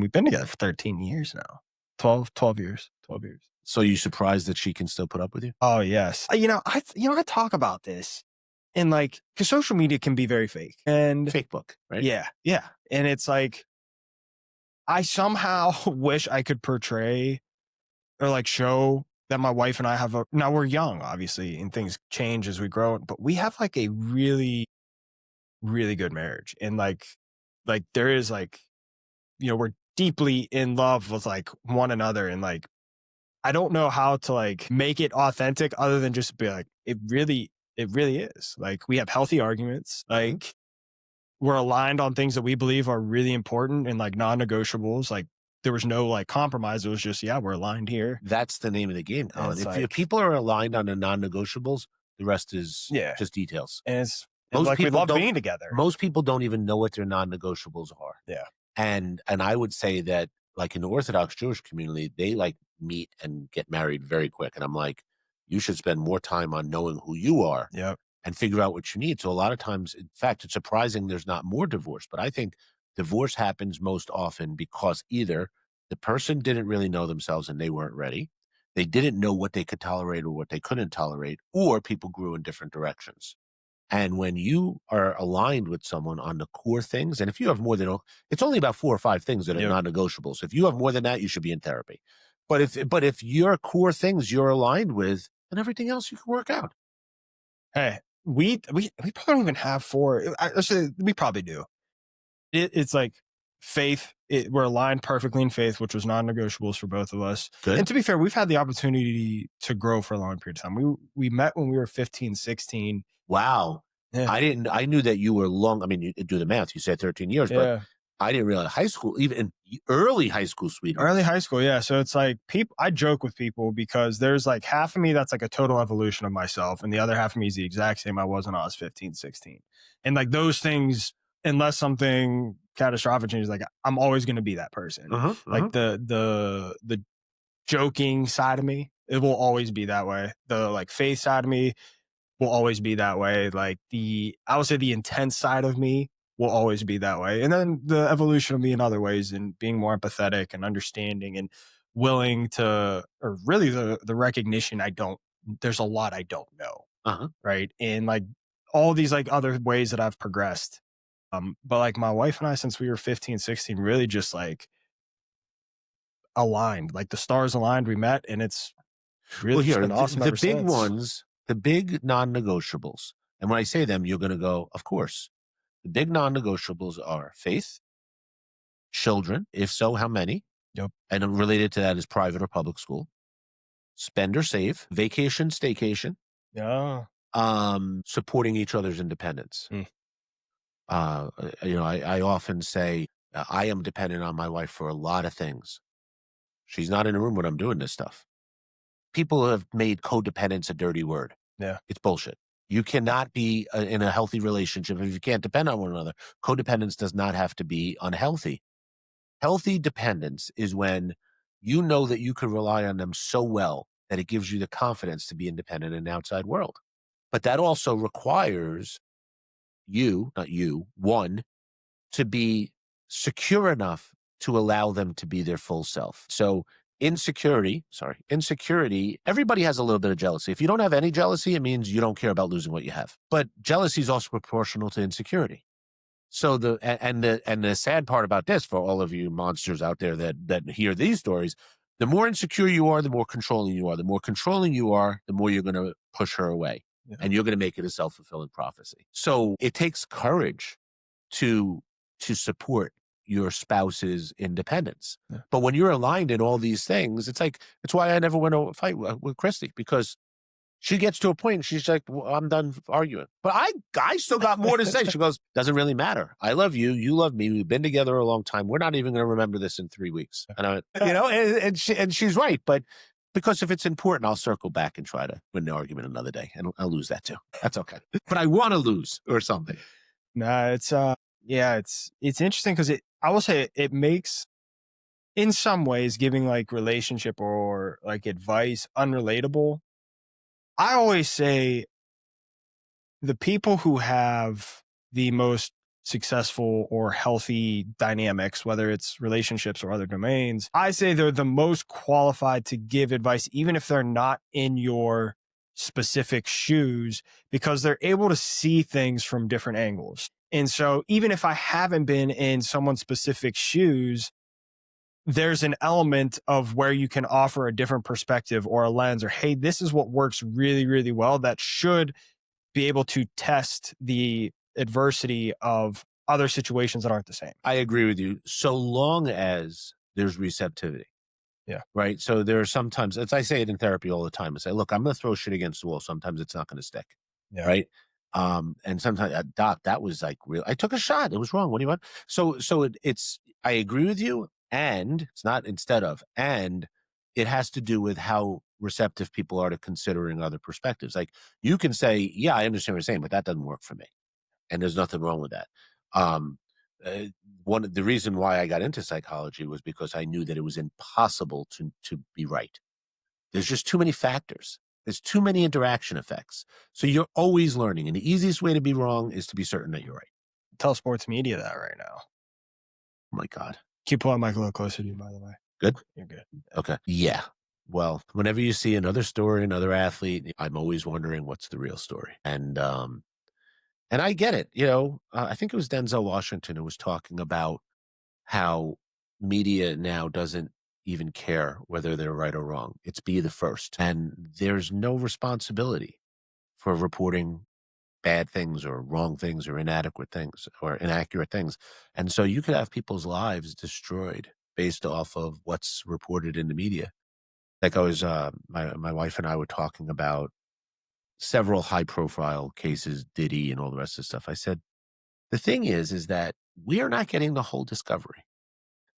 we've been together for 13 years now. 12 years. 12 years. So you surprised that she can still put up with you? Oh, yes. I talk about this and like, because social media can be very fake. And Fake book, right? yeah. And it's like, I somehow wish I could portray or like show that my wife and I have now we're young, obviously, and things change as we grow, but we have like a really, really good marriage. And like there is like, we're deeply in love with like one another. And like, I don't know how to like make it authentic other than just be like, it really is. Like we have healthy arguments. Like we're aligned on things that we believe are really important and like non-negotiables. Like there was no like compromise. It was just, we're aligned here. That's the name of the game, Colin. If Like, people are aligned on the non-negotiables, the rest is just details. And it's like we love being together. Most people don't even know what their non-negotiables are. Yeah. And I would say that like in the Orthodox Jewish community, they like meet and get married very quick. And I'm like, you should spend more time on knowing who you are and figure out what you need. So a lot of times, in fact, it's surprising there's not more divorce, but I think divorce happens most often because either the person didn't really know themselves and they weren't ready. They didn't know what they could tolerate or what they couldn't tolerate, or people grew in different directions. And when you are aligned with someone on the core things, and if you have more than, it's only about 4 or 5 things that are non-negotiable. So if you have more than that, you should be in therapy. But if your core things you're aligned with, then everything else you can work out. Hey, we probably don't even have 4. We probably do. It's like faith. We're aligned perfectly in faith, which was non-negotiables for both of us. Good. And to be fair, we've had the opportunity to grow for a long period of time. We met when we were 15, 16. Wow. Yeah. I knew that you were long. I mean, you do the math. You said 13 years, but I didn't realize high school, even early high school, sweetheart. Early high school, yeah. So it's like I joke with people because there's like half of me that's like a total evolution of myself, and the other half of me is the exact same I was when I was 15, 16. And like those things, unless something catastrophic changes, like I'm always going to be that person. Like the joking side of me, it will always be that way. The like faith side of me will always be that way. Like I would say the intense side of me will always be that way. And then the evolution of me in other ways and being more empathetic and understanding and willing to, or really the recognition there's a lot I don't know. Right. And like all these like other ways that I've progressed. But like my wife and I, since we were 15, 16, really just like aligned, like the stars aligned, we met, and it's really been awesome. The big ones, the big non-negotiables. And when I say them, you're going to go, of course. The big non-negotiables are faith, children, if so, how many? Yep. And related to that is private or public school. Spend or save, vacation, staycation. Yeah. Supporting each other's independence. I often say I am dependent on my wife for a lot of things. She's not in the room when I'm doing this stuff. People have made codependence a dirty word. Yeah. It's bullshit. You cannot be in a healthy relationship if you can't depend on one another. Codependence does not have to be unhealthy. Healthy dependence is when you know that you can rely on them so well that it gives you the confidence to be independent in the outside world. But that also requires one, to be secure enough to allow them to be their full self. So insecurity, everybody has a little bit of jealousy. If you don't have any jealousy, it means you don't care about losing what you have. But jealousy is also proportional to insecurity. So the sad part about this, for all of you monsters out there that hear these stories, the more insecure you are, the more controlling you are. The more controlling you are, the more you're going to push her away. Yeah. And you're going to make it a self-fulfilling prophecy. So it takes courage to support your spouse's independence. Yeah. But when you're aligned in all these things, it's why I never went to a fight with Christy, because she gets to a point and she's like, well, I'm done arguing. But I still got more to say. She goes, doesn't really matter. I love you. You love me. We've been together a long time. We're not even going to remember this in 3 weeks. And I went, and she's right. But because if it's important, I'll circle back and try to win the argument another day. And I'll lose that too. That's okay. But I want to lose or something. Nah, it's interesting because I will say it makes, in some ways, giving like relationship or like advice unrelatable. I always say the people who have the most successful or healthy dynamics, whether it's relationships or other domains, I say they're the most qualified to give advice, even if they're not in your specific shoes, because they're able to see things from different angles. And so, even if I haven't been in someone's specific shoes, there's an element of where you can offer a different perspective or a lens, or, hey, this is what works really, really well that should be able to test the adversity of other situations that aren't the same. I agree with you. So long as there's receptivity, Yeah. right? So there are sometimes, as I say it in therapy all the time, I say, look, I'm going to throw shit against the wall. Sometimes it's not going to stick, Yeah. right? And sometimes, doc, that was like real. I took a shot. It was wrong. What do you want? It's. I agree with you, and it's not instead of, and it has to do with how receptive people are to considering other perspectives. Like you can say, yeah, I understand what you're saying, but that doesn't work for me, and there's nothing wrong with that. Um, uh, One of the reason why I got into psychology was because I knew that it was impossible to be right. There's just too many factors. There's too many interaction effects. So you're always learning. And the easiest way to be wrong is to be certain that you're right. Tell sports media that right now. Oh my God. Keep pulling Mike a little closer to you, by the way. Good? You're good. Okay. Yeah. Well, whenever you see another story, another athlete, I'm always wondering what's the real story. And I get it. I think it was Denzel Washington who was talking about how media now doesn't even care whether they're right or wrong. It's be the first. And there's no responsibility for reporting bad things or wrong things or inadequate things or inaccurate things. And so you could have people's lives destroyed based off of what's reported in the media. Like I was, my wife and I were talking about several high profile cases, Diddy and all the rest of the stuff. I said, the thing is that we are not getting the whole discovery.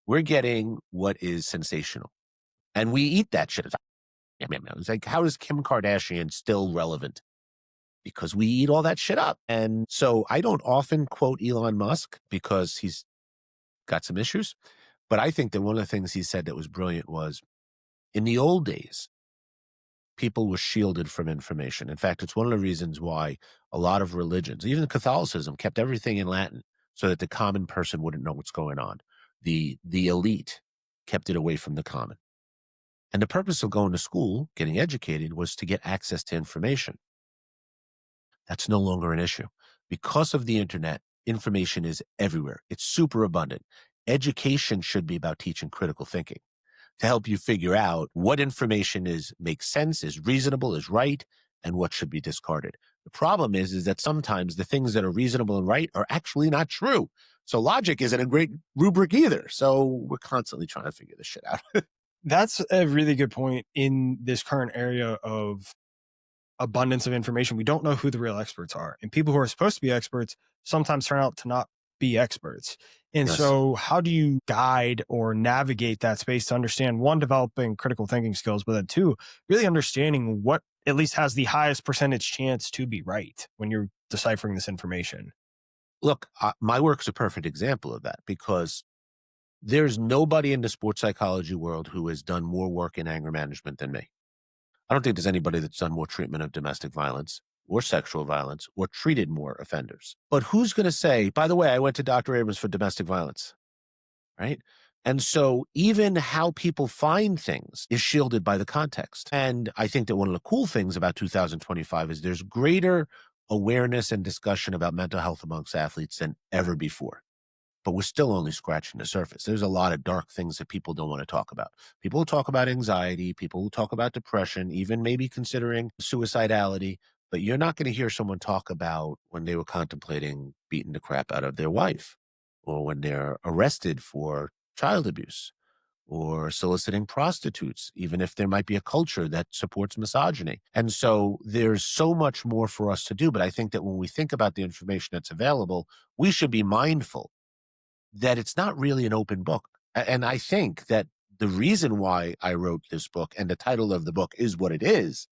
We're getting what is sensational. And we eat that shit. It's like, how is Kim Kardashian still relevant? Because we eat all that shit up. And so I don't often quote Elon Musk because he's got some issues. But I think that one of the things he said that was brilliant was in the old days, people were shielded from information. In fact, it's one of the reasons why a lot of religions, even Catholicism, kept everything in Latin so that the common person wouldn't know what's going on. The elite kept it away from the common. And the purpose of going to school, getting educated, was to get access to information. That's no longer an issue. Because of the internet, information is everywhere. It's super abundant. Education should be about teaching critical thinking to help you figure out what information makes sense, is reasonable, is right, and what should be discarded. The problem is that sometimes the things that are reasonable and right are actually not true. So logic isn't a great rubric either. So we're constantly trying to figure this shit out. That's a really good point in this current area of abundance of information. We don't know who the real experts are. And people who are supposed to be experts sometimes turn out to not be experts. And Yes. so, how do you guide or navigate that space to understand, one, developing critical thinking skills, but then two, really understanding what at least has the highest percentage chance to be right when you're deciphering this information? Look, my work's a perfect example of that because there's nobody in the sports psychology world who has done more work in anger management than me. I don't think there's anybody that's done more treatment of domestic violence or sexual violence or treated more offenders. But who's going to say, by the way, I went to Dr. Abrams for domestic violence, right? And so even how people find things is shielded by the context. And I think that one of the cool things about 2025 is there's greater awareness and discussion about mental health amongst athletes than ever before. But we're still only scratching the surface. There's a lot of dark things that people don't want to talk about. People will talk about anxiety. People will talk about depression, even maybe considering suicidality. But you're not going to hear someone talk about when they were contemplating beating the crap out of their wife, or when they're arrested for child abuse, or soliciting prostitutes, even if there might be a culture that supports misogyny. And so there's so much more for us to do. But I think that when we think about the information that's available, we should be mindful that it's not really an open book. And I think that the reason why I wrote this book and the title of the book is what it is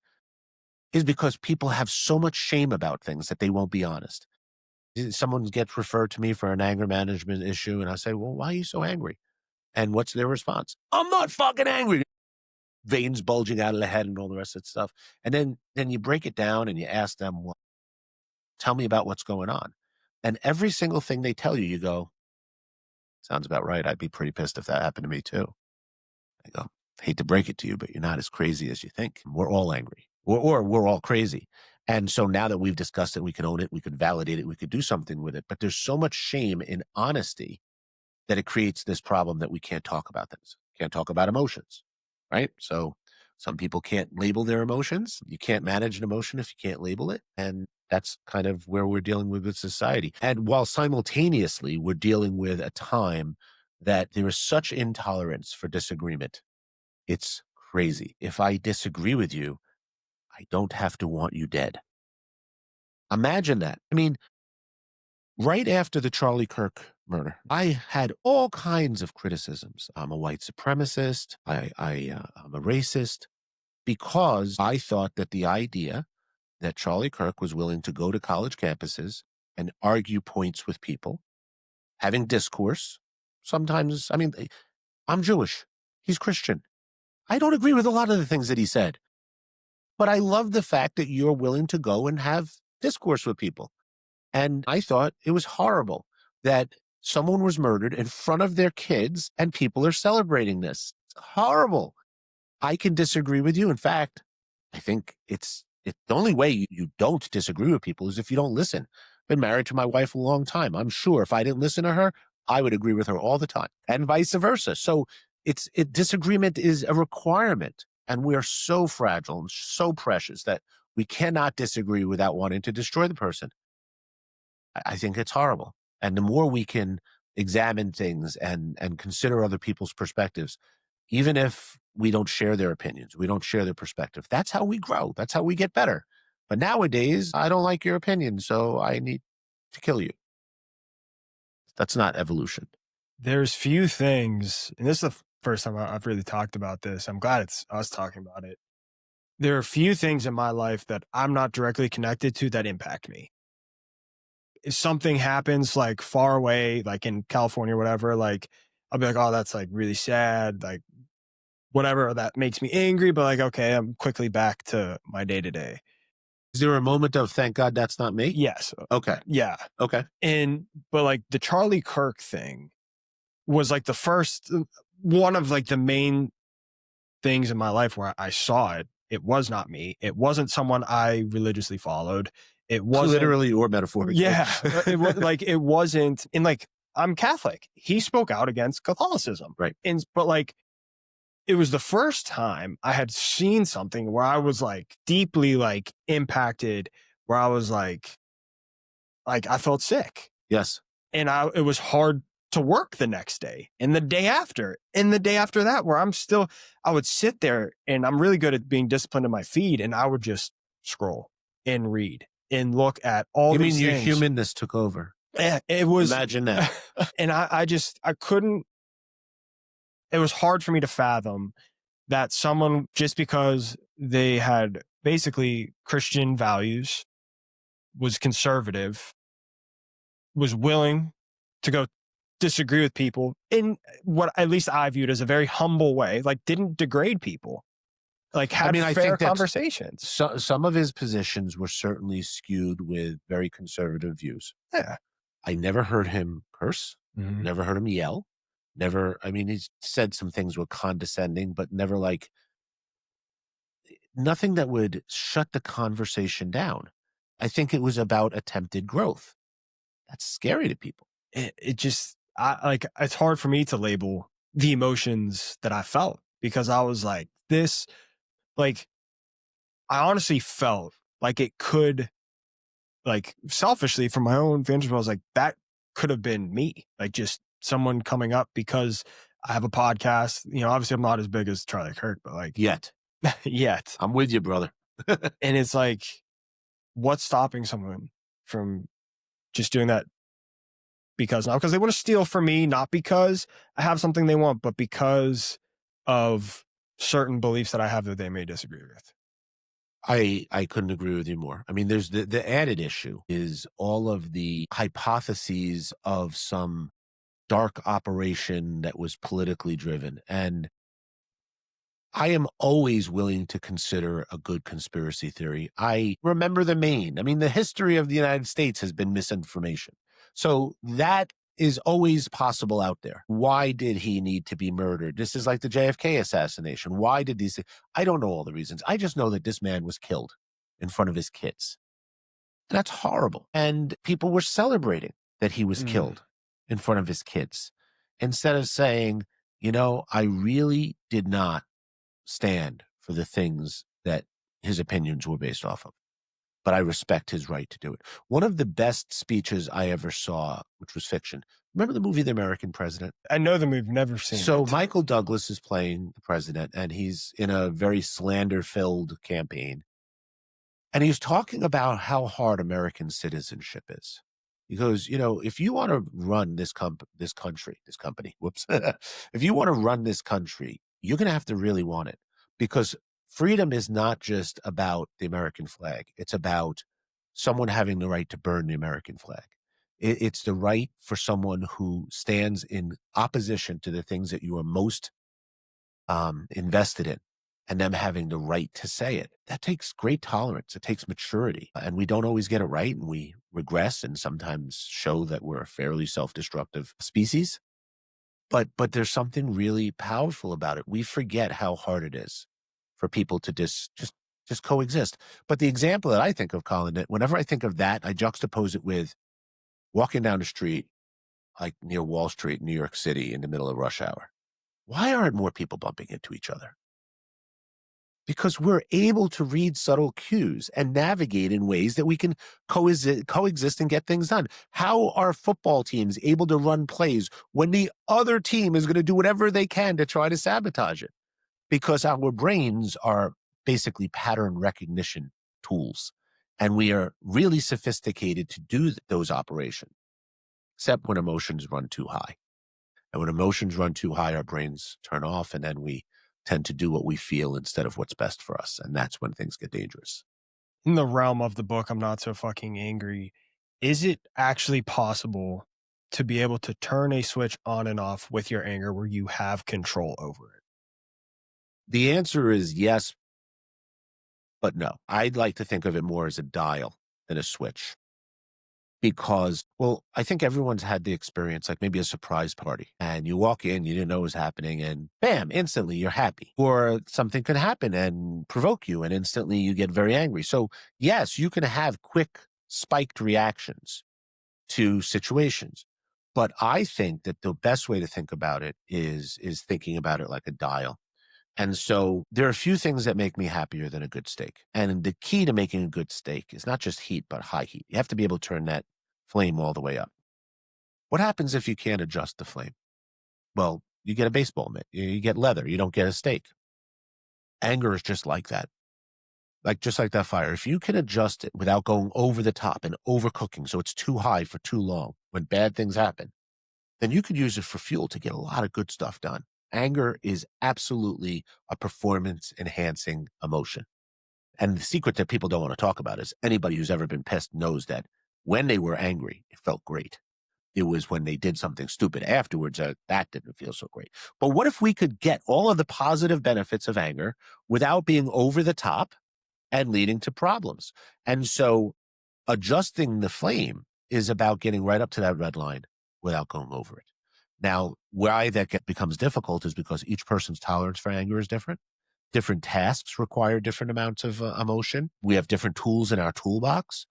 because people have so much shame about things that they won't be honest. Someone gets referred to me for an anger management issue, and I say, well, why are you so angry? And what's their response? I'm not fucking angry. Veins bulging out of the head and all the rest of that stuff. And then you break it down and you ask them, well, tell me about what's going on. And every single thing they tell you, you go, sounds about right. I'd be pretty pissed if that happened to me too. I go, hate to break it to you, but you're not as crazy as you think. We're all angry or we're all crazy. And so now that we've discussed it, we can own it, we can validate it, we could do something with it. But there's so much shame in honesty that it creates this problem that we can't talk about things, can't talk about emotions, right? So some people can't label their emotions. You can't manage an emotion if you can't label it. And that's kind of where we're dealing with society. And while simultaneously we're dealing with a time that there is such intolerance for disagreement, it's crazy. If I disagree with you, I don't have to want you dead. Imagine that. I mean, right after the Charlie Kirk murder, I had all kinds of criticisms. I'm a white supremacist. I'm a racist, because I thought that the idea that Charlie Kirk was willing to go to college campuses and argue points with people, having discourse, sometimes, I mean, I'm Jewish. He's Christian. I don't agree with a lot of the things that he said, but I love the fact that you're willing to go and have discourse with people. And I thought it was horrible that someone was murdered in front of their kids and people are celebrating this. It's horrible. I can disagree with you. In fact, I think it's the only way you don't disagree with people is if you don't listen. Been married to my wife a long time. I'm sure if I didn't listen to her, I would agree with her all the time, and vice versa. So disagreement is a requirement, and we are so fragile and so precious that we cannot disagree without wanting to destroy the person. I think it's horrible. And the more we can examine things and consider other people's perspectives, even if we don't share their opinions, we don't share their perspective, that's how we grow. That's how we get better. But nowadays, I don't like your opinion, so I need to kill you. That's not evolution. There's few things, and this is the first time I've really talked about this. I'm glad it's us talking about it. There are few things in my life that I'm not directly connected to that impact me. If something happens like far away, like in California or whatever, like I'll be like, oh, that's like really sad, like whatever, that makes me angry, but like, okay, I'm quickly back to my day to day. Is there a moment of thank God that's not me? Yes. Okay. Yeah. Okay. But like the Charlie Kirk thing was like the first one of like the main things in my life where I saw it. It was not me. It wasn't someone I religiously followed. It wasn't literally or metaphorically. Yeah. It was like, it wasn't, and like, I'm Catholic. He spoke out against Catholicism. Right. But like, it was the first time I had seen something where I was like deeply like impacted, where I was like I felt sick. Yes. And it was hard to work the next day and the day after and the day after that, where I would sit there, and I'm really good at being disciplined in my feed, and I would just scroll and read and look at all You these mean your things. humanness took over? Yeah, it was. Imagine that. And I couldn't, it was hard for me to fathom that someone, just because they had basically Christian values, was conservative, was willing to go disagree with people in what at least I viewed as a very humble way, like didn't degrade people, like had I fair think conversations. some of his positions were certainly skewed with very conservative views. Yeah. I never heard him curse, Mhm. never heard him yell, never, I mean, he's said some things were condescending, but never like, nothing that would shut the conversation down. I think it was about attempted growth. That's scary to people. It just, it's hard for me to label the emotions that I felt, because I was like, this, like, I honestly felt like it could, like, selfishly from my own vantage point, I was like, that could have been me, like just someone coming up because I have a podcast. You know, obviously I'm not as big as Charlie Kirk, but like Yet. yet. I'm with you, brother. And it's like, what's stopping someone from just doing that? Because they want to steal from me, not because I have something they want, but because of certain beliefs that I have that they may disagree with. I couldn't agree with you more. I mean, there's the added issue is all of the hypotheses of some dark operation that was politically driven. And I am always willing to consider a good conspiracy theory. I remember the Maine. I mean, the history of the United States has been misinformation. So that is always possible out there. Why did he need to be murdered? This is like the JFK assassination. Why did these? I don't know all the reasons. I just know that this man was killed in front of his kids. That's horrible. And people were celebrating that he was Mm. killed in front of his kids instead of saying, I really did not stand for the things that his opinions were based off of, but I respect his right to do it. One of the best speeches I ever saw, which was fiction. Remember the movie The American President? I know the movie, never seen So it. Michael Douglas is playing the president, and he's in a very slander-filled campaign. And he was talking about how hard American citizenship is. He goes, if you want to run this company, whoops, if you want to run this country, you're going to have to really want it, because freedom is not just about the American flag. It's about someone having the right to burn the American flag. It's the right for someone who stands in opposition to the things that you are most invested in, and them having the right to say it. That takes great tolerance. It takes maturity. And we don't always get it right, and we regress and sometimes show that we're a fairly self-destructive species. But there's something really powerful about it. We forget how hard it is for people to just coexist. But the example that I think of, Colin, that whenever I think of that, I juxtapose it with walking down the street, like near Wall Street, New York City, in the middle of rush hour. Why aren't more people bumping into each other? Because we're able to read subtle cues and navigate in ways that we can coexist and get things done. How are football teams able to run plays when the other team is going to do whatever they can to try to sabotage it? Because our brains are basically pattern recognition tools, and we are really sophisticated to do those operations, except when emotions run too high. And when emotions run too high, our brains turn off, and then we tend to do what we feel instead of what's best for us. And that's when things get dangerous. In the realm of the book, I'm Not So Fucking Angry, is it actually possible to be able to turn a switch on and off with your anger where you have control over it? The answer is yes, but no. I'd like to think of it more as a dial than a switch. Because, well, I think everyone's had the experience, like maybe a surprise party, and you walk in, you didn't know what was happening, and bam, instantly you're happy. Or something can happen and provoke you, and instantly you get very angry. So yes, you can have quick spiked reactions to situations. But I think that the best way to think about it is thinking about it like a dial. And so there are a few things that make me happier than a good steak. And the key to making a good steak is not just heat, but high heat. You have to be able to turn that flame all the way up. What happens if you can't adjust the flame? Well, you get a baseball mitt, you get leather, you don't get a steak. Anger is just like that. Just like that fire. If you can adjust it without going over the top and overcooking, so it's too high for too long when bad things happen, then you could use it for fuel to get a lot of good stuff done. Anger is absolutely a performance enhancing emotion. And the secret that people don't want to talk about is anybody who's ever been pissed knows that when they were angry, it felt great. It was when they did something stupid afterwards that didn't feel so great. But what if we could get all of the positive benefits of anger without being over the top and leading to problems? And so adjusting the flame is about getting right up to that red line without going over it. Now, why that becomes difficult is because each person's tolerance for anger is different. Different tasks require different amounts of emotion. We have different tools in our toolbox.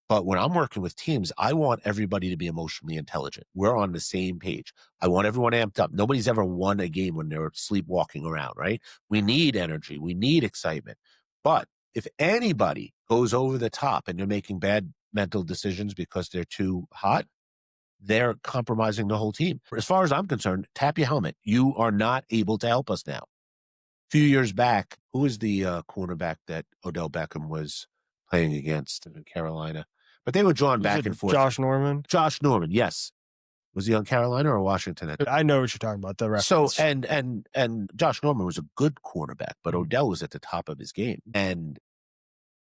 But when I'm working with teams, I want everybody to be emotionally intelligent. We're on the same page. I want everyone amped up. Nobody's ever won a game when they're sleepwalking around, right? We need energy. We need excitement. But if anybody goes over the top and they're making bad mental decisions because they're too hot, they're compromising the whole team. As far as I'm concerned, tap your helmet. You are not able to help us now. A few years back, who was the cornerback that Odell Beckham was playing against in Carolina? But they were drawn back and forth. Josh Norman? Josh Norman, yes. Was he on Carolina or Washington? I know what you're talking about. The So, reference. and Josh Norman was a good cornerback, but Odell was at the top of his game. And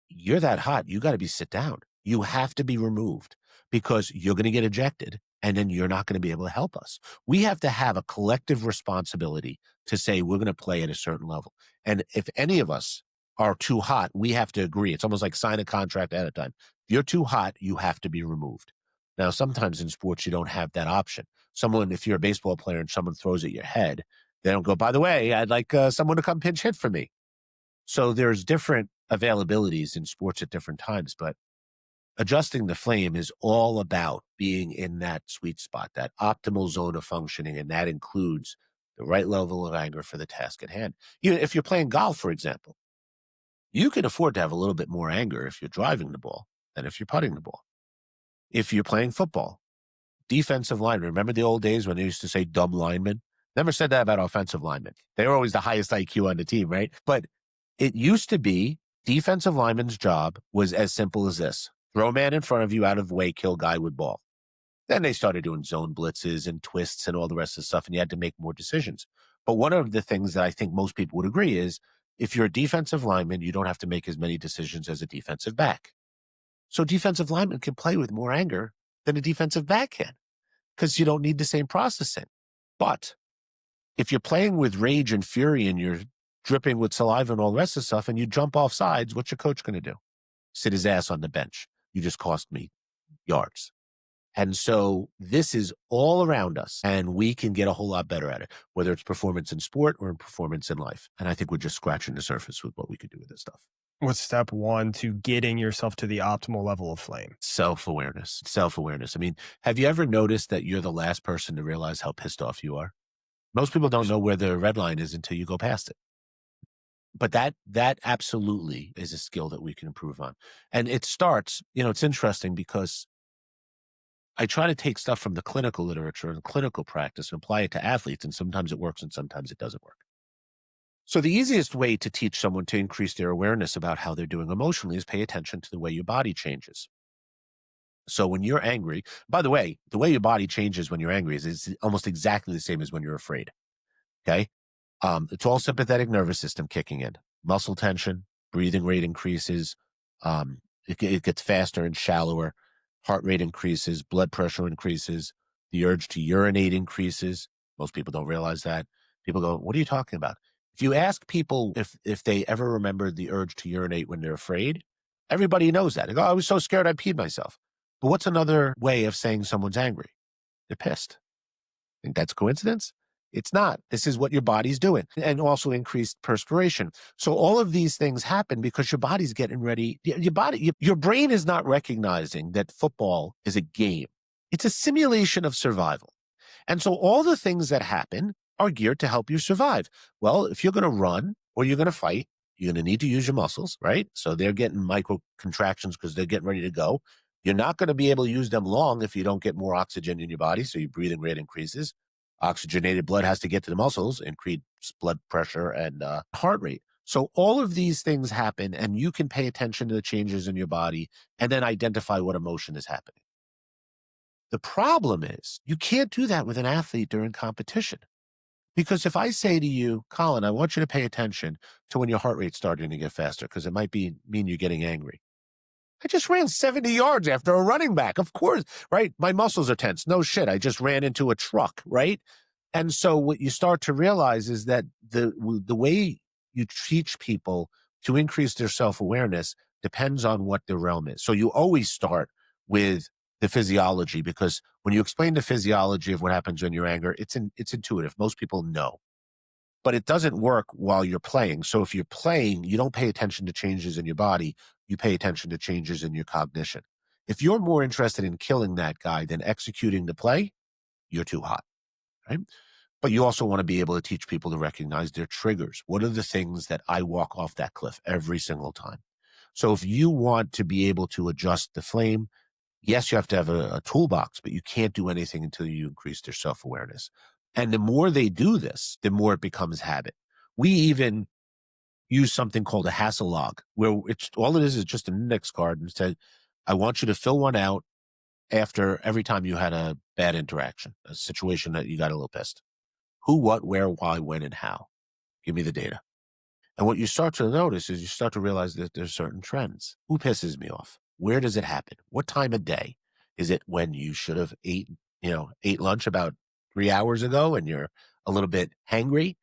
you're that hot, you got to be sit down. You have to be removed because you're going to get ejected and then you're not going to be able to help us. We have to have a collective responsibility to say we're going to play at a certain level. And if any of us are too hot, we have to agree. It's almost like sign a contract at a time. If you're too hot, you have to be removed. Now, sometimes in sports, you don't have that option. If you're a baseball player and someone throws at your head, they don't go, by the way, I'd like someone to come pinch hit for me. So there's different availabilities in sports at different times, but adjusting the flame is all about being in that sweet spot, that optimal zone of functioning. And that includes the right level of anger for the task at hand. If you're playing golf, for example, you can afford to have a little bit more anger if you're driving the ball than if you're putting the ball. If you're playing football, defensive linemen, remember the old days when they used to say dumb linemen? Never said that about offensive linemen. They were always the highest IQ on the team, right? But it used to be defensive lineman's job was as simple as this: throw a man in front of you, out of the way, kill guy with ball. Then they started doing zone blitzes and twists and all the rest of the stuff, and you had to make more decisions. But one of the things that I think most people would agree is if you're a defensive lineman, you don't have to make as many decisions as a defensive back. So defensive linemen can play with more anger than a defensive back can because you don't need the same processing. But if you're playing with rage and fury and you're dripping with saliva and all the rest of the stuff and you jump off sides, what's your coach going to do? Sit his ass on the bench. You just cost me yards. And so this is all around us, and we can get a whole lot better at it, whether it's performance in sport or in performance in life. And I think we're just scratching the surface with what we could do with this stuff. What's step one to getting yourself to the optimal level of flame? Self-awareness. Self-awareness. I mean, have you ever noticed that you're the last person to realize how pissed off you are? Most people don't know where the red line is until you go past it. But that absolutely is a skill that we can improve on. And it starts, it's interesting because I try to take stuff from the clinical literature and clinical practice and apply it to athletes, and sometimes it works and sometimes it doesn't work. So the easiest way to teach someone to increase their awareness about how they're doing emotionally is pay attention to the way your body changes. So when you're angry, by the way your body changes when you're angry is almost exactly the same as when you're afraid. Okay. It's all sympathetic nervous system kicking in, muscle tension, breathing rate increases. It gets faster and shallower. Heart rate increases, blood pressure increases, the urge to urinate increases. Most people don't realize that. People go, what are you talking about? If you ask people if they ever remember the urge to urinate when they're afraid, everybody knows that. They go, I was so scared I peed myself. But what's another way of saying someone's angry? They're pissed. Think that's a coincidence? It's not. This is what your body's doing. And also increased perspiration. So all of these things happen because your body's getting ready. Your brain is not recognizing that football is a game. It's a simulation of survival. And so all the things that happen are geared to help you survive. Well, if you're going to run or you're going to fight, you're going to need to use your muscles, right? So they're getting micro contractions because they're getting ready to go. You're not going to be able to use them long if you don't get more oxygen in your body. So your breathing rate increases. Oxygenated blood has to get to the muscles, increase blood pressure and heart rate. So all of these things happen, and you can pay attention to the changes in your body and then identify what emotion is happening. The problem is you can't do that with an athlete during competition. Because if I say to you, Colin, I want you to pay attention to when your heart rate's starting to get faster, because it might mean you're getting angry. I just ran 70 yards after a running back. Of course, right? My muscles are tense. No shit. I just ran into a truck, right? And so what you start to realize is that the way you teach people to increase their self-awareness depends on what their realm is. So you always start with the physiology, because when you explain the physiology of what happens when you're angry, it's intuitive. Most people know. But it doesn't work while you're playing. So if you're playing, you don't pay attention to changes in your body. You pay attention to changes in your cognition. If you're more interested in killing that guy than executing the play, you're too hot, right? But you also want to be able to teach people to recognize their triggers. What are the things that I walk off that cliff every single time? So if you want to be able to adjust the flame, yes, you have to have a toolbox, but you can't do anything until you increase their self-awareness. And the more they do this, the more it becomes habit. We even use something called a hassle log, where all it is just an index card and said, I want you to fill one out after every time you had a bad interaction, a situation that you got a little pissed. Who, what, where, why, when, and how. Give me the data. And what you start to notice is you start to realize that there's certain trends. Who pisses me off? Where does it happen? What time of day? Is it when you should have ate lunch about 3 hours ago and you're a little bit hangry?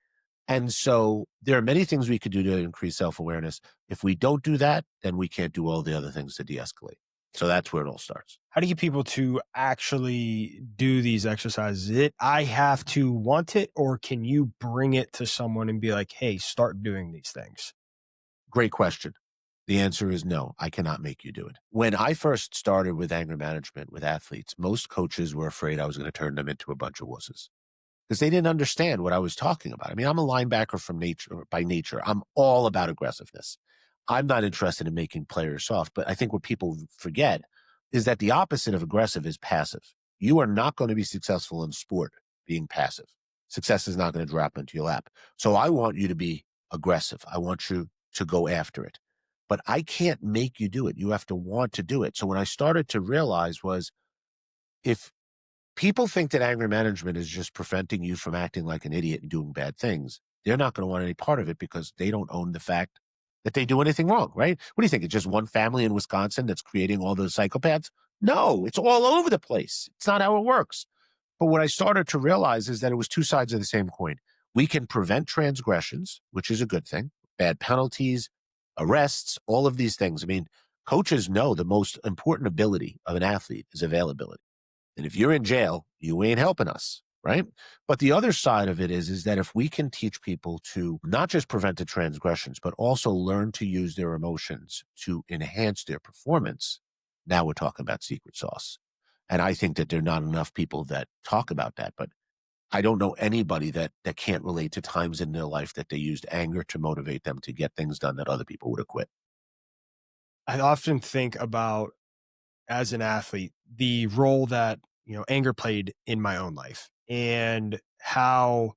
And so there are many things we could do to increase self-awareness. If we don't do that, then we can't do all the other things to de-escalate. So that's where it all starts. How do you get people to actually do these exercises? Is it I have to want it, or can you bring it to someone and be like, hey, start doing these things? Great question. The answer is no, I cannot make you do it. When I first started with anger management with athletes, most coaches were afraid I was going to turn them into a bunch of wusses because they didn't understand what I was talking about. I mean, I'm a linebacker from nature by nature. I'm all about aggressiveness. I'm not interested in making players soft, but I think what people forget is that the opposite of aggressive is passive. You are not going to be successful in sport being passive. Success is not going to drop into your lap. So I want you to be aggressive. I want you to go after it. But I can't make you do it. You have to want to do it. So when I started to realize was if people think that anger management is just preventing you from acting like an idiot and doing bad things, they're not going to want any part of it because they don't own the fact that they do anything wrong, right? What do you think? It's just one family in Wisconsin that's creating all those psychopaths? No, it's all over the place. It's not how it works. But what I started to realize is that it was two sides of the same coin. We can prevent transgressions, which is a good thing, bad penalties, arrests, all of these things. I mean, coaches know the most important ability of an athlete is availability. And if you're in jail, you ain't helping us, right? But the other side of it is that if we can teach people to not just prevent the transgressions, but also learn to use their emotions to enhance their performance, now we're talking about secret sauce. And I think that there are not enough people that talk about that. But I don't know anybody that can't relate to times in their life that they used anger to motivate them to get things done that other people would have quit. I often think about as an athlete, the role that, anger played in my own life and how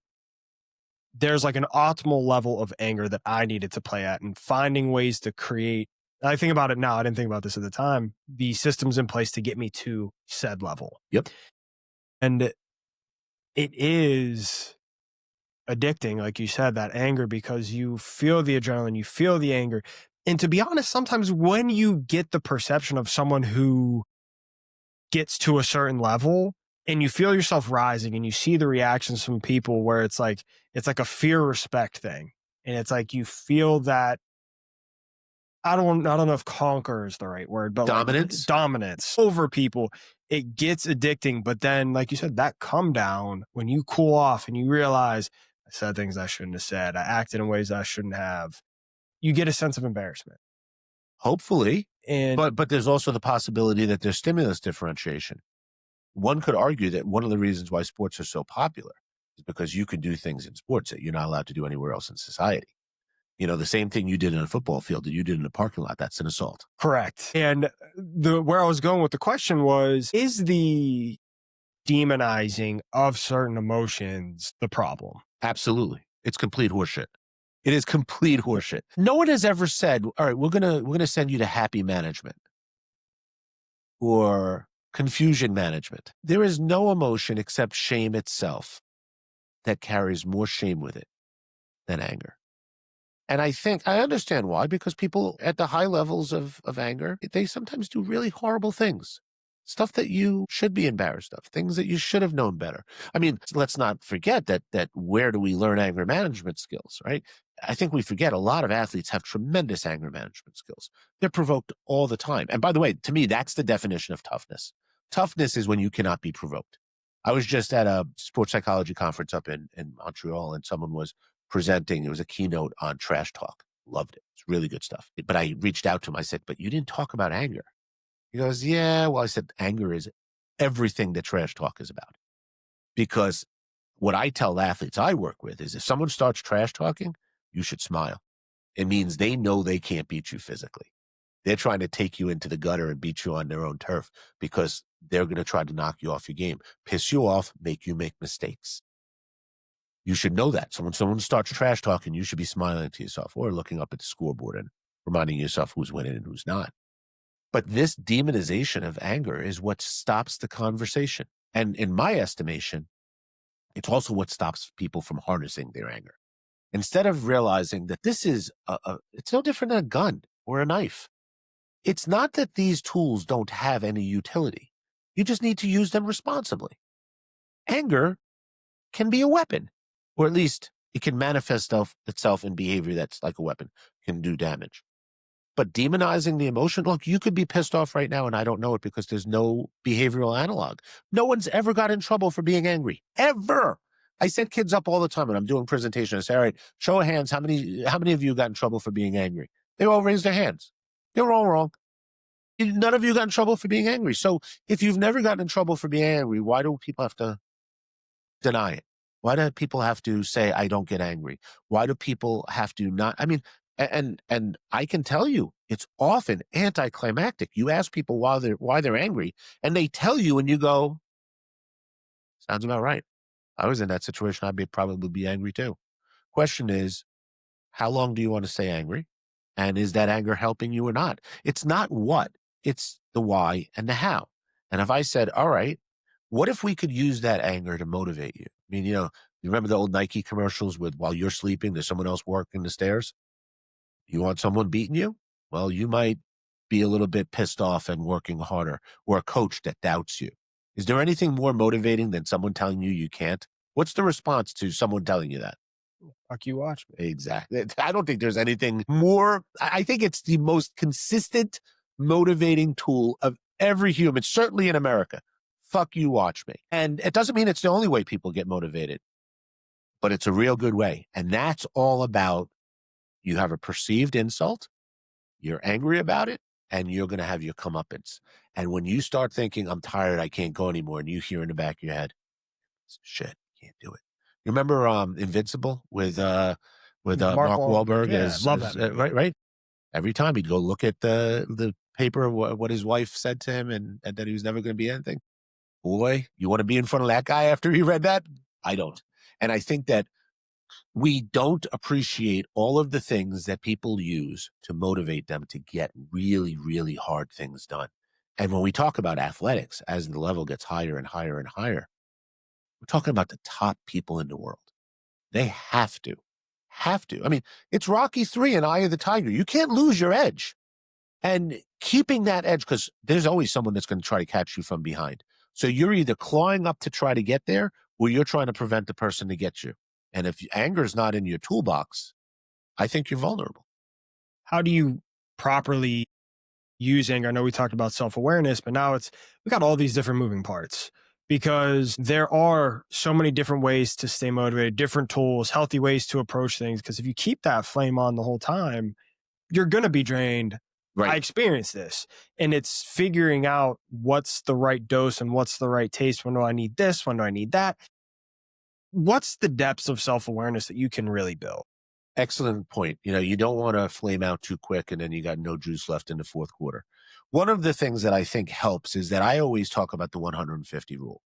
there's like an optimal level of anger that I needed to play at and finding ways to create. I think about it now. I didn't think about this at the time. The systems in place to get me to said level. Yep. And it is addicting, like you said, that anger because you feel the adrenaline, you feel the anger. And to be honest, sometimes when you get the perception of someone who gets to a certain level and you feel yourself rising and you see the reactions from people where it's like a fear respect thing. And it's like you feel that I don't know if conquer is the right word, but like Dominance. dominance over people. It gets addicting, but then like you said, that come down when you cool off and you realize I said things I shouldn't have said. I acted in ways I shouldn't have. You get a sense of embarrassment. Hopefully. And But there's also the possibility that there's stimulus differentiation. One could argue that one of the reasons why sports are so popular is because you could do things in sports that you're not allowed to do anywhere else in society. The same thing you did in a football field that you did in a parking lot, that's an assault. correct. And where I was going with the question was, is the demonizing of certain emotions the problem? Absolutely. It's complete horseshit. It is complete horseshit. No one has ever said, all right, we're gonna send you to happy management or confusion management. There is no emotion except shame itself that carries more shame with it than anger. And I understand why, because people at the high levels of anger, they sometimes do really horrible things. Stuff that you should be embarrassed of, things that you should have known better. I mean, let's not forget that where do we learn anger management skills, right? I think we forget a lot of athletes have tremendous anger management skills. They're provoked all the time. And by the way, to me, that's the definition of toughness. Toughness is when you cannot be provoked. I was just at a sports psychology conference up in Montreal, and someone was presenting. It was a keynote on trash talk. Loved it. It's really good stuff. But I reached out to him. I said, but you didn't talk about anger. He goes, yeah. Well, I said, anger is everything that trash talk is about. Because what I tell athletes I work with is if someone starts trash talking, you should smile. It means they know they can't beat you physically. They're trying to take you into the gutter and beat you on their own turf because they're going to try to knock you off your game, piss you off, make you make mistakes. You should know that. So when someone starts trash talking, you should be smiling to yourself or looking up at the scoreboard and reminding yourself who's winning and who's not. But this demonization of anger is what stops the conversation. And in my estimation, it's also what stops people from harnessing their anger. Instead of realizing that this is it's no different than a gun or a knife. It's not that these tools don't have any utility. You just need to use them responsibly. Anger can be a weapon, or at least it can manifest itself in behavior that's like a weapon, can do damage. But demonizing the emotion, look, you could be pissed off right now and I don't know it because there's no behavioral analog. No one's ever got in trouble for being angry, ever. I set kids up all the time when I'm doing presentations. I say, all right, show of hands, how many of you got in trouble for being angry? They all raise their hands. You're all wrong. None of you got in trouble for being angry. So if you've never gotten in trouble for being angry, why do people have to deny it? Why do people have to say, I don't get angry? Why do people have to not? I mean, and I can tell you, it's often anticlimactic. You ask people why they're angry, and they tell you, and you go, sounds about right. I was in that situation. I'd probably be angry too. Question is, how long do you want to stay angry? And is that anger helping you or not? It's not what, it's the why and the how. And if I said, all right, what if we could use that anger to motivate you? I mean, you remember the old Nike commercials with while you're sleeping, there's someone else working the stairs? You want someone beating you? Well, you might be a little bit pissed off and working harder, or a coach that doubts you. Is there anything more motivating than someone telling you you can't? What's the response to someone telling you that? Fuck you, watch me. Exactly. I don't think there's anything more. I think it's the most consistent motivating tool of every human, certainly in America. Fuck you, watch me. And it doesn't mean it's the only way people get motivated, but it's a real good way. And that's all about, you have a perceived insult, you're angry about it, and you're going to have your comeuppance. And when you start thinking, I'm tired, I can't go anymore, and you hear in the back of your head, shit, can't do it. You remember Invincible with Mark Wahlberg? Yeah, love that movie. Right. Every time he'd go look at the paper of what his wife said to him, and that he was never going to be anything. Boy, you want to be in front of that guy after he read that? I don't. And I think that we don't appreciate all of the things that people use to motivate them to get really, really hard things done. And when we talk about athletics, as the level gets higher and higher and higher, we're talking about the top people in the world. They have to. I mean, it's Rocky 3 and Eye of the Tiger. You can't lose your edge. And keeping that edge, because there's always someone that's going to try to catch you from behind. So you're either clawing up to try to get there, or you're trying to prevent the person to get you. And if anger is not in your toolbox, I think you're vulnerable. How do you properly use anger? I know we talked about self-awareness, but now we got all these different moving parts, because there are so many different ways to stay motivated, different tools, healthy ways to approach things. Because if you keep that flame on the whole time, you're going to be drained. Right. I experienced this, and it's figuring out what's the right dose and what's the right taste. When do I need this? When do I need that? What's the depths of self-awareness that you can really build? Excellent point. You don't want to flame out too quick and then you got no juice left in the fourth quarter. One of the things that I think helps is that I always talk about the 150 rule.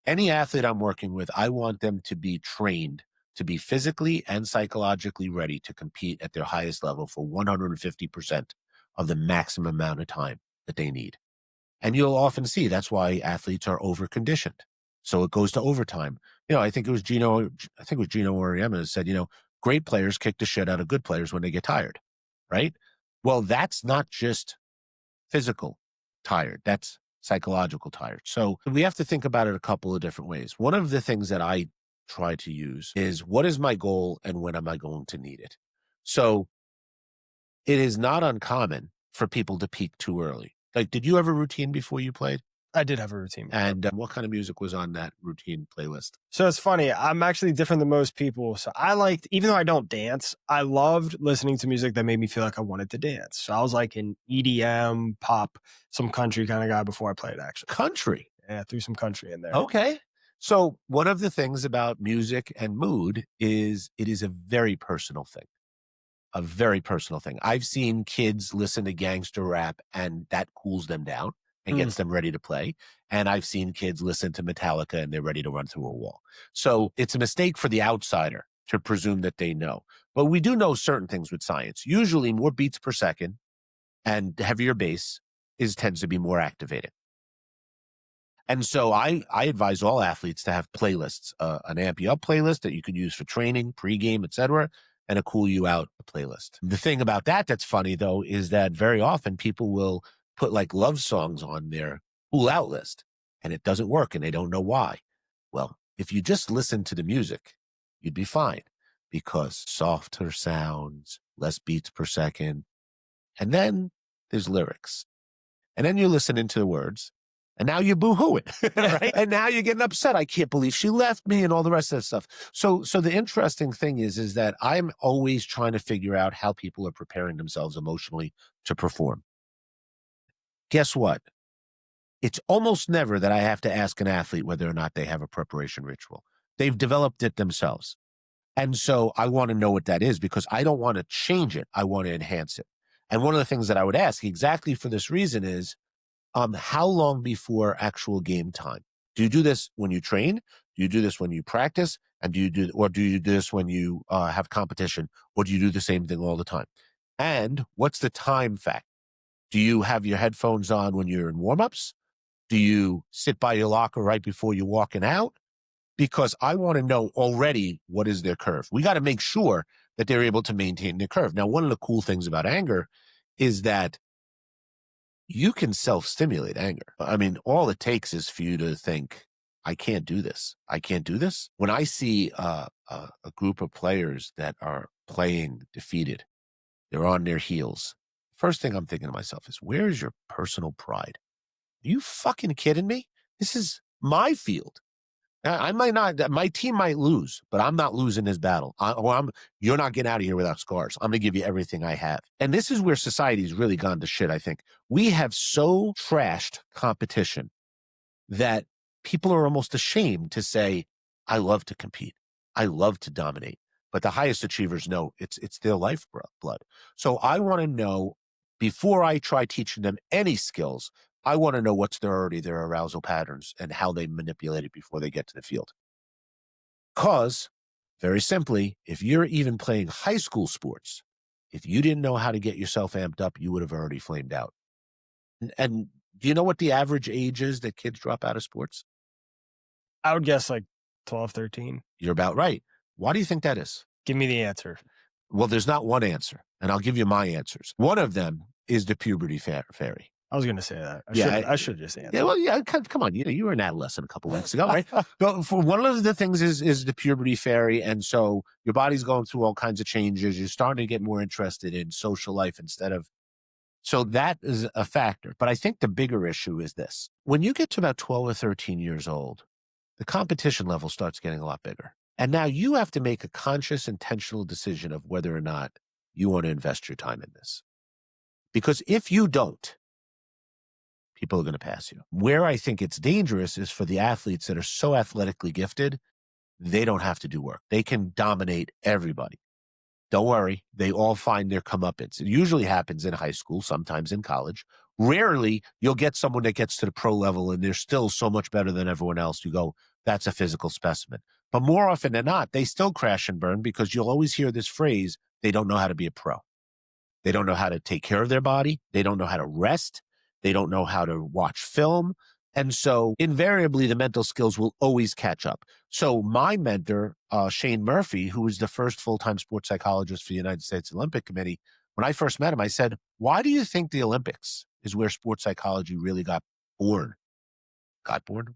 Any athlete I'm working with, I want them to be trained to be physically and psychologically ready to compete at their highest level for 150% of the maximum amount of time that they need. And you'll often see that's why athletes are overconditioned. So it goes to overtime. I think it was Gino Auriemma that said, great players kick the shit out of good players when they get tired, right? Well, that's not just physical tired. That's psychological tired. So we have to think about it a couple of different ways. One of the things that I try to use is, what is my goal and when am I going to need it? So it is not uncommon for people to peak too early. Like, did you have a routine before you played? I did have a routine. And what kind of music was on that routine playlist? So it's funny. I'm actually different than most people. So I liked, even though I don't dance, I loved listening to music that made me feel like I wanted to dance. So I was like an EDM, pop, some country kind of guy before I played, actually. Country? Yeah, threw some country in there. Okay. So one of the things about music and mood is it is a very personal thing. A very personal thing. I've seen kids listen to gangster rap and that cools them down and gets them ready to play. And I've seen kids listen to Metallica and they're ready to run through a wall. So it's a mistake for the outsider to presume that they know. But we do know certain things with science. Usually more beats per second and heavier bass tends to be more activated. And so I advise all athletes to have playlists, an amp you up playlist that you could use for training, pregame, etc., and a cool you out playlist. The thing about that's funny though, is that very often people will put like love songs on their cool out list and it doesn't work and they don't know why. Well, if you just listen to the music, you'd be fine, because softer sounds, less beats per second, And then there's lyrics. And then you listen into the words. And now you boo-hoo it, right? And now you're getting upset. I can't believe she left me and all the rest of that stuff. So the interesting thing is that I'm always trying to figure out how people are preparing themselves emotionally to perform. Guess what? It's almost never that I have to ask an athlete whether or not they have a preparation ritual. They've developed it themselves. And so I want to know what that is because I don't want to change it. I want to enhance it. And one of the things that I would ask exactly for this reason is, how long before actual game time? Do you do this when you train? Do you do this when you practice? And do you do this when you have competition? Or do you do the same thing all the time? And what's the time fact? Do you have your headphones on when you're in warmups? Do you sit by your locker right before you're walking out? Because I want to know already what is their curve. We got to make sure that they're able to maintain their curve. Now, one of the cool things about anger is that you can self-stimulate anger. I mean, all it takes is for you to think, I can't do this. I can't do this. When I see a group of players that are playing defeated, they're on their heels. First thing I'm thinking to myself is, where is your personal pride? Are you fucking kidding me? This is my field. I might not, my team might lose, but I'm not losing this battle. You're not getting out of here without scars. I'm going to give you everything I have. And this is where society's really gone to shit, I think. We have so trashed competition that people are almost ashamed to say, I love to compete. I love to dominate. But the highest achievers know it's their lifeblood. So I want to know, before I try teaching them any skills, I want to know what's their arousal patterns and how they manipulate it before they get to the field. Because, very simply, if you're even playing high school sports, if you didn't know how to get yourself amped up, you would have already flamed out. And do you know what the average age is that kids drop out of sports? I would guess like 12, 13. You're about right. Why do you think that is? Give me the answer. Well, there's not one answer, and I'll give you my answers. One of them is the puberty fairy. I was going to say that. I should just answer. Yeah, well, yeah, come on. You were an adolescent a couple weeks ago, right? But for one of the things is the puberty fairy. And so your body's going through all kinds of changes. You're starting to get more interested in social life so that is a factor. But I think the bigger issue is this. When you get to about 12 or 13 years old, the competition level starts getting a lot bigger. And now you have to make a conscious, intentional decision of whether or not you want to invest your time in this. Because if you don't, people are going to pass you. Where I think it's dangerous is for the athletes that are so athletically gifted, they don't have to do work. They can dominate everybody. Don't worry. They all find their comeuppance. It usually happens in high school, sometimes in college. Rarely you'll get someone that gets to the pro level and they're still so much better than everyone else. You go, that's a physical specimen. But more often than not, they still crash and burn because you'll always hear this phrase, they don't know how to be a pro. They don't know how to take care of their body. They don't know how to rest. They don't know how to watch film. And so invariably, the mental skills will always catch up. So my mentor, Shane Murphy, who was the first full-time sports psychologist for the United States Olympic Committee, when I first met him, I said, why do you think the Olympics is where sports psychology really got born?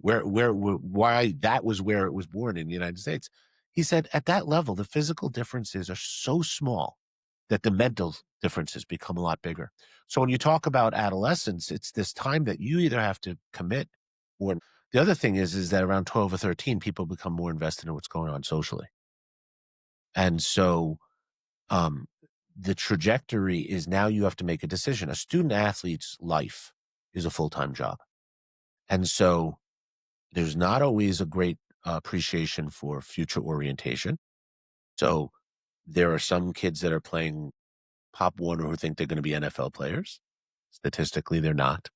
Why that was where it was born in the United States? He said, at that level, the physical differences are so small that the mental differences become a lot bigger. So when you talk about adolescence, it's this time that you either have to commit or the other thing is that around 12 or 13, people become more invested in what's going on socially. And so the trajectory is now you have to make a decision. A student athlete's life is a full-time job. And so there's not always a great appreciation for future orientation. So there are some kids that are playing Pop Warner who think they're going to be NFL players. Statistically, they're not.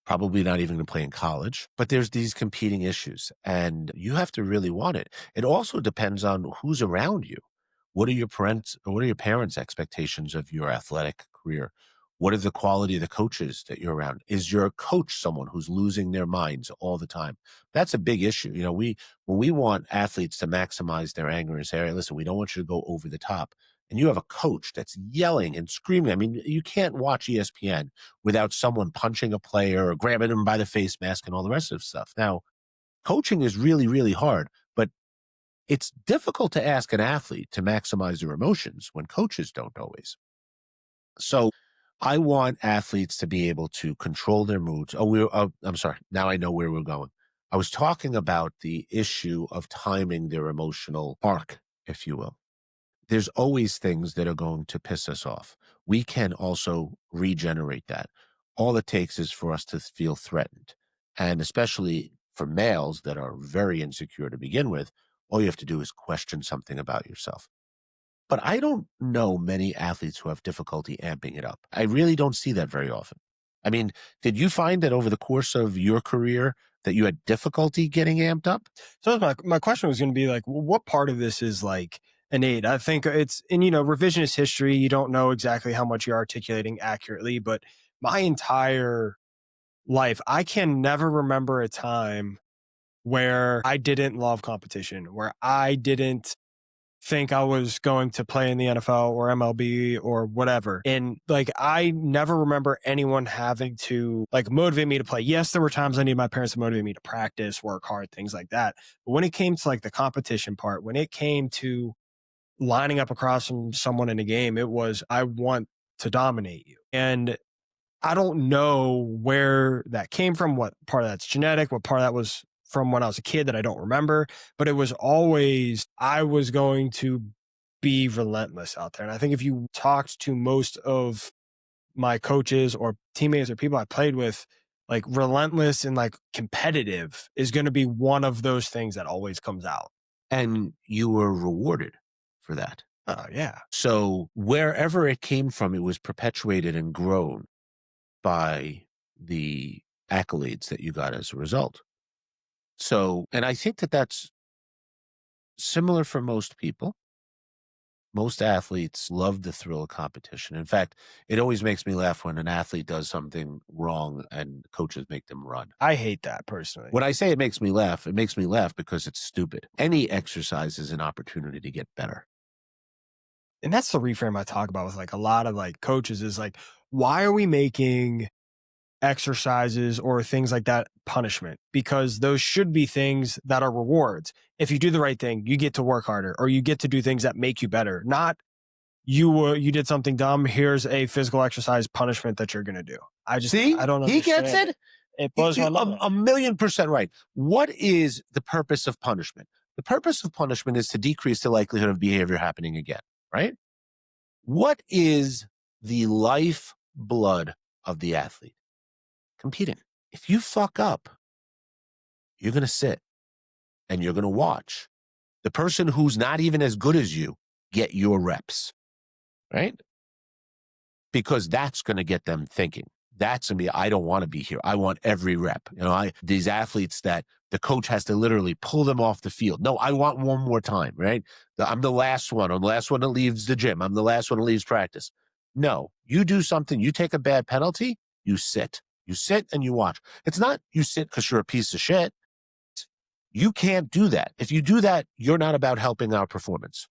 Probably not even going to play in college. But there's these competing issues, and you have to really want it. It also depends on who's around you. What are your parents' expectations of your athletic career? What is the quality of the coaches that you're around? Is your coach someone who's losing their minds all the time? That's a big issue. You know, when we want athletes to maximize their anger and say, hey, listen, we don't want you to go over the top. And you have a coach that's yelling and screaming. I mean, you can't watch ESPN without someone punching a player or grabbing them by the face mask and all the rest of the stuff. Now, coaching is really, really hard, but it's difficult to ask an athlete to maximize their emotions when coaches don't always. So I want athletes to be able to control their moods. I'm sorry. Now I know where we're going. I was talking about the issue of timing their emotional arc, if you will. There's always things that are going to piss us off. We can also regenerate that. All it takes is for us to feel threatened. And especially for males that are very insecure to begin with, all you have to do is question something about yourself. But I don't know many athletes who have difficulty amping it up. I really don't see that very often. I mean, did you find that over the course of your career that you had difficulty getting amped up? So my question was going to be like, well, what part of this is like innate? I think it's in, revisionist history. You don't know exactly how much you're articulating accurately, but my entire life, I can never remember a time where I didn't love competition, where I didn't think I was going to play in the NFL or MLB or whatever. And like, I never remember anyone having to like motivate me to play. Yes, there were times I needed my parents to motivate me to practice, work hard, things like that. But when it came to like the competition part, when it came to lining up across from someone in a game, it was, I want to dominate you. And I don't know where that came from, what part of that's genetic, what part of that was from when I was a kid that I don't remember, but it was always, I was going to be relentless out there. And I think if you talked to most of my coaches or teammates or people I played with, like relentless and like competitive is going to be one of those things that always comes out. And you were rewarded for that. Oh, yeah. So wherever it came from, it was perpetuated and grown by the accolades that you got as a result. So, and I think that that's similar for most people. Most athletes love the thrill of competition. In fact, it always makes me laugh when an athlete does something wrong and coaches make them run. I hate that personally. When I say it makes me laugh because it's stupid. Any exercise is an opportunity to get better. And that's the reframe I talk about with like a lot of like coaches is like, why are we making exercises or things like that punishment? Because those should be things that are rewards. If you do the right thing, you get to work harder or you get to do things that make you better. Not you did something dumb. Here's a physical exercise punishment that you're going to do. See, I don't he gets understand it. It blows my mind. 1,000,000% right. What is the purpose of punishment? The purpose of punishment is to decrease the likelihood of behavior happening again, right? What is the lifeblood of the athlete? Competing. If you fuck up, you're going to sit and you're going to watch the person who's not even as good as you get your reps, right? Because that's going to get them thinking. That's going to be, I don't want to be here. I want every rep. These athletes that the coach has to literally pull them off the field. No, I want one more time, right? I'm the last one. I'm the last one that leaves the gym. I'm the last one that leaves practice. No, you do something, you take a bad penalty, you sit. You sit and you watch. It's not you sit because you're a piece of shit. You can't do that. If you do that, you're not about helping our performance.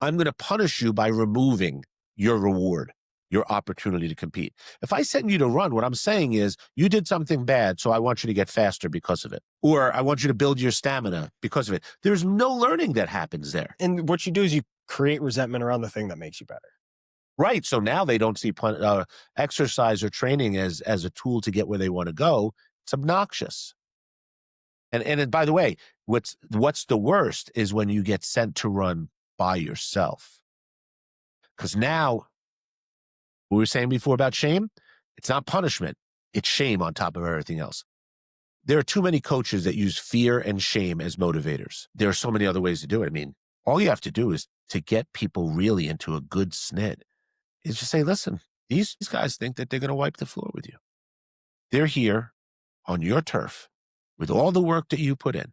I'm going to punish you by removing your reward, your opportunity to compete. If I send you to run, what I'm saying is you did something bad, so I want you to get faster because of it. Or I want you to build your stamina because of it. There's no learning that happens there. And what you do is you create resentment around the thing that makes you better. Right. So now they don't see exercise or training as a tool to get where they want to go. It's obnoxious. And by the way, what's the worst is when you get sent to run by yourself. Because now, what we were saying before about shame, it's not punishment. It's shame on top of everything else. There are too many coaches that use fear and shame as motivators. There are so many other ways to do it. I mean, all you have to do is to get people really into a good snit is just say, listen, these guys think that they're going to wipe the floor with you. They're here on your turf with all the work that you put in,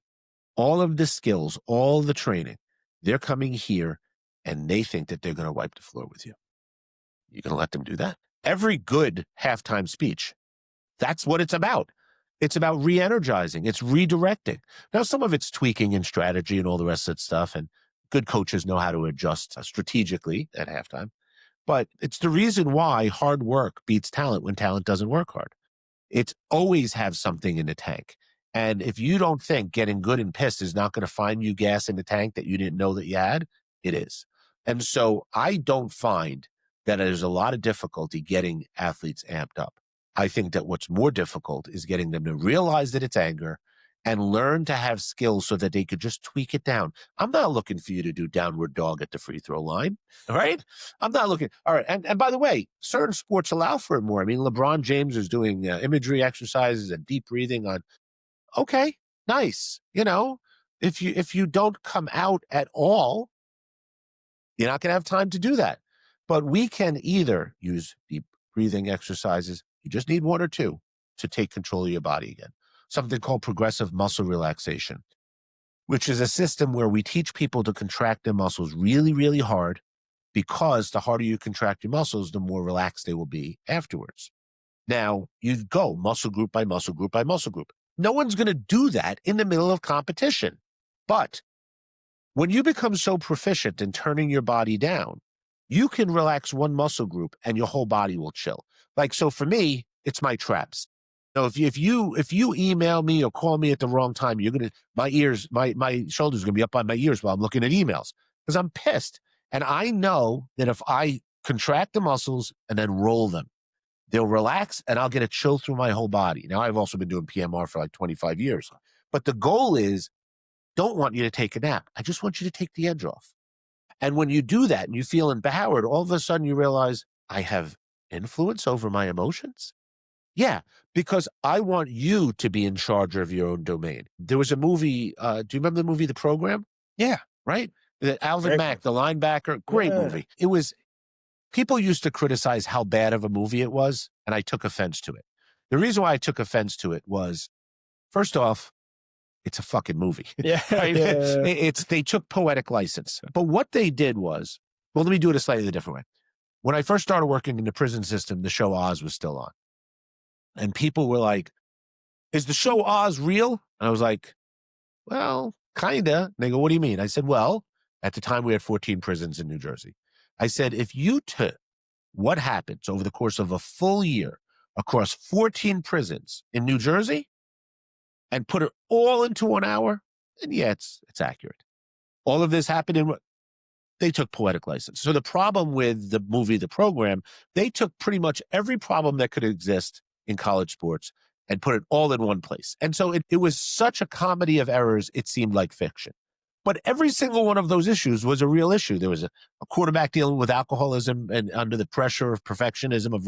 all of the skills, all the training. They're coming here and they think that they're going to wipe the floor with you. You're going to let them do that? Every good halftime speech, that's what it's about. It's about re-energizing. It's redirecting. Now, some of it's tweaking and strategy and all the rest of that stuff. And good coaches know how to adjust strategically at halftime. But it's the reason why hard work beats talent when talent doesn't work hard. It's always have something in the tank. And if you don't think getting good and pissed is not going to find you gas in the tank that you didn't know that you had, it is. And so I don't find that there's a lot of difficulty getting athletes amped up. I think that what's more difficult is getting them to realize that it's anger and learn to have skills so that they could just tweak it down. I'm not looking for you to do downward dog at the free throw line, all right? I'm not looking. All right. And by the way, certain sports allow for it more. I mean, LeBron James is doing imagery exercises and deep breathing on, okay, nice. You know, if you don't come out at all, you're not going to have time to do that. But we can either use deep breathing exercises. You just need one or two to take control of your body again. Something called progressive muscle relaxation, which is a system where we teach people to contract their muscles really, really hard, because the harder you contract your muscles, the more relaxed they will be afterwards. Now, you go muscle group by muscle group by muscle group. No one's going to do that in the middle of competition. But when you become so proficient in turning your body down, you can relax one muscle group and your whole body will chill. Like, so for me, it's my traps. So if you email me or call me at the wrong time, my shoulders are gonna be up on my ears while I'm looking at emails, because I'm pissed. And I know that if I contract the muscles and then roll them, they'll relax and I'll get a chill through my whole body. Now, I've also been doing PMR for like 25 years. But the goal is, don't want you to take a nap. I just want you to take the edge off. And when you do that and you feel empowered, all of a sudden you realize, I have influence over my emotions. Yeah, because I want you to be in charge of your own domain. There was a movie, do you remember the movie The Program? Yeah. Right? Alvin Great Mack, the linebacker, great movie. People used to criticize how bad of a movie it was, and I took offense to it. The reason why I took offense to it was, first off, it's a fucking movie. Yeah. Right? Yeah. They took poetic license. But what they did was, well, let me do it a slightly different way. When I first started working in the prison system, the show Oz was still on. And people were like, is the show Oz real? And I was like, well, kinda. And they go, what do you mean? I said, well, at the time we had 14 prisons in New Jersey. I said, if you took what happens over the course of a full year across 14 prisons in New Jersey and put it all into 1 hour, then yeah, it's accurate. All of this happened in, they took poetic license. So the problem with the movie, The Program, they took pretty much every problem that could exist in college sports and put it all in one place. And so it was such a comedy of errors, it seemed like fiction. But every single one of those issues was a real issue. There was a quarterback dealing with alcoholism and under the pressure of perfectionism of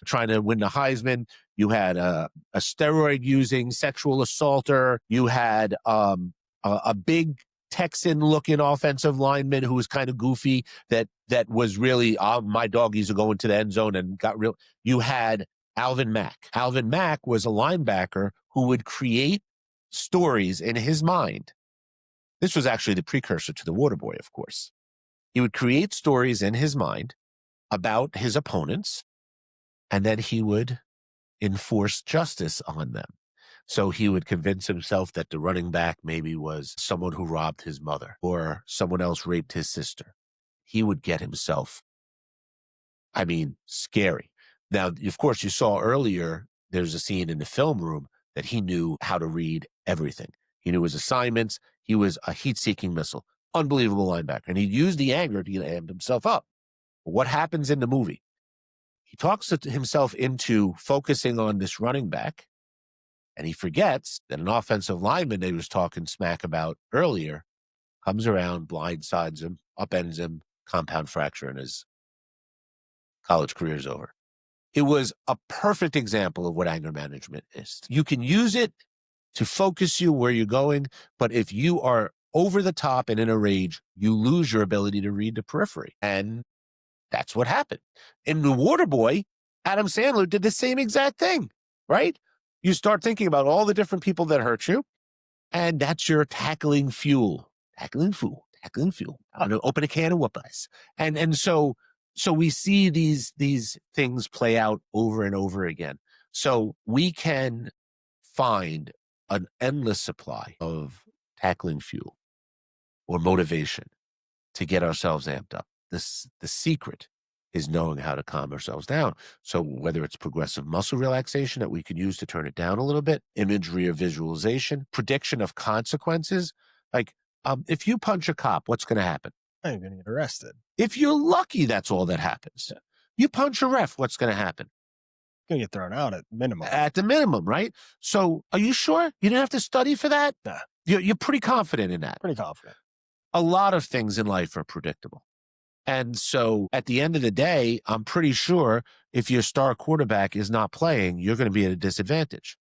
trying to win the Heisman. You had a steroid using sexual assaulter. You had a big Texan looking offensive lineman who was kind of goofy that was really, my doggies are going to the end zone and got real. You had Alvin Mack. Alvin Mack was a linebacker who would create stories in his mind. This was actually the precursor to the Water Boy, of course. He would create stories in his mind about his opponents, and then he would enforce justice on them. So he would convince himself that the running back maybe was someone who robbed his mother or someone else raped his sister. He would get himself, scary. Now, of course, you saw earlier, there's a scene in the film room that he knew how to read everything. He knew his assignments. He was a heat-seeking missile. Unbelievable linebacker. And he used the anger to amp himself up. What happens in the movie? He talks himself into focusing on this running back, and he forgets that an offensive lineman that he was talking smack about earlier comes around, blindsides him, upends him, compound fracture, and his college career is over. It was a perfect example of what anger management is. You can use it to focus you where you're going, but if you are over the top and in a rage, you lose your ability to read the periphery. And that's what happened. In The Water Boy, Adam Sandler did the same exact thing, right? You start thinking about all the different people that hurt you, and that's your tackling fuel. Tackling fuel. I'm going to open a can of whoop-eyes. And so we see these things play out over and over again. So we can find an endless supply of tackling fuel or motivation to get ourselves amped up. The secret is knowing how to calm ourselves down. So whether it's progressive muscle relaxation that we can use to turn it down a little bit, imagery or visualization, prediction of consequences. Like if you punch a cop, what's going to happen? I'm going to get arrested. If you're lucky, that's all that happens. Yeah. You punch a ref, what's going to happen? Gonna get thrown out at minimum. At the minimum, right? So are you sure? You didn't have to study for that? Nah, You're pretty confident in that. pretty confident. A lot of things in life are predictable. And so at the end of the day, I'm pretty sure if your star quarterback is not playing, you're going to be at a disadvantage.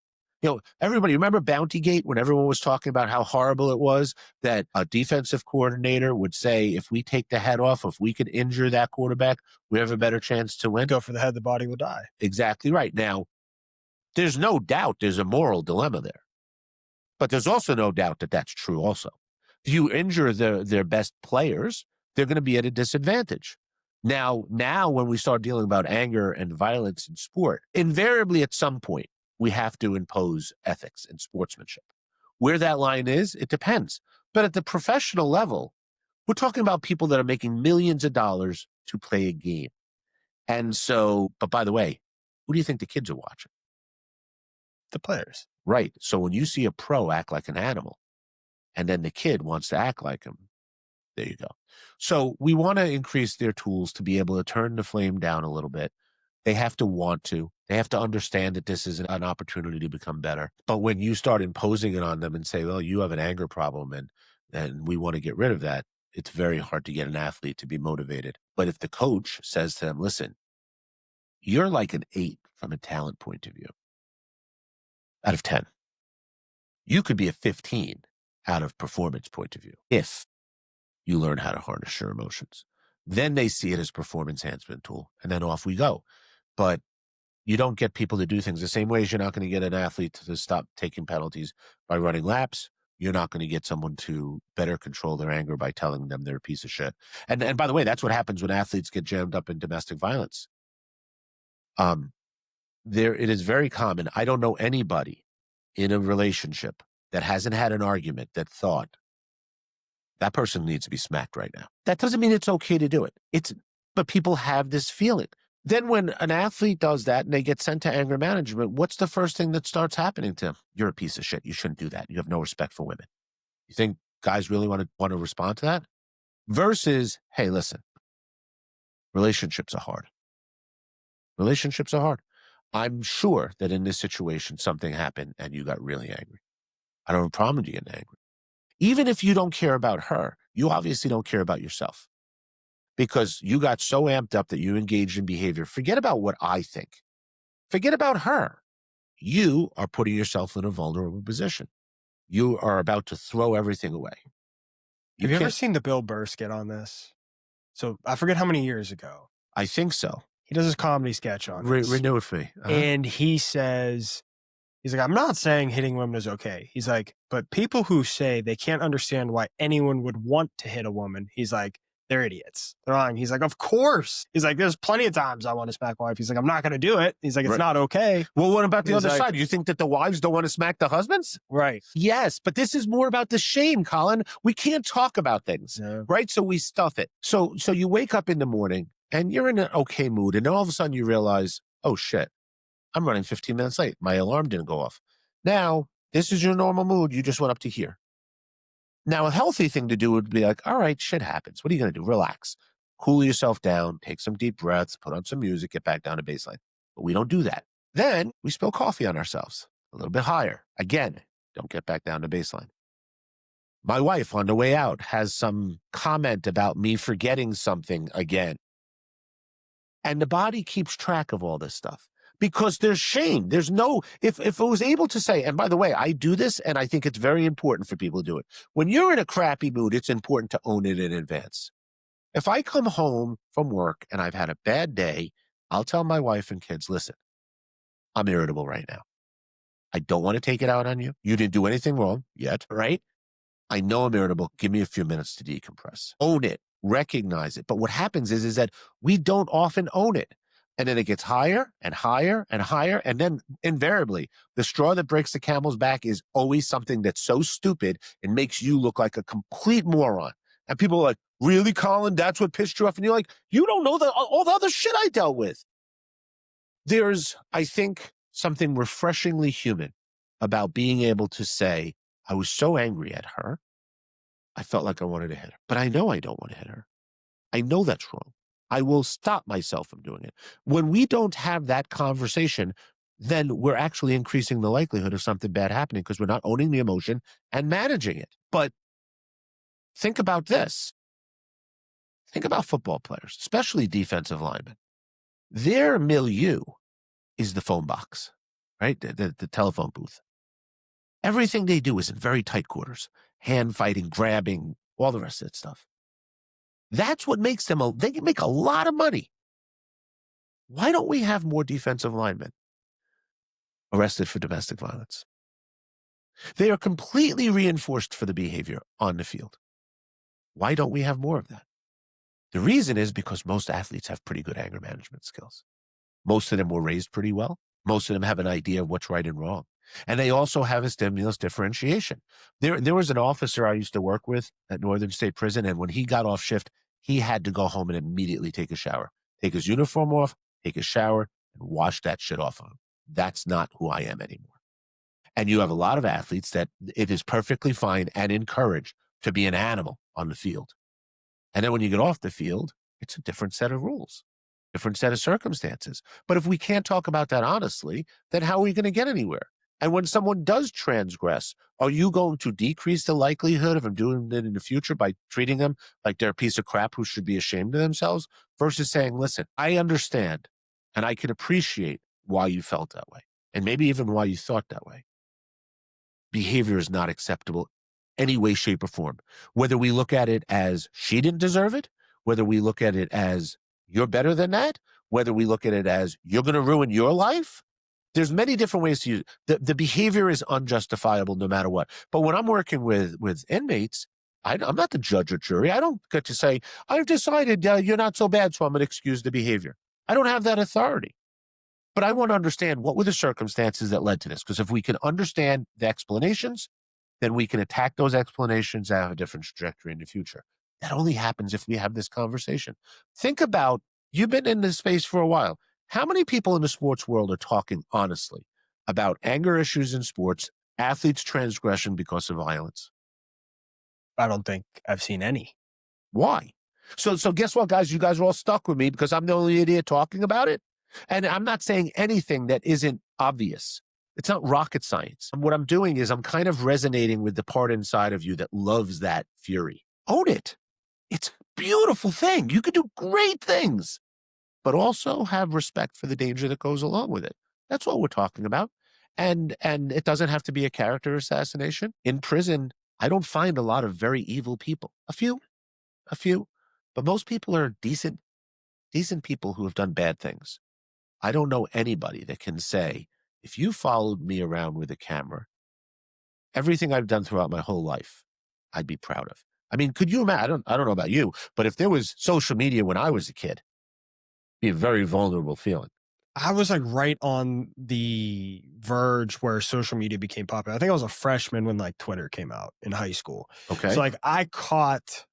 Everybody remember Bountygate when everyone was talking about how horrible it was that a defensive coordinator would say, if we take the head off, if we could injure that quarterback, we have a better chance to win. Go for the head, the body will die. Exactly right. Now, there's no doubt there's a moral dilemma there, but there's also no doubt that that's true also. If you injure their best players, they're going to be at a disadvantage. Now, when we start dealing about anger and violence in sport, invariably at some point, we have to impose ethics and sportsmanship. Where that line is, it depends. But at the professional level, we're talking about people that are making millions of dollars to play a game. And so, but by the way, who do you think the kids are watching? The players. Right. So when you see a pro act like an animal, and then the kid wants to act like him, there you go. So we want to increase their tools to be able to turn the flame down a little bit. They have to want to. They have to understand that this is an opportunity to become better. But when you start imposing it on them and say, well, you have an anger problem and we want to get rid of that, it's very hard to get an athlete to be motivated. But if the coach says to them, listen, you're like an 8 from a talent point of view out of 10. You could be a 15 out of performance point of view if you learn how to harness your emotions. Then they see it as performance enhancement tool, and then off we go. But you don't get people to do things the same way as you're not going to get an athlete to stop taking penalties by running laps. You're not going to get someone to better control their anger by telling them they're a piece of shit. And by the way, that's what happens when athletes get jammed up in domestic violence. It is very common. I don't know anybody in a relationship that hasn't had an argument that thought that person needs to be smacked right now. That doesn't mean it's okay to do it. But people have this feeling. Then when an athlete does that and they get sent to anger management, what's the first thing that starts happening to them? You're a piece of shit. You shouldn't do that. You have no respect for women. You think guys really want to respond to that? Versus, hey, listen, relationships are hard. Relationships are hard. I'm sure that in this situation, something happened and you got really angry. I don't have a problem with you getting angry. Even if you don't care about her, you obviously don't care about yourself because you got so amped up that you engaged in behavior. Forget about what I think. Forget about her. You are putting yourself in a vulnerable position. You are about to throw everything away. Have you ever seen the Bill Burr skit on this? So I forget how many years ago. I think so. He does his comedy sketch on this. Renew it for me. And he says, he's like, I'm not saying hitting women is okay. He's like, but people who say they can't understand why anyone would want to hit a woman, he's like, they're idiots. They're lying. He's like, of course. He's like, there's plenty of times I want to smack my wife. He's like, I'm not going to do it. He's like, it's not okay. Well, what about the other side? You think that the wives don't want to smack the husbands? Right. Yes, but this is more about the shame, Colin. We can't talk about things, right? So we stuff it. So you wake up in the morning and you're in an okay mood. And then all of a sudden you realize, oh shit, I'm running 15 minutes late. My alarm didn't go off. Now, this is your normal mood. You just went up to here. Now, a healthy thing to do would be like, all right, shit happens. What are you going to do? Relax. Cool yourself down. Take some deep breaths. Put on some music. Get back down to baseline. But we don't do that. Then we spill coffee on ourselves. A little bit higher. Again, don't get back down to baseline. My wife on the way out has some comment about me forgetting something again. And the body keeps track of all this stuff. Because there's shame. There's no, if it was able to say, and by the way, I do this and I think it's very important for people to do it. When you're in a crappy mood, it's important to own it in advance. If I come home from work and I've had a bad day, I'll tell my wife and kids, listen, I'm irritable right now. I don't want to take it out on you. You didn't do anything wrong yet, right? I know I'm irritable. Give me a few minutes to decompress. Own it. Recognize it. But what happens is that we don't often own it. And then it gets higher and higher and higher. And then invariably, the straw that breaks the camel's back is always something that's so stupid and makes you look like a complete moron. And people are like, really, Colin? That's what pissed you off? And you're like, you don't know all the other shit I dealt with. There's, I think, something refreshingly human about being able to say, I was so angry at her. I felt like I wanted to hit her. But I know I don't want to hit her. I know that's wrong. I will stop myself from doing it. When we don't have that conversation, then we're actually increasing the likelihood of something bad happening because we're not owning the emotion and managing it. But think about this. Think about football players, especially defensive linemen. Their milieu is the phone box, right? The telephone booth. Everything they do is in very tight quarters, hand fighting, grabbing, all the rest of that stuff. That's what makes them, they can make a lot of money. Why don't we have more defensive linemen arrested for domestic violence? They are completely reinforced for the behavior on the field. Why don't we have more of that? The reason is because most athletes have pretty good anger management skills. Most of them were raised pretty well. Most of them have an idea of what's right and wrong. And they also have a stimulus differentiation. There was an officer I used to work with at Northern State Prison, and when he got off shift, he had to go home and immediately take a shower, take his uniform off, take a shower, and wash that shit off of him. That's not who I am anymore. And you have a lot of athletes that it is perfectly fine and encouraged to be an animal on the field. And then when you get off the field, it's a different set of rules, different set of circumstances. But if we can't talk about that honestly, then how are we going to get anywhere? And when someone does transgress, are you going to decrease the likelihood of them doing it in the future by treating them like they're a piece of crap who should be ashamed of themselves versus saying, listen, I understand and I can appreciate why you felt that way and maybe even why you thought that way. Behavior is not acceptable any way, shape, or form. Whether we look at it as she didn't deserve it, whether we look at it as you're better than that, whether we look at it as you're going to ruin your life, there's many different ways to use it. The behavior is unjustifiable no matter what. But when I'm working with inmates, I'm not the judge or jury. I don't get to say, I've decided you're not so bad, so I'm going to excuse the behavior. I don't have that authority. But I want to understand what were the circumstances that led to this. Because if we can understand the explanations, then we can attack those explanations and have a different trajectory in the future. That only happens if we have this conversation. Think about, you've been in this space for a while. How many people in the sports world are talking honestly about anger issues in sports, athletes' transgression because of violence? I don't think I've seen any. Why? So guess what, guys? You guys are all stuck with me because I'm the only idiot talking about it. And I'm not saying anything that isn't obvious. It's not rocket science. And what I'm doing is I'm kind of resonating with the part inside of you that loves that fury. Own it. It's a beautiful thing. You can do great things, but also have respect for the danger that goes along with it. That's what we're talking about. And it doesn't have to be a character assassination. In prison, I don't find a lot of very evil people. A few, but most people are decent people who have done bad things. I don't know anybody that can say, if you followed me around with a camera, everything I've done throughout my whole life, I'd be proud of. I mean, could you imagine? I don't know about you, but if there was social media when I was a kid, it'd be a very vulnerable feeling. I was like right on the verge where social media became popular. I think I was a freshman when like Twitter came out in high school. Okay. So like I caught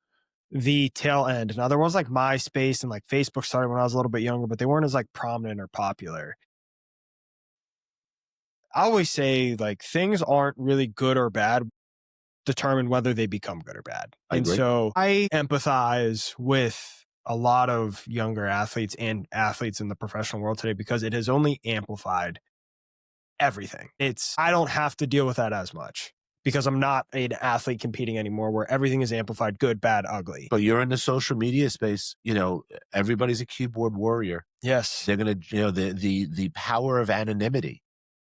the tail end. Now there was like MySpace and like Facebook started when I was a little bit younger, but they weren't as like prominent or popular. I always say like things aren't really good or bad, determine whether they become good or bad. I agree. So I empathize with a lot of younger athletes and athletes in the professional world today because it has only amplified everything. I don't have to deal with that as much because I'm not an athlete competing anymore where everything is amplified, good, bad, ugly. But you're in the social media space, everybody's a keyboard warrior. Yes. They're going to, the power of anonymity.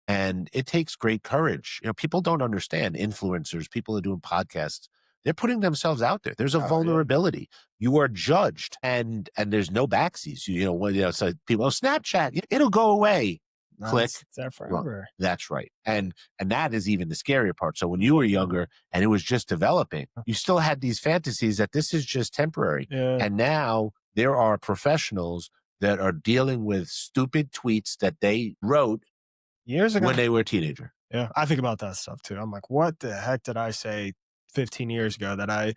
And it takes great courage. People don't understand influencers, people are doing podcasts. They're putting themselves out there. There's a vulnerability. Yeah. You are judged and there's no backsies. So people, Snapchat, it'll go away. Click. It's there forever. Well, that's right. And that is even the scarier part. So when you were younger and it was just developing, you still had these fantasies that this is just temporary. Yeah. And now there are professionals that are dealing with stupid tweets that they wrote years ago when they were a teenager. Yeah. I think about that stuff too. I'm like, what the heck did I say 15 years ago that I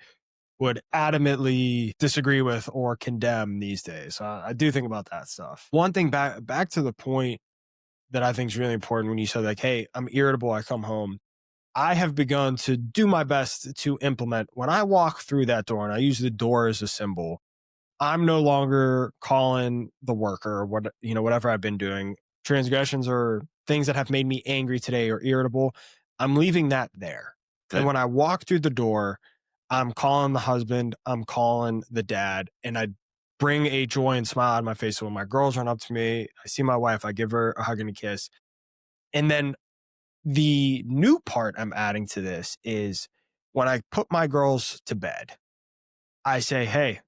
would adamantly disagree with or condemn these days? I do think about that stuff. One thing back to the point that I think is really important when you said like, hey, I'm irritable, I come home. I have begun to do my best to implement when I walk through that door, and I use the door as a symbol. I'm no longer calling the worker or what, whatever I've been doing. Transgressions or things that have made me angry today or irritable. I'm leaving that there. And Good. when I walk through the door, I'm calling the husband, I'm calling the dad, and I bring a joy and smile on my face. So when my girls run up to me, I see my wife, I give her a hug and a kiss. And then the new part I'm adding to this is when I put my girls to bed, I say, hey,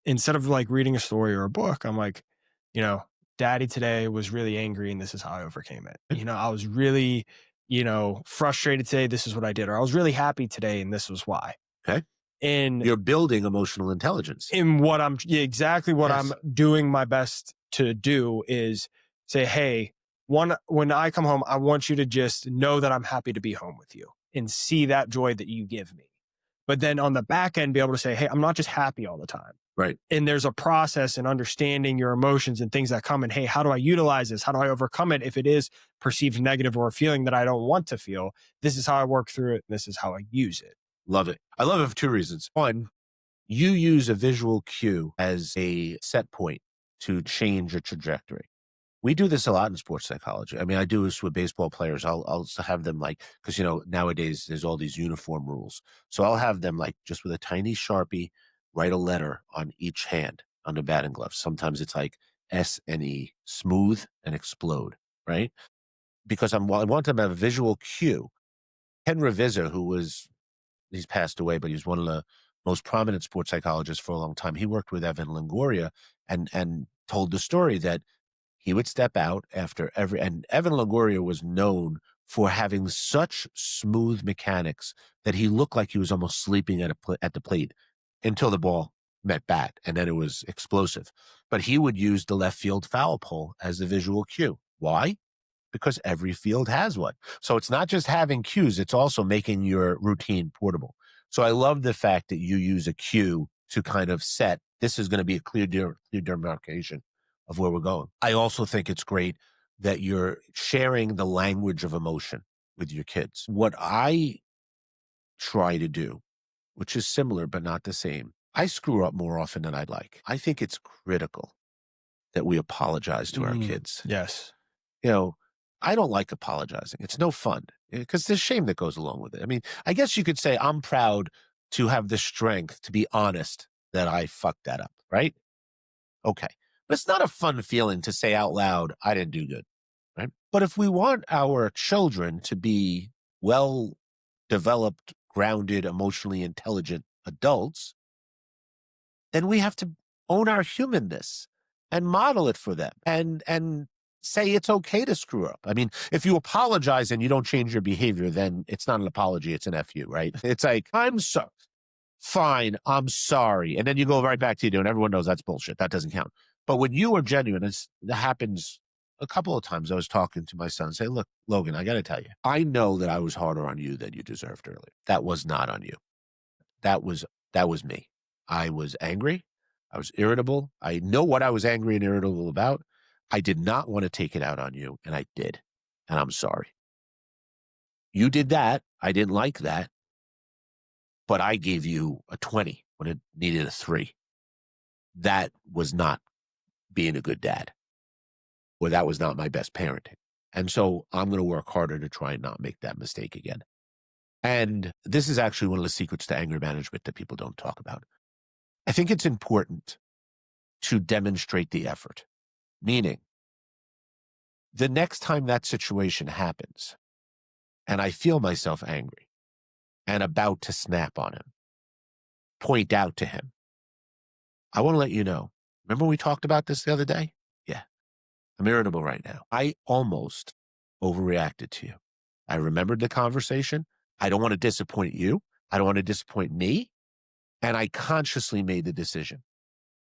instead of like reading a story or a book, I'm like, you know, daddy today was really angry and this is how I overcame it. Good. I was really, frustrated today. This is what I did. Or I was really happy today and this was why. Okay. And You're building emotional intelligence. in what I'm yeah, exactly what I'm Yes. doing my best to do is say, hey, when I come home, I want you to just know that I'm happy to be home with you and see that joy that you give me. But then on the back end, be able to say, hey, I'm not just happy all the time. Right. And there's a process in understanding your emotions and things that come and hey, how do I utilize this? How do I overcome it if it is perceived negative or a feeling that I don't want to feel? This is how I work through it. And this is how I use it. Love it. I love it for two reasons. One, you use a visual cue as a set point to change a trajectory. We do this a lot in sports psychology. I mean, I do this with baseball players. I'll have them like, because, nowadays there's all these uniform rules. So I'll have them like just with a tiny Sharpie, write a letter on each hand on the batting gloves. Sometimes it's like S and E, smooth and explode, right? Because I want them to have a visual cue. Ken Reviza, he's passed away, but he was one of the most prominent sports psychologists for a long time. He worked with Evan Longoria and told the story that he would step out after and Evan Longoria was known for having such smooth mechanics that he looked like he was almost sleeping at the plate until the ball met bat, and then it was explosive. But he would use the left field foul pole as the visual cue. Why? Because every field has one. So it's not just having cues, it's also making your routine portable. So I love the fact that you use a cue to kind of set, this is going to be a clear demarcation of where we're going. I also think it's great that you're sharing the language of emotion with your kids. What I try to do, which is similar but not the same, I screw up more often than I'd like. I think it's critical that we apologize to our kids. Yes. You know, I don't like apologizing. It's no fun because there's shame that goes along with it. I mean, I guess you could say I'm proud to have the strength to be honest that I fucked that up, right? Okay. But it's not a fun feeling to say out loud, I didn't do good, right? But if we want our children to be well developed, grounded, emotionally intelligent adults, then we have to own our humanness and model it for them and say it's okay to screw up. I mean, if you apologize and you don't change your behavior, then it's not an apology, it's an FU, right? It's like, I'm so fine, I'm sorry. And then you go right back to you doing, everyone knows that's bullshit. That doesn't count. But when you are genuine, it happens a couple of times. I was talking to my son and say, look, Logan, I got to tell you, I know that I was harder on you than you deserved earlier. That was not on you. That was me. I was angry. I was irritable. I know what I was angry and irritable about. I did not want to take it out on you, and I did. And I'm sorry. You did that. I didn't like that. But I gave you a 20 when it needed a 3. That was not being a good dad, or that was not my best parenting. And so I'm going to work harder to try and not make that mistake again. And this is actually one of the secrets to anger management that people don't talk about. I think it's important to demonstrate the effort, meaning the next time that situation happens and I feel myself angry and about to snap on him, point out to him, I want to let you know, remember we talked about this the other day? Yeah, I'm irritable right now. I almost overreacted to you. I remembered the conversation. I don't want to disappoint you. I don't want to disappoint me. And I consciously made the decision.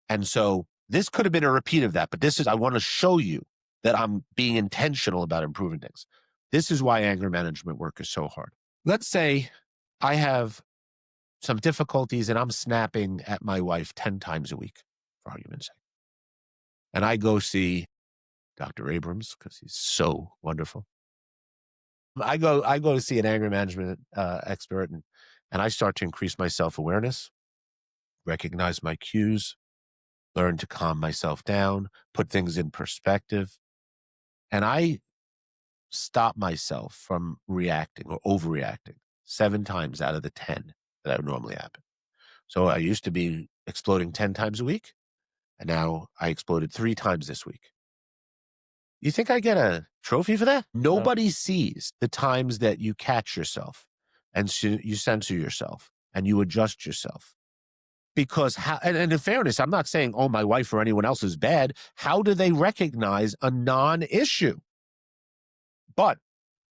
And so this could have been a repeat of that, but I want to show you that I'm being intentional about improving things. This is why anger management work is so hard. Let's say I have some difficulties and I'm snapping at my wife 10 times a week, for argument's sake. And I go see Dr. Abrams because he's so wonderful. I go to see an anger management expert and I start to increase my self-awareness, recognize my cues, learn to calm myself down, put things in perspective. And I stop myself from reacting or overreacting 7 times out of the 10 that would normally happen. So I used to be exploding 10 times a week, and now I exploded 3 times this week. You think I get a trophy for that? Nobody sees the times that you catch yourself and you censor yourself and you adjust yourself. Because and in fairness, I'm not saying, oh, my wife or anyone else is bad. How do they recognize a non-issue? But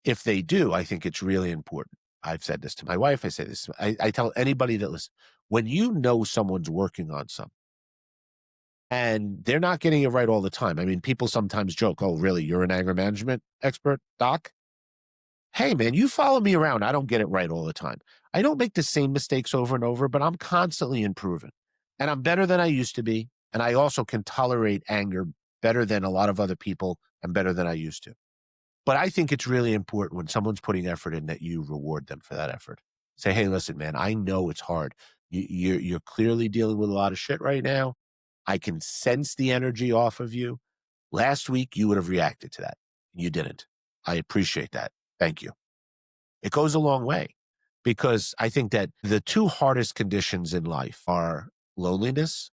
if they do, I think it's really important. I've said this to my wife. I say this. I tell anybody that listens, when you know someone's working on something and they're not getting it right all the time. I mean, people sometimes joke, oh, really? You're an anger management expert, doc? Hey, man, you follow me around. I don't get it right all the time. I don't make the same mistakes over and over, but I'm constantly improving. And I'm better than I used to be. And I also can tolerate anger better than a lot of other people and better than I used to. But I think it's really important when someone's putting effort in that you reward them for that effort. Say, hey, listen, man, I know it's hard. You're clearly dealing with a lot of shit right now. I can sense the energy off of you. Last week, you would have reacted to that. You didn't. I appreciate that. Thank you. It goes a long way because I think that the 2 hardest conditions in life are loneliness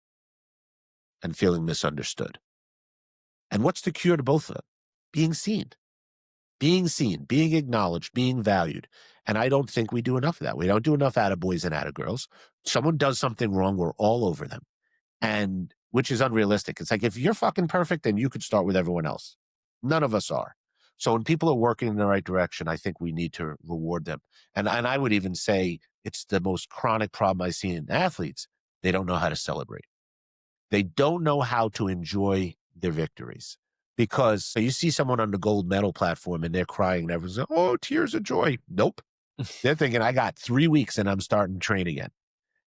and feeling misunderstood. And what's the cure to both of them? Being seen. Being seen, being acknowledged, being valued. And I don't think we do enough of that. We don't do enough attaboys and attagirls. Someone does something wrong, we're all over them. And which is unrealistic. It's like, if you're fucking perfect, then you could start with everyone else. None of us are. So when people are working in the right direction, I think we need to reward them. And I would even say it's the most chronic problem I see in athletes. They don't know how to celebrate. They don't know how to enjoy their victories. Because you see someone on the gold medal platform and they're crying and everyone's like, oh, tears of joy. Nope. They're thinking, I got 3 weeks and I'm starting to train again.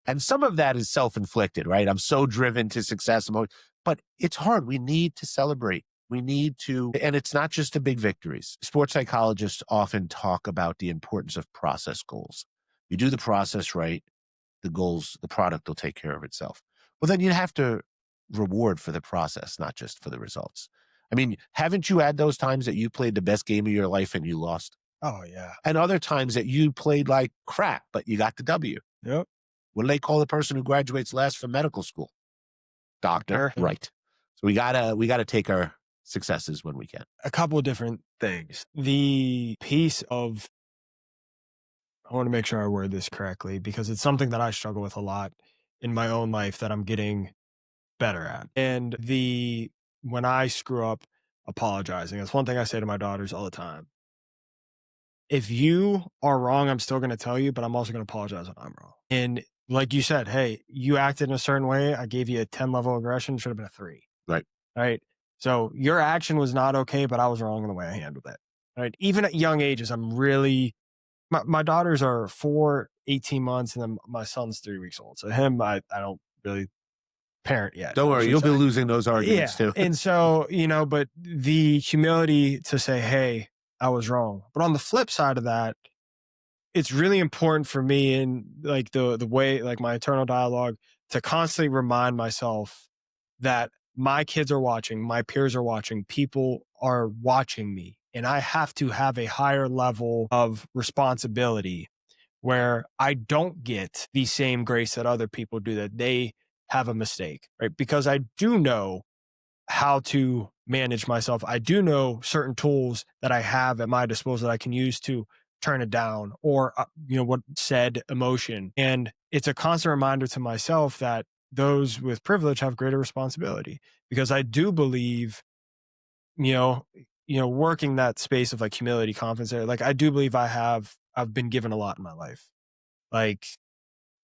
And some of that is self-inflicted, right? I'm so driven to success. But it's hard. We need to celebrate. We need to, and it's not just the big victories. Sports psychologists often talk about the importance of process goals. You do the process right, the goals, the product will take care of itself. Well, then you have to reward for the process, not just for the results. I mean, haven't you had those times that you played the best game of your life and you lost? Oh, yeah. And other times that you played like crap, but you got the W. Yep. What do they call the person who graduates last from medical school? Doctor. Sure. Right. So we gotta take our successes when we can. A couple of different things. The piece of, I want to make sure I word this correctly because it's something that I struggle with a lot in my own life that I'm getting better at. And when I screw up, apologizing. That's one thing I say to my daughters all the time. If you are wrong, I'm still going to tell you, but I'm also going to apologize when I'm wrong. And like you said, hey, you acted in a certain way. I gave you a 10 level aggression, should have been a 3. Right. Right. So your action was not okay, but I was wrong in the way I handled it. Right. Even at young ages, I'm really, my daughters are 4, 18 months, and then my son's 3 weeks old. So him, I don't really parent yet. Don't worry, you'll be losing those arguments too. And so, but the humility to say, hey, I was wrong. But on the flip side of that, it's really important for me in like the way, like my internal dialogue, to constantly remind myself that my kids are watching, my peers are watching, people are watching me. And I have to have a higher level of responsibility where I don't get the same grace that other people do, that they have a mistake, right? Because I do know how to manage myself. I do know certain tools that I have at my disposal that I can use to turn it down or, what said emotion. And it's a constant reminder to myself that those with privilege have greater responsibility, because I do believe, working that space of like humility, confidence, like I do believe I've been given a lot in my life, like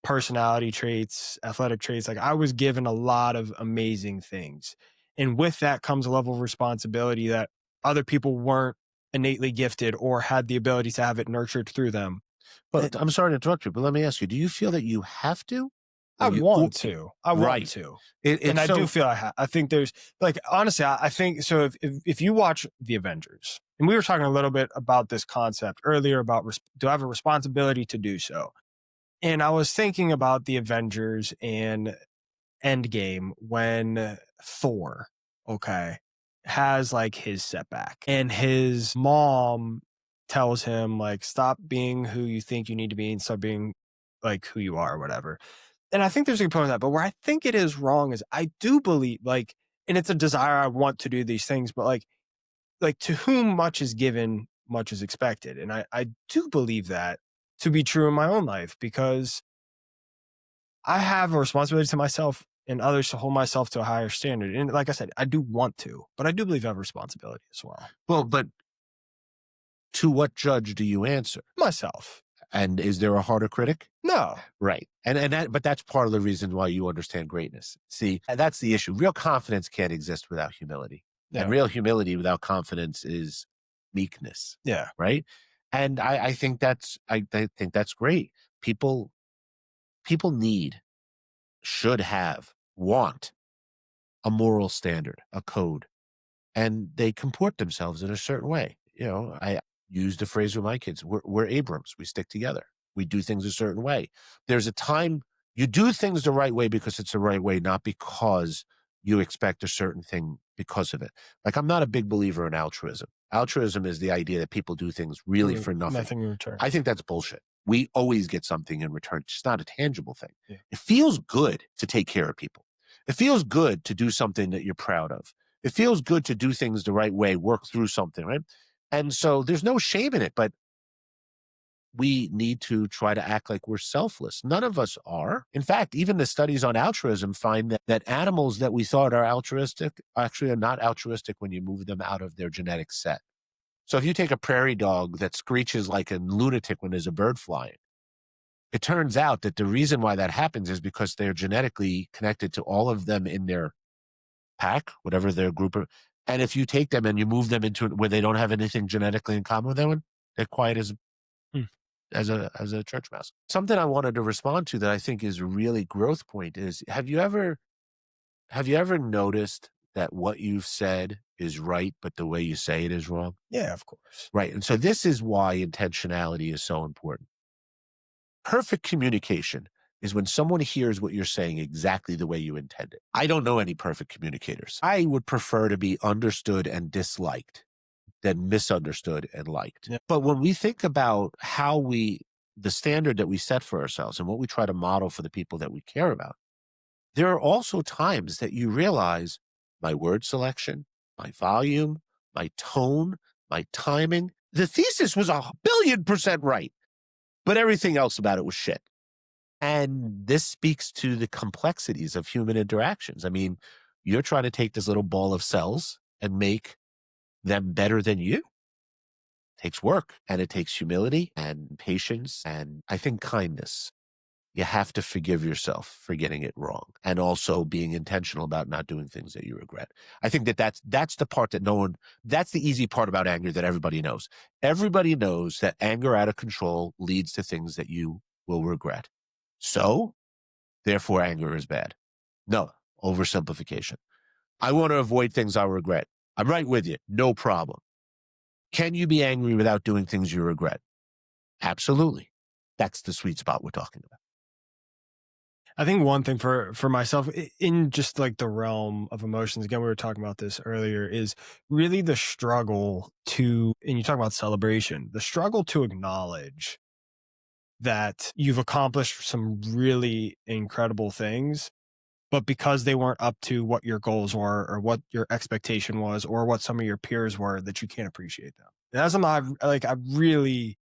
personality traits, athletic traits. Like I was given a lot of amazing things. And with that comes a level of responsibility that other people weren't innately gifted or had the ability to have it nurtured through them. But I'm sorry to interrupt you, but let me ask you, do you feel that you have to? I want to. And I do feel I think there's, like, honestly, I think so. If you watch The Avengers, and we were talking a little bit about this concept earlier about do I have a responsibility to do so? And I was thinking about The Avengers and Endgame when Thor, okay, has like his setback and his mom tells him like stop being who you think you need to be and start being like who you are or whatever. And I think there's a component of that, but where I think it is wrong is I do believe like, and it's a desire I want to do these things, but like to whom much is given, much is expected. And I do believe that to be true in my own life because I have a responsibility to myself and others to hold myself to a higher standard. And like I said, I do want to, but I do believe I have responsibility as well. Well, but to what judge do you answer? Myself. And is there a harder critic? No. Right. But that's part of the reason why you understand greatness. See, and that's the issue. Real confidence can't exist without humility. Yeah. And real humility without confidence is meekness. Yeah. Right. And I think I think that's great. People need, should have, want a moral standard, a code, and they comport themselves in a certain way. You know, I use the phrase with my kids, we're Abrams. We stick together. We do things a certain way. There's a time you do things the right way because it's the right way, not because you expect a certain thing because of it. Like, I'm not a big believer in altruism. Altruism is the idea that people do things really for nothing. Nothing in return. I think that's bullshit. We always get something in return. It's not a tangible thing. Yeah. It feels good to take care of people. It feels good to do something that you're proud of. It feels good to do things the right way, work through something, right? And so there's no shame in it, but we need to try to act like we're selfless. None of us are. In fact, even the studies on altruism find that animals that we thought are altruistic actually are not altruistic when you move them out of their genetic set. So if you take a prairie dog that screeches like a lunatic when there's a bird flying, it turns out that the reason why that happens is because they're genetically connected to all of them in their pack, whatever their group are. And if you take them and you move them into where they don't have anything genetically in common with them, they're quiet as a church mouse. Something I wanted to respond to that I think is a really growth point is, have you ever noticed that what you've said is right, but the way you say it is wrong? Yeah, of course. Right. And so this is why intentionality is so important. Perfect communication is when someone hears what you're saying exactly the way you intend it. I don't know any perfect communicators. I would prefer to be understood and disliked than misunderstood and liked. Yeah. But when we think about the standard that we set for ourselves and what we try to model for the people that we care about, there are also times that you realize my word selection, my volume, my tone, my timing, the thesis was 1,000,000,000% right, but everything else about it was shit. And this speaks to the complexities of human interactions. I mean, you're trying to take this little ball of cells and make them better than you. It takes work, and it takes humility and patience, and I think kindness. You have to forgive yourself for getting it wrong, and also being intentional about not doing things that you regret. I think that's the part that that's the easy part about anger that everybody knows. Everybody knows that anger out of control leads to things that you will regret. So, therefore, anger is bad. No, oversimplification. I want to avoid things I regret. I'm right with you. No problem. Can you be angry without doing things you regret? Absolutely. That's the sweet spot we're talking about. I think one thing for myself in just like the realm of emotions, again, we were talking about this earlier, is really the struggle to, and you talk about celebration, the struggle to acknowledge that you've accomplished some really incredible things, but because they weren't up to what your goals were or what your expectation was or what some of your peers were, that you can't appreciate them. And that's something I really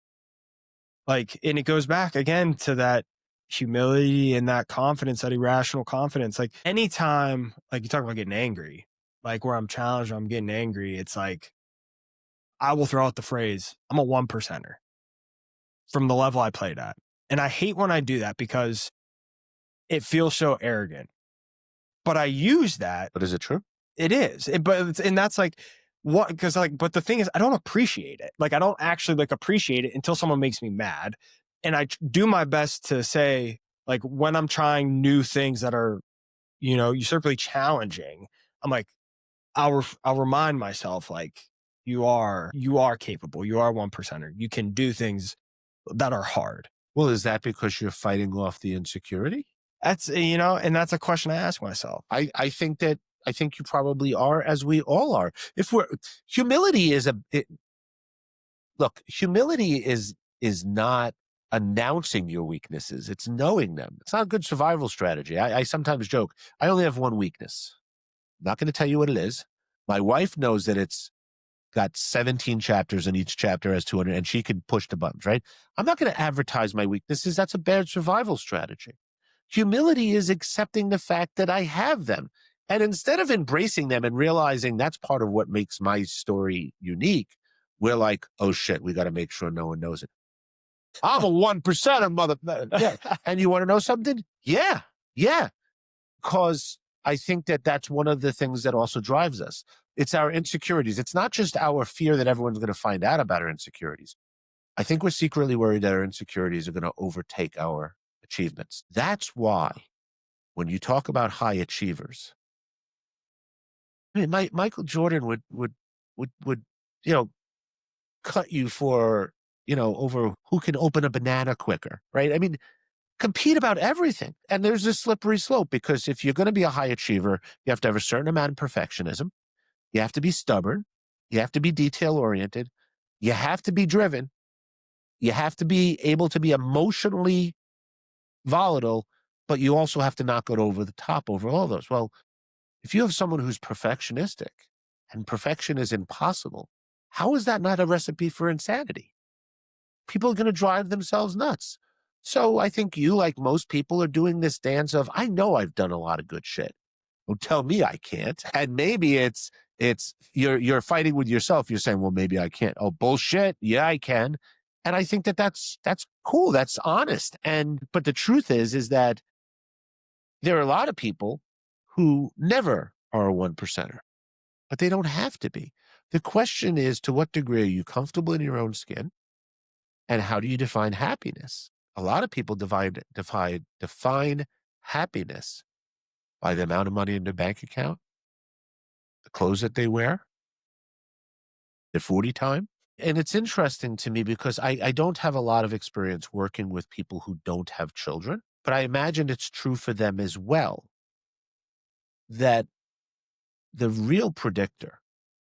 like, and it goes back again to that humility and that confidence, that irrational confidence. Like anytime, like you talk about getting angry, like where I'm challenged, or I'm getting angry, it's like, I will throw out the phrase, I'm a 1%er from the level I played at. And I hate when I do that because it feels so arrogant. But I use that. But is it true? It is. And that's like, what? Because but the thing is, I don't appreciate it. Like, I don't actually like appreciate it until someone makes me mad. And I do my best to say, like, when I'm trying new things that are, usurpably challenging, I'm like, I'll remind myself, like, you are capable. You are 1%er. You can do things that are hard. Well, is that because you're fighting off the insecurity? That's, and that's a question I ask myself. I think that I think you probably are, as we all are. If we're humility is look, humility is not announcing your weaknesses. It's knowing them. It's not a good survival strategy. I sometimes joke, I only have one weakness. I'm not going to tell you what it is. My wife knows that it's got 17 chapters and each chapter has 200 and she can push the buttons, right? I'm not going to advertise my weaknesses. That's a bad survival strategy. Humility is accepting the fact that I have them. And instead of embracing them and realizing that's part of what makes my story unique, we're like, oh shit, we got to make sure no one knows it. I'm a 1% mother. Yeah. And you want to know something? Yeah. Yeah. Because I think that that's one of the things that also drives us. It's our insecurities. It's not just our fear that everyone's going to find out about our insecurities. I think we're secretly worried that our insecurities are going to overtake our achievements. That's why when you talk about high achievers, I mean, Michael Jordan would, you know, cut you for, over who can open a banana quicker, right? I mean, compete about everything. And there's this slippery slope because if you're going to be a high achiever, you have to have a certain amount of perfectionism. You have to be stubborn. You have to be detail oriented. You have to be driven. You have to be able to be emotionally volatile, but you also have to not go over the top over all those. Well, if you have someone who's perfectionistic and perfection is impossible, how is that not a recipe for insanity? People are going to drive themselves nuts. So I think you, like most people, are doing this dance of, I know I've done a lot of good shit. Don't tell me I can't. And maybe it's you're fighting with yourself. You're saying, well, maybe I can't. Oh, bullshit. Yeah, I can. And I think that that's cool. That's honest. But the truth is that there are a lot of people who never are a 1%er, but they don't have to be. The question is, to what degree are you comfortable in your own skin? And how do you define happiness? A lot of people define happiness by the amount of money in their bank account, the clothes that they wear, their 40 time. And it's interesting to me because I don't have a lot of experience working with people who don't have children, but I imagine it's true for them as well, that the real predictor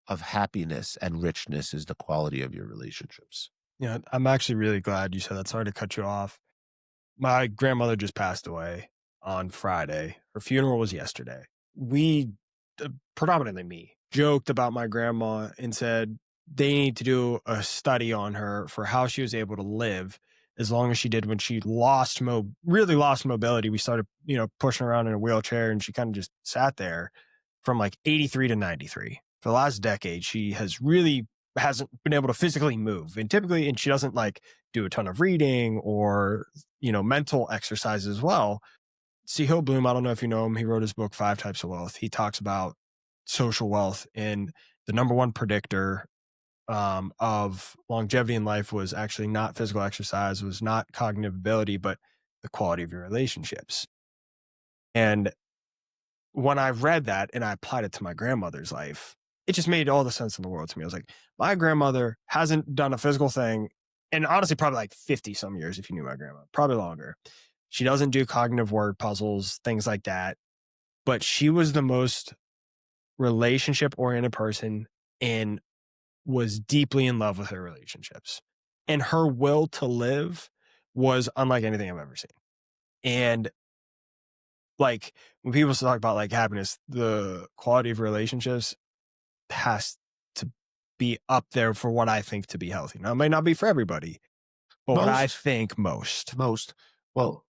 of happiness and richness is the quality of your relationships. Yeah, I'm actually really glad you said that. Sorry to cut you off. My grandmother just passed away on Friday. Her funeral was yesterday. We, predominantly me, joked about my grandma and said they need to do a study on her for how she was able to live as long as she did when she really lost mobility. We started, pushing around in a wheelchair and she kind of just sat there from like 83 to 93. For the last decade, she hasn't been able to physically move. And she doesn't like do a ton of reading or, mental exercise as well. C. Hill Bloom, I don't know if you know him. He wrote his book, Five Types of Wealth. He talks about social wealth, and the number one predictor of longevity in life was actually not physical exercise, was not cognitive ability, but the quality of your relationships. And when I read that and I applied it to my grandmother's life, it just made all the sense in the world to me. I was like, my grandmother hasn't done a physical thing, and honestly, probably like 50 some years if you knew my grandma, probably longer. She doesn't do cognitive word puzzles, things like that. But she was the most relationship oriented person and was deeply in love with her relationships. And her will to live was unlike anything I've ever seen. And like when people talk about like happiness, the quality of relationships has to be up there for what I think to be healthy. Now, it might not be for everybody, but what I think Most. Well,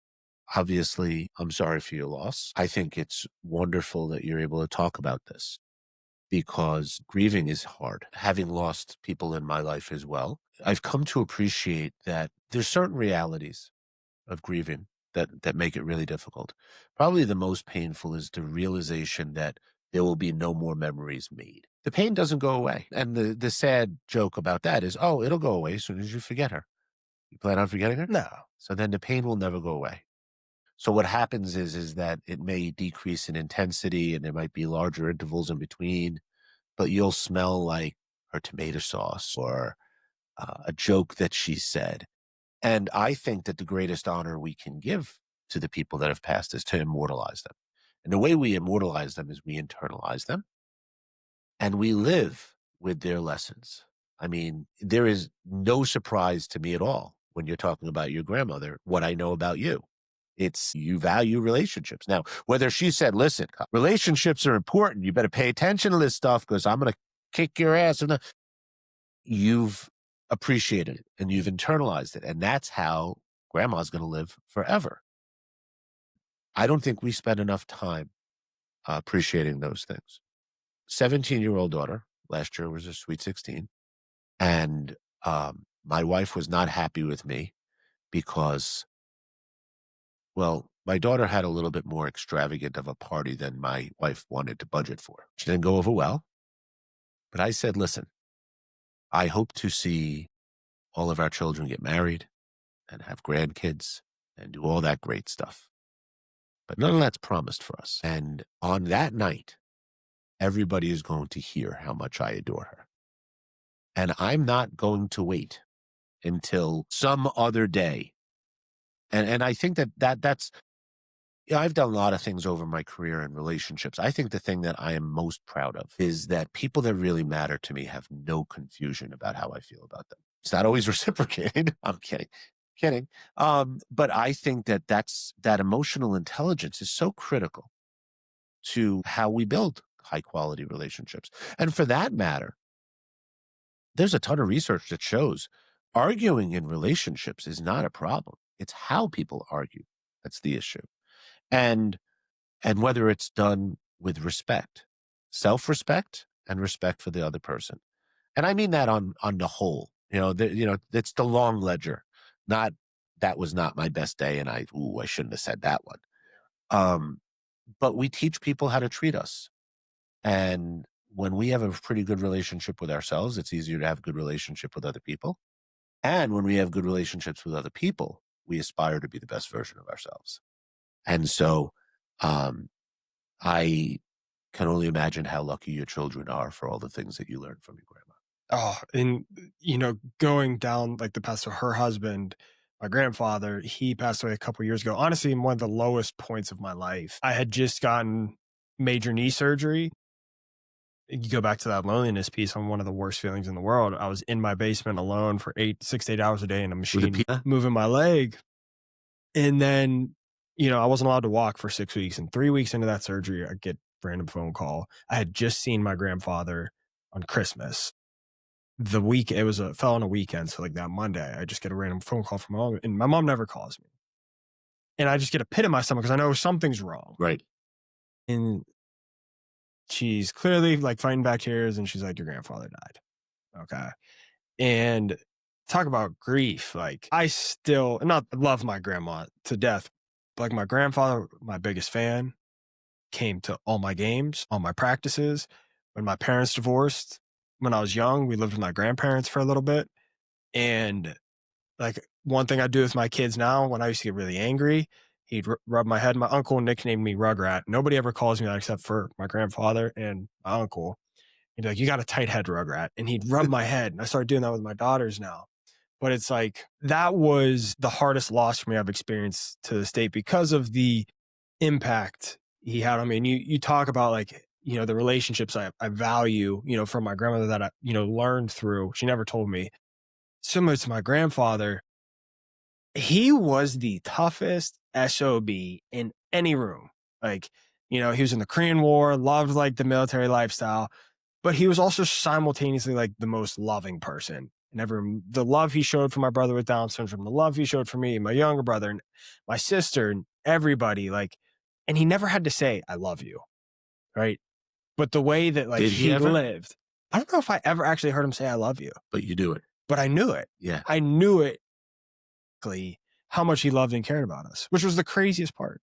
obviously, I'm sorry for your loss. I think it's wonderful that you're able to talk about this because grieving is hard. Having lost people in my life as well, I've come to appreciate that there's certain realities of grieving that make it really difficult. Probably the most painful is the realization that there will be no more memories made. The pain doesn't go away. And the sad joke about that is, oh, it'll go away as soon as you forget her. You plan on forgetting her? no. So then the pain will never go away. So what happens is that it may decrease in intensity and there might be larger intervals in between, but you'll smell like her tomato sauce or a joke that she said. And I think that the greatest honor we can give to the people that have passed is to immortalize them. And the way we immortalize them is we internalize them and we live with their lessons. I mean, there is no surprise to me at all when you're talking about your grandmother, what I know about you. It's you value relationships. Now, whether she said, listen, relationships are important. You better pay attention to this stuff because I'm going to kick your ass. And you've appreciated it and you've internalized it. And that's how grandma's going to live forever. I don't think we spend enough time appreciating those things. 17-year-old daughter, last year was a sweet 16. And my wife was not happy with me because, well, my daughter had a little bit more extravagant of a party than my wife wanted to budget for. She didn't go over well. But I said, listen, I hope to see all of our children get married and have grandkids and do all that great stuff. But none of that's promised for us. And on that night, everybody is going to hear how much I adore her. And I'm not going to wait until some other day. And I think that's, I've done a lot of things over my career and relationships. I think the thing that I am most proud of is that people that really matter to me have no confusion about how I feel about them. It's not always reciprocated. I'm kidding. But I think that emotional intelligence is so critical to how we build high quality relationships. And for that matter, there's a ton of research that shows arguing in relationships is not a problem. It's how people argue that's the issue. And whether it's done with respect, self-respect and respect for the other person. And I mean that on the whole, it's the long ledger, not that was not my best day. And I shouldn't have said that one. But we teach people how to treat us. And when we have a pretty good relationship with ourselves, it's easier to have a good relationship with other people. And when we have good relationships with other people, we aspire to be the best version of ourselves. And so I can only imagine how lucky your children are for all the things that you learned from your grandma. Oh, and going down like the path to her husband, my grandfather, he passed away a couple years ago. Honestly, in one of the lowest points of my life. I had just gotten major knee surgery. You go back to that loneliness piece on one of the worst feelings in the world. I was in my basement alone for 6 to 8 hours a day in a machine moving my leg. And then, I wasn't allowed to walk for 6 weeks. And 3 weeks into that surgery, I get a random phone call. I had just seen my grandfather on Christmas. It fell on a weekend. So like that Monday, I just get a random phone call from my mom, and my mom never calls me. And I just get a pit in my stomach because I know something's wrong. Right. And she's clearly like fighting back tears, and she's like, your grandfather died. Okay. And talk about grief. Like I still not love my grandma to death, but like my grandfather, my biggest fan, came to all my games, all my practices. When my parents divorced, when I was young, we lived with my grandparents for a little bit. And like one thing I do with my kids now, when I used to get really angry, he'd rub my head. My uncle nicknamed me Rugrat. Nobody ever calls me that except for my grandfather and my uncle. He'd be like, you got a tight head, Rugrat. And he'd rub my head. And I started doing that with my daughters now. But it's like, that was the hardest loss for me I've experienced to this date because of the impact he had on me. And you talk about like, the relationships I value, from my grandmother that I, learned through. She never told me. Similar to my grandfather, he was the toughest SOB in any room. Like, he was in the Korean War, loved like the military lifestyle, but he was also simultaneously like the most loving person. And the love he showed for my brother with Down syndrome, the love he showed for me, my younger brother, and my sister, and everybody, like, and he never had to say, I love you. Right. But the way that like he lived, I don't know if I ever actually heard him say, I love you. But you do it. But I knew it. Yeah. I knew it. How much he loved and cared about us, which was the craziest part.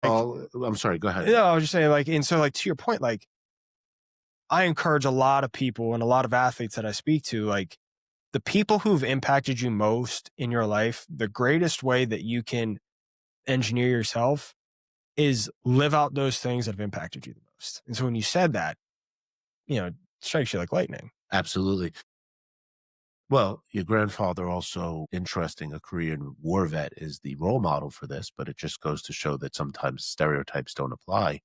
Like, I'm sorry. Go ahead. Yeah, I was just saying, like, and so, like, to your point, like, I encourage a lot of people and a lot of athletes that I speak to, like, the people who've impacted you most in your life, the greatest way that you can engineer yourself is live out those things that have impacted you the most. And so when you said that, it strikes you like lightning. Absolutely. Well, your grandfather also interesting, a Korean war vet is the role model for this, but it just goes to show that sometimes stereotypes don't apply.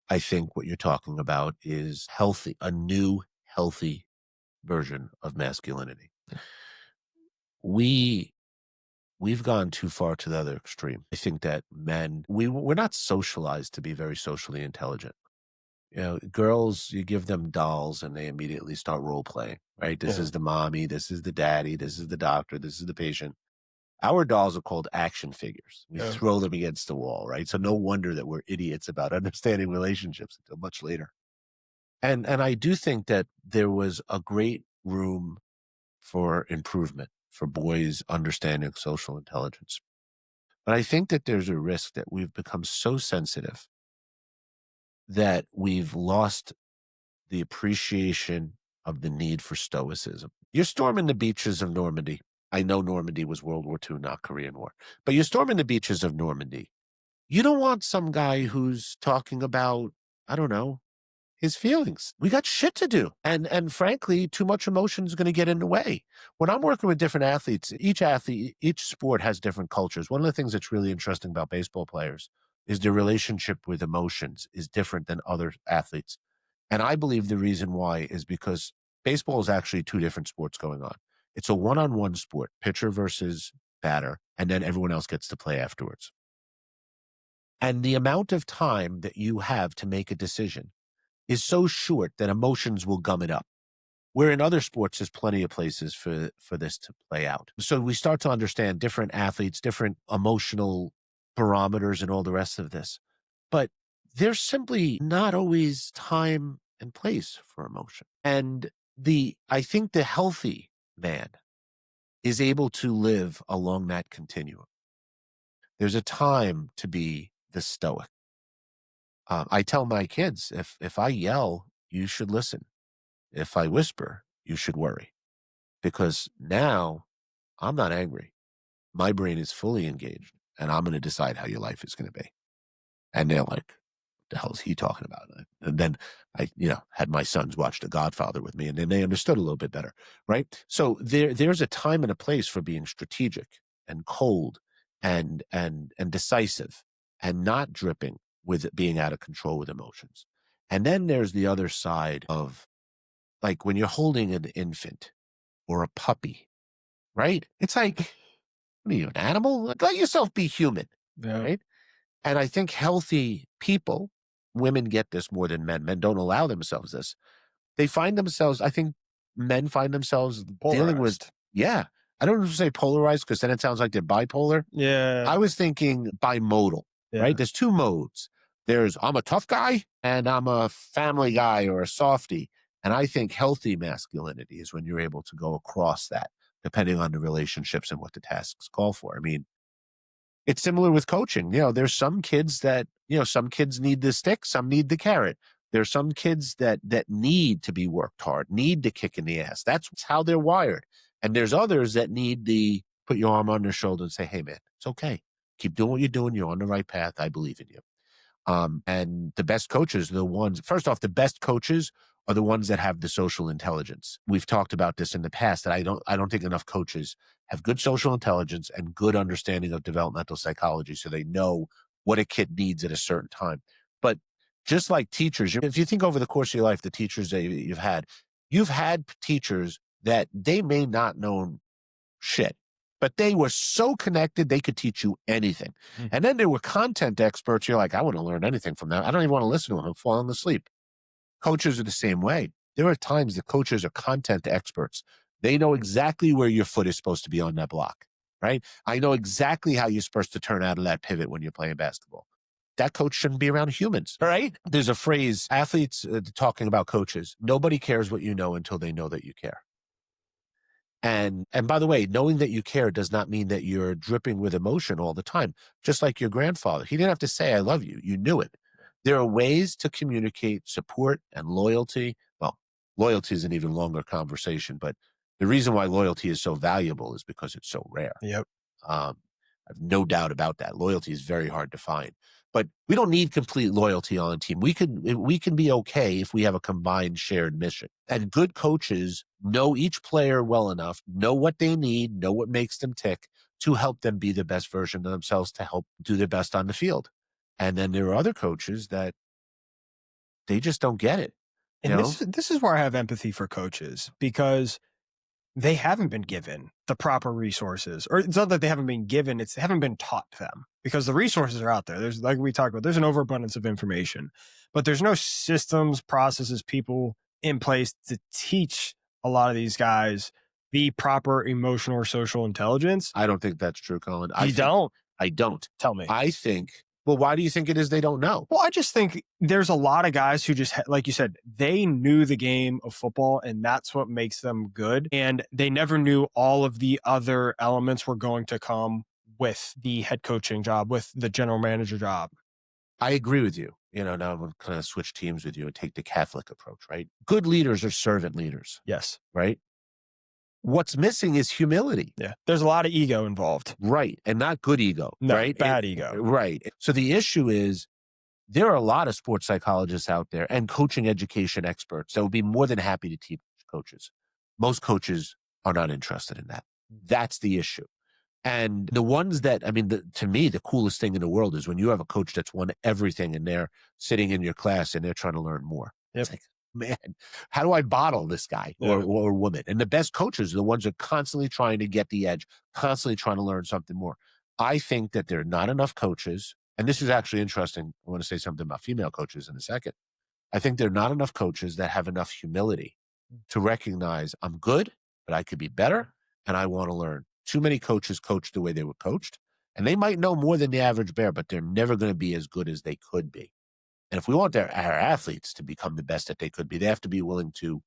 I think what you're talking about is healthy, a new healthy version of masculinity. We we've gone too far to the other extreme. I think that men we're not socialized to be very socially intelligent. You know, girls, you give them dolls and they immediately start role playing, right? This Yeah. is the mommy, this is the daddy, this is the doctor, this is the patient. Our dolls are called action figures. We Yeah. throw them against the wall, right? So no wonder that we're idiots about understanding relationships until much later. And I do think that there was a great room for improvement for boys understanding social intelligence. But I think that there's a risk that we've become so sensitive that we've lost the appreciation of the need for stoicism. You're storming the beaches of Normandy. I know Normandy was World War II, not Korean War, but you're storming the beaches of Normandy. You don't want some guy who's talking about, I don't know, his feelings. We got shit to do. And frankly, too much emotion is going to get in the way. When I'm working with different athletes, each sport has different cultures. One of the things that's really interesting about baseball players is their relationship with emotions is different than other athletes. And I believe the reason why is because baseball is actually two different sports going on. It's a one-on-one sport, pitcher versus batter, and then everyone else gets to play afterwards. And the amount of time that you have to make a decision is so short that emotions will gum it up. Where in other sports, there's plenty of places for this to play out. So we start to understand different athletes, different emotional barometers, and all the rest of this. But there's simply not always time and place for emotion. And I think the healthy man is able to live along that continuum. There's a time to be the stoic. I tell my kids, if I yell, you should listen. If I whisper, you should worry because now I'm not angry. My brain is fully engaged and I'm going to decide how your life is going to be. And they're like, what the hell is he talking about? And then I, had my sons watch The Godfather with me and then they understood a little bit better. Right. So there's a time and a place for being strategic and cold and decisive and not dripping with it being out of control with emotions. And then there's the other side of like when you're holding an infant or a puppy, right? It's like, what are you, an animal? Like, let yourself be human, Yeah. right? And I think healthy people, women get this more than men. Men don't allow themselves this. They find themselves, I think men find themselves dealing with, Polarized. yeah. I don't want to say polarized because then it sounds like they're bipolar. Yeah. I was thinking bimodal, right? Yeah. There's two modes. There's I'm a tough guy and I'm a family guy or a softie. And I think healthy masculinity is when you're able to go across that, depending on the relationships and what the tasks call for. I mean, it's similar with coaching. There's some kids that, some kids need the stick, some need the carrot. There's some kids that need to be worked hard, need the kick in the ass. That's how they're wired. And there's others that need the put your arm on their shoulder and say, hey man, it's okay. Keep doing what you're doing. You're on the right path. I believe in you. And the best coaches are the ones, first off, the best coaches are the ones that have the social intelligence. We've talked about this in the past that I don't think enough coaches have good social intelligence and good understanding of developmental psychology so they know what a kid needs at a certain time. But just like teachers, if you think over the course of your life, the teachers that you've had teachers that they may not know shit, but they were so connected they could teach you anything. Mm. And then there were content experts. You're like, I want to learn anything from that. I don't even want to listen to them. I'm falling asleep. Coaches are the same way. There are times that coaches are content experts. They know exactly where your foot is supposed to be on that block, right? I know exactly how you're supposed to turn out of that pivot when you're playing basketball. That coach shouldn't be around humans, all right? There's a phrase, athletes talking about coaches. Nobody cares what you know until they know that you care. And by the way, knowing that you care does not mean that you're dripping with emotion all the time. Just like your grandfather, he didn't have to say, I love you. You knew it. There are ways to communicate support and loyalty. Well, loyalty is an even longer conversation, but the reason why loyalty is so valuable is because it's so rare. Yep. Um, I have no doubt about that. Loyalty is very hard to find. But we don't need complete loyalty on a team. We can be okay if we have a combined shared mission. And good coaches know each player well enough, know what they need, know what makes them tick to help them be the best version of themselves, to help do their best on the field. And then there are other coaches that they just don't get it. You And know, this is where I have empathy for coaches, because they haven't been given the proper resources, or it's not that they haven't been given, it's they haven't been taught them, because the resources are out there. There's, like we talked about, there's an overabundance of information, but there's no systems, processes, people in place to teach a lot of these guys the proper emotional or social intelligence. I don't think that's true, Colin. You don't? I don't. Tell me. I think, well, why do you think it is they don't know? Well, I just think there's a lot of guys who just, like you said, they knew the game of football, and that's what makes them good. And they never knew all of the other elements were going to come with the head coaching job, with the general manager job. I agree with you. Now I'm going to kind of switch teams with you and take the Catholic approach, right? Good leaders are servant leaders, Yes. right? What's missing is humility. Yeah. There's a lot of ego involved. Right. And not good ego, No, right? bad ego. Right. So the issue is there are a lot of sports psychologists out there and coaching education experts that would be more than happy to teach coaches. Most coaches are not interested in that. That's the issue. And the ones that, I mean, to me, the coolest thing in the world is when you have a coach that's won everything and they're sitting in your class and they're trying to learn more. Yep. It's like, man, how do I bottle this guy or woman? And the best coaches are the ones that are constantly trying to get the edge, constantly trying to learn something more. I think that there are not enough coaches. And this is actually interesting. I want to say something about female coaches in a second. I think there are not enough coaches that have enough humility to recognize I'm good, but I could be better and I want to learn. Too many coaches coach the way they were coached, and they might know more than the average bear, but they're never going to be as good as they could be. And if we want our athletes to become the best that they could be, they have to be willing to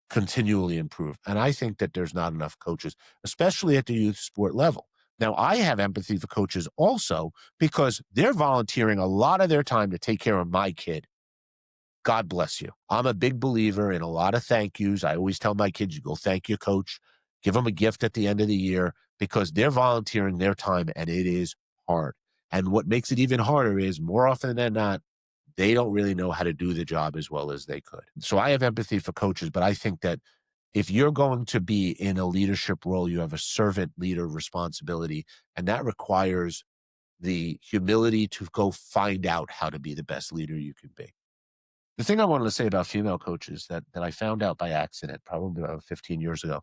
continually improve. And I think that there's not enough coaches, especially at the youth sport level. Now, I have empathy for coaches also because they're volunteering a lot of their time to take care of my kid. God bless you. I'm a big believer in a lot of thank yous. I always tell my kids, you go thank your coach, give them a gift at the end of the year, because they're volunteering their time and it is hard. And what makes it even harder is more often than not, they don't really know how to do the job as well as they could. So I have empathy for coaches, but I think that if you're going to be in a leadership role, you have a servant leader responsibility, and that requires the humility to go find out how to be the best leader you can be. The thing I wanted to say about female coaches that I found out by accident, probably about 15 years ago,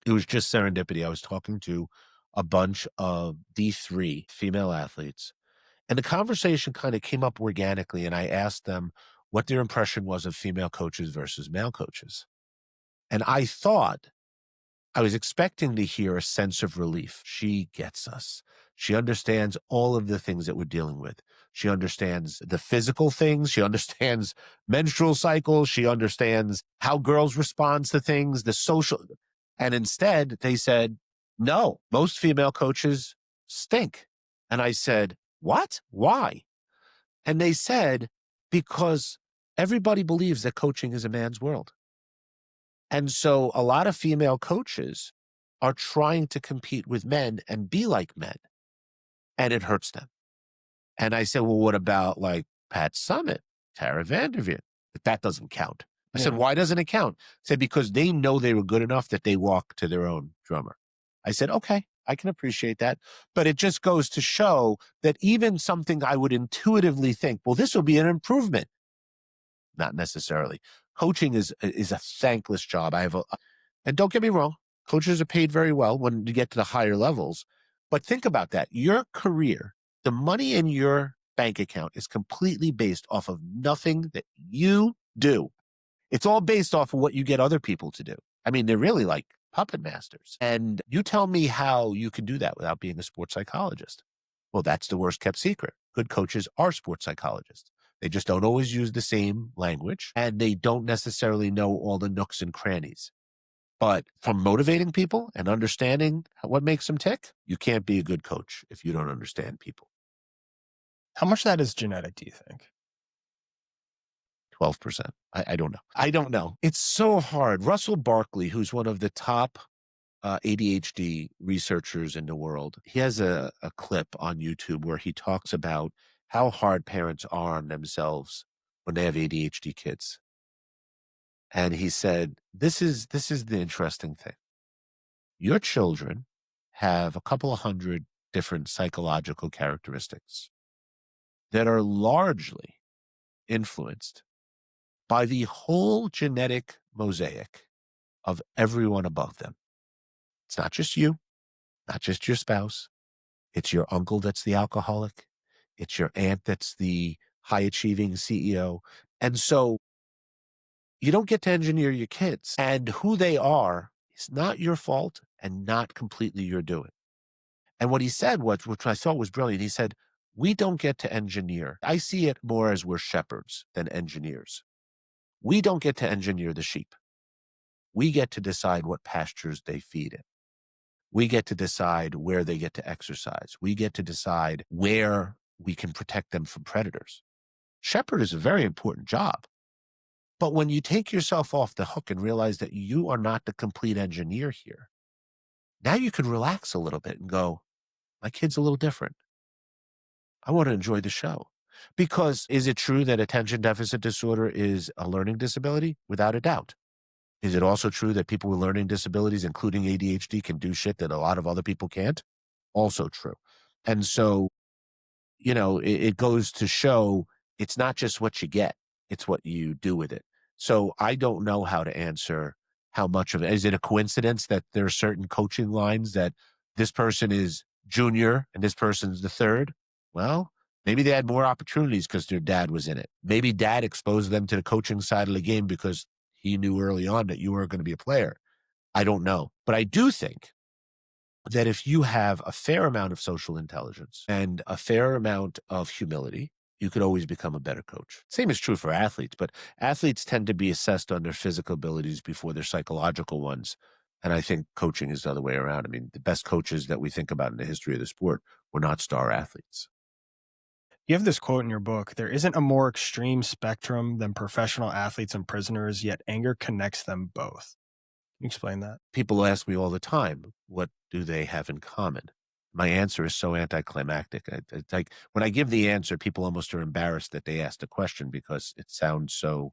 it was just serendipity. I was talking to a bunch of D3 female athletes, and the conversation kind of came up organically, and I asked them what their impression was of female coaches versus male coaches. And I was expecting to hear a sense of relief. She gets us. She understands all of the things that we're dealing with. She understands the physical things. She understands menstrual cycles. She understands how girls respond to things, the social. And instead, they said, no, most female coaches stink. And I said, what? Why? And they said, because everybody believes that coaching is a man's world. And so a lot of female coaches are trying to compete with men and be like men, and it hurts them. And I said, well, what about like Pat Summitt, Tara Vanderveer? But that doesn't count. I said, why doesn't it count? I said, because they know they were good enough that they walk to their own drummer. I said, okay, I can appreciate that. But it just goes to show that even something I would intuitively think, well, this will be an improvement. Not necessarily. Coaching is a thankless job. And don't get me wrong, coaches are paid very well when you get to the higher levels. But think about that. Your career, the money in your bank account is completely based off of nothing that you do. It's all based off of what you get other people to do. I mean, they're really like puppet masters. And you tell me how you can do that without being a sports psychologist. Well, that's the worst kept secret. Good coaches are sports psychologists. They just don't always use the same language, and they don't necessarily know all the nooks and crannies. But from motivating people and understanding what makes them tick, you can't be a good coach if you don't understand people. How much of that is genetic, do you think? 12%. I don't know. I don't know. It's so hard. Russell Barkley, who's one of the top ADHD researchers in the world. He has a clip on YouTube where he talks about how hard parents are on themselves when they have ADHD kids. And he said, this is the interesting thing. Your children have a couple of hundred different psychological characteristics that are largely influenced by the whole genetic mosaic of everyone above them. It's not just you, not just your spouse. It's your uncle that's the alcoholic. It's your aunt that's the high achieving CEO. And so you don't get to engineer your kids. And who they are is not your fault and not completely your doing. And what he said, which I thought was brilliant, he said, we don't get to engineer. I see it more as we're shepherds than engineers. We don't get to engineer the sheep. We get to decide what pastures they feed in. We get to decide where they get to exercise. We get to decide where we can protect them from predators. Shepherd is a very important job. But when you take yourself off the hook and realize that you are not the complete engineer here, now you can relax a little bit and go, my kid's a little different. I want to enjoy the show. Because is it true that attention deficit disorder is a learning disability? Without a doubt. Is it also true that people with learning disabilities, including ADHD, can do shit that a lot of other people can't? Also true. And so, it goes to show it's not just what you get, it's what you do with it. So I don't know how to answer how much of it. Is it a coincidence that there are certain coaching lines that this person is junior and this person's the third? Well, maybe they had more opportunities because their dad was in it. Maybe dad exposed them to the coaching side of the game because he knew early on that you weren't going to be a player. I don't know. But I do think that if you have a fair amount of social intelligence and a fair amount of humility, you could always become a better coach. Same is true for athletes, but athletes tend to be assessed on their physical abilities before their psychological ones. And I think coaching is the other way around. I mean, the best coaches that we think about in the history of the sport were not star athletes. You have this quote in your book: there isn't a more extreme spectrum than professional athletes and prisoners, yet anger connects them both. Can you explain that? People ask me all the time, what do they have in common? My answer is so anticlimactic. It's like when I give the answer, people almost are embarrassed that they asked the question because it sounds so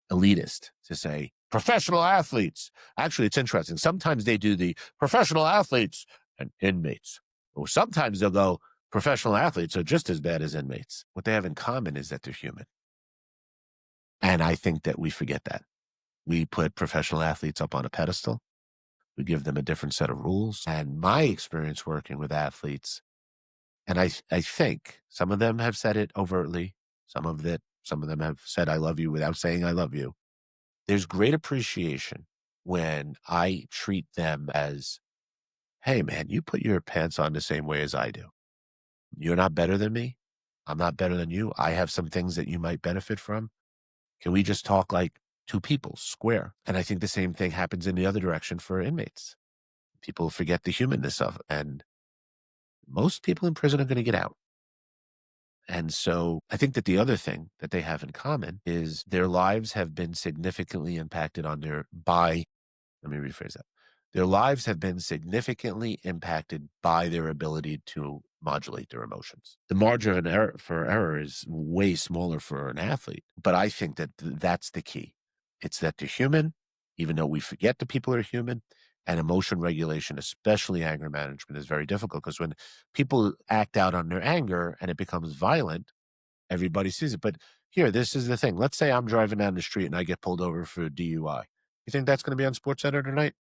elitist to say professional athletes. Actually, it's interesting. Sometimes they do the professional athletes and inmates. Or sometimes they'll go, professional athletes are just as bad as inmates. What they have in common is that they're human. And I think that we forget that. We put professional athletes up on a pedestal. We give them a different set of rules. And my experience working with athletes, and I think some of them have said it overtly, some of them have said I love you without saying I love you. There's great appreciation when I treat them as, hey man, you put your pants on the same way as I do. You're not better than me. I'm not better than you. I have some things that you might benefit from. Can we just talk like two people, square? And I think the same thing happens in the other direction for inmates. People forget the humanness of it. And most people in prison are going to get out. And so I think that the other thing that they have in common is their lives have been significantly impacted let me rephrase that. Their lives have been significantly impacted by their ability to modulate their emotions. The margin of error is way smaller for an athlete, but I think that that's the key. It's that they're human, even though we forget that people are human, and emotion regulation, especially anger management, is very difficult because when people act out on their anger and it becomes violent, everybody sees it. But here, this is the thing. Let's say I'm driving down the street and I get pulled over for DUI. You think that's going to be on SportsCenter tonight?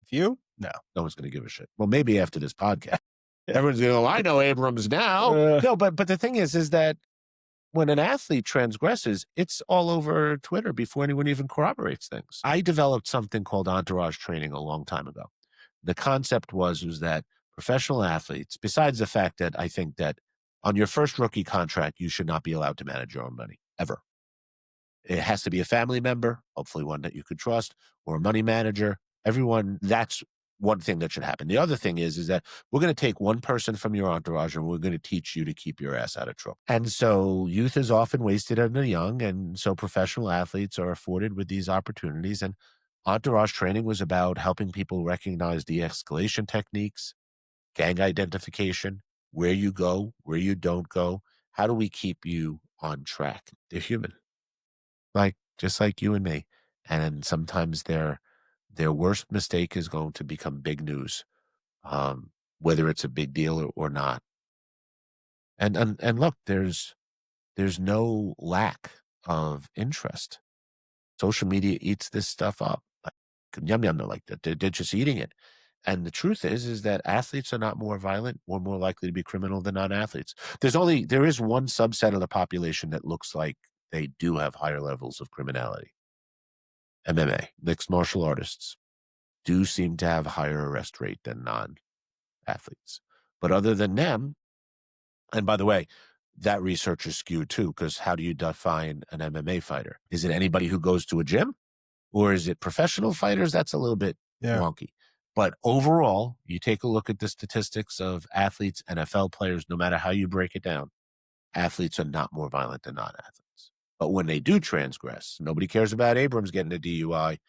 With you? No. No one's going to give a shit. Well, maybe after this podcast, everyone's going to go, I know Abrams now. No, but the thing is that when an athlete transgresses, it's all over Twitter before anyone even corroborates things. I developed something called entourage training a long time ago. The concept was that professional athletes, besides the fact that I think that on your first rookie contract, you should not be allowed to manage your own money, ever. It has to be a family member, hopefully one that you could trust, or a money manager. Everyone, that's one thing that should happen. The other thing is that we're going to take one person from your entourage and we're going to teach you to keep your ass out of trouble. And so youth is often wasted on the young. And so professional athletes are afforded with these opportunities. And Entourage training was about helping people recognize de-escalation techniques, gang identification, where you go, where you don't go. How do we keep you on track? They're human, like just like you and me. And sometimes their worst mistake is going to become big news, whether it's a big deal or not. And look, there's no lack of interest. Social media eats this stuff up. Like, yum yum, they're like they're just eating it. And the truth is that athletes are not more violent or more likely to be criminal than non-athletes. There is one subset of the population that looks like they do have higher levels of criminality. MMA, mixed martial artists, do seem to have a higher arrest rate than non-athletes. But other than them, and by the way, that research is skewed too, because how do you define an MMA fighter? Is it anybody who goes to a gym? Or is it professional fighters? That's a little bit Yeah. wonky. But overall, you take a look at the statistics of athletes, NFL players, no matter how you break it down, athletes are not more violent than non-athletes. But when they do transgress, nobody cares about Abrams getting a DUI,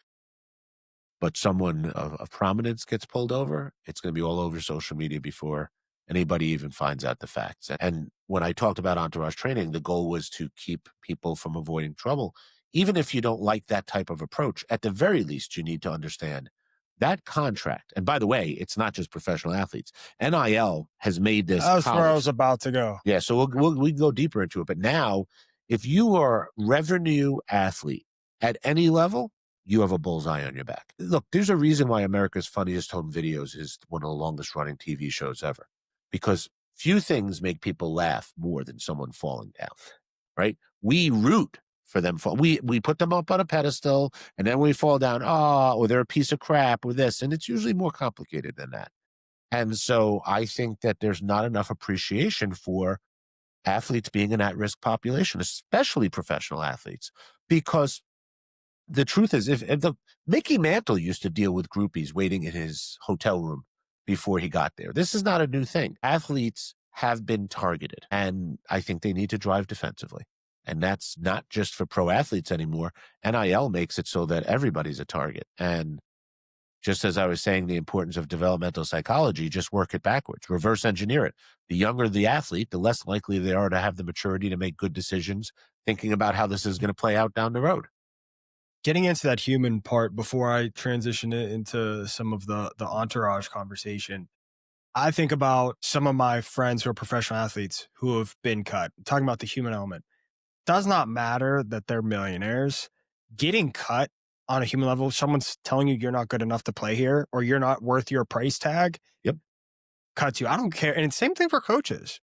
but someone of prominence gets pulled over, it's going to be all over social media before anybody even finds out the facts. And when I talked about entourage training, the goal was to keep people from avoiding trouble. Even if you don't like that type of approach, at the very least, you need to understand that contract. And by the way, it's not just professional athletes. NIL has made this That's where I was polished. about to go. Yeah, so we can go deeper into it. But now, if you are revenue athlete at any level, you have a bullseye on your back. Look, there's a reason why America's Funniest Home Videos is one of the longest running TV shows ever, because few things make people laugh more than someone falling down, right? We root for them. We put them up on a pedestal, and then we fall down, or they're a piece of crap or this. And it's usually more complicated than that. And so I think that there's not enough appreciation for athletes being an at-risk population, especially professional athletes, because the truth is, if the Mickey Mantle used to deal with groupies waiting in his hotel room before he got there. This is not a new thing. Athletes have been targeted, and I think they need to drive defensively. And that's not just for pro athletes anymore. NIL makes it so that everybody's a target. And just as I was saying, the importance of developmental psychology, just work it backwards, reverse engineer it. The younger the athlete, the less likely they are to have the maturity to make good decisions, thinking about how this is going to play out down the road. Getting into that human part before I transition it into some of the entourage conversation, I think about some of my friends who are professional athletes who have been cut. Talking about the human element, does not matter that they're millionaires. Getting cut on a human level, someone's telling you you're not good enough to play here or you're not worth your price tag. Yep. Cuts you. I don't care. And same thing for coaches.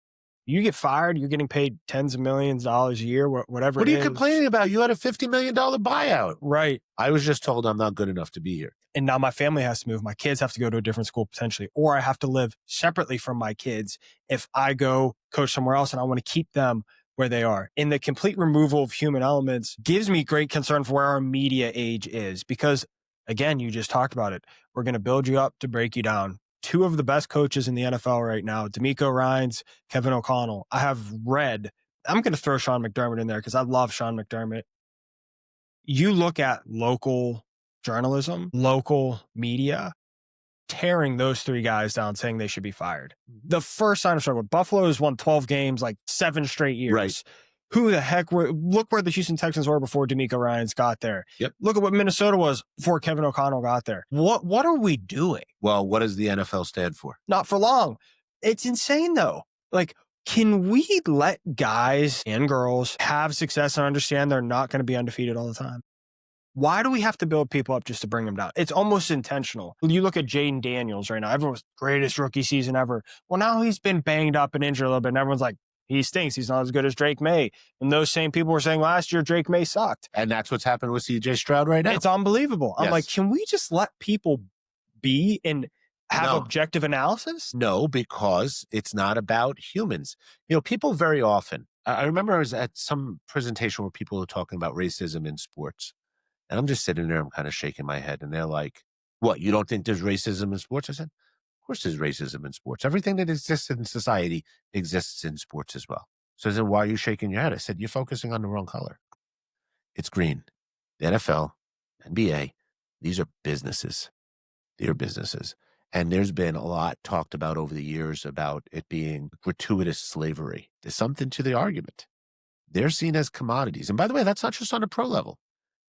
You get fired, you're getting paid tens of millions of dollars a year, whatever What it are you is. complaining about? You had a $50 million buyout. Right. I was just told I'm not good enough to be here. And now my family has to move. My kids have to go to a different school potentially, or I have to live separately from my kids if I go coach somewhere else and I want to keep them where they are. And the complete removal of human elements gives me great concern for where our media age is, because again, you just talked about it. We're going to build you up to break you down. Two of the best coaches in the NFL right now, D'Amico Ryans, Kevin O'Connell. I have read, I'm going to throw Sean McDermott in there because I love Sean McDermott. You look at local journalism, local media, tearing those three guys down, saying they should be fired. The first sign of struggle, Buffalo's won 12 games, like 7 straight years. Right. Who the heck look where the Houston Texans were before D'Amico Ryans got there. Yep. Look at what Minnesota was before Kevin O'Connell got there. What are we doing? Well, what does the NFL stand for? Not for long. It's insane though. Like, can we let guys and girls have success and understand they're not going to be undefeated all the time? Why do we have to build people up just to bring them down? It's almost intentional. You look at Jaden Daniels right now. Everyone's greatest rookie season ever. Well, now he's been banged up and injured a little bit, and everyone's like, he stinks. He's not as good as Drake May. And those same people were saying last year Drake May sucked. And that's what's happened with CJ Stroud right now. It's unbelievable. I'm like, can we just let people be and have objective analysis? No, because it's not about humans. You know, people very often, I remember I was at some presentation where people were talking about racism in sports. And I'm just sitting there, I'm kind of shaking my head. And they're like, what, you don't think there's racism in sports? I said, of course there's racism in sports. Everything that exists in society exists in sports as well. So I said, why are you shaking your head? I said, you're focusing on the wrong color. It's green. The NFL, NBA, These are businesses. They are businesses. And there's been a lot talked about over the years about it being gratuitous slavery. There's something to the argument. They're seen as commodities. And by the way, that's not just on a pro level.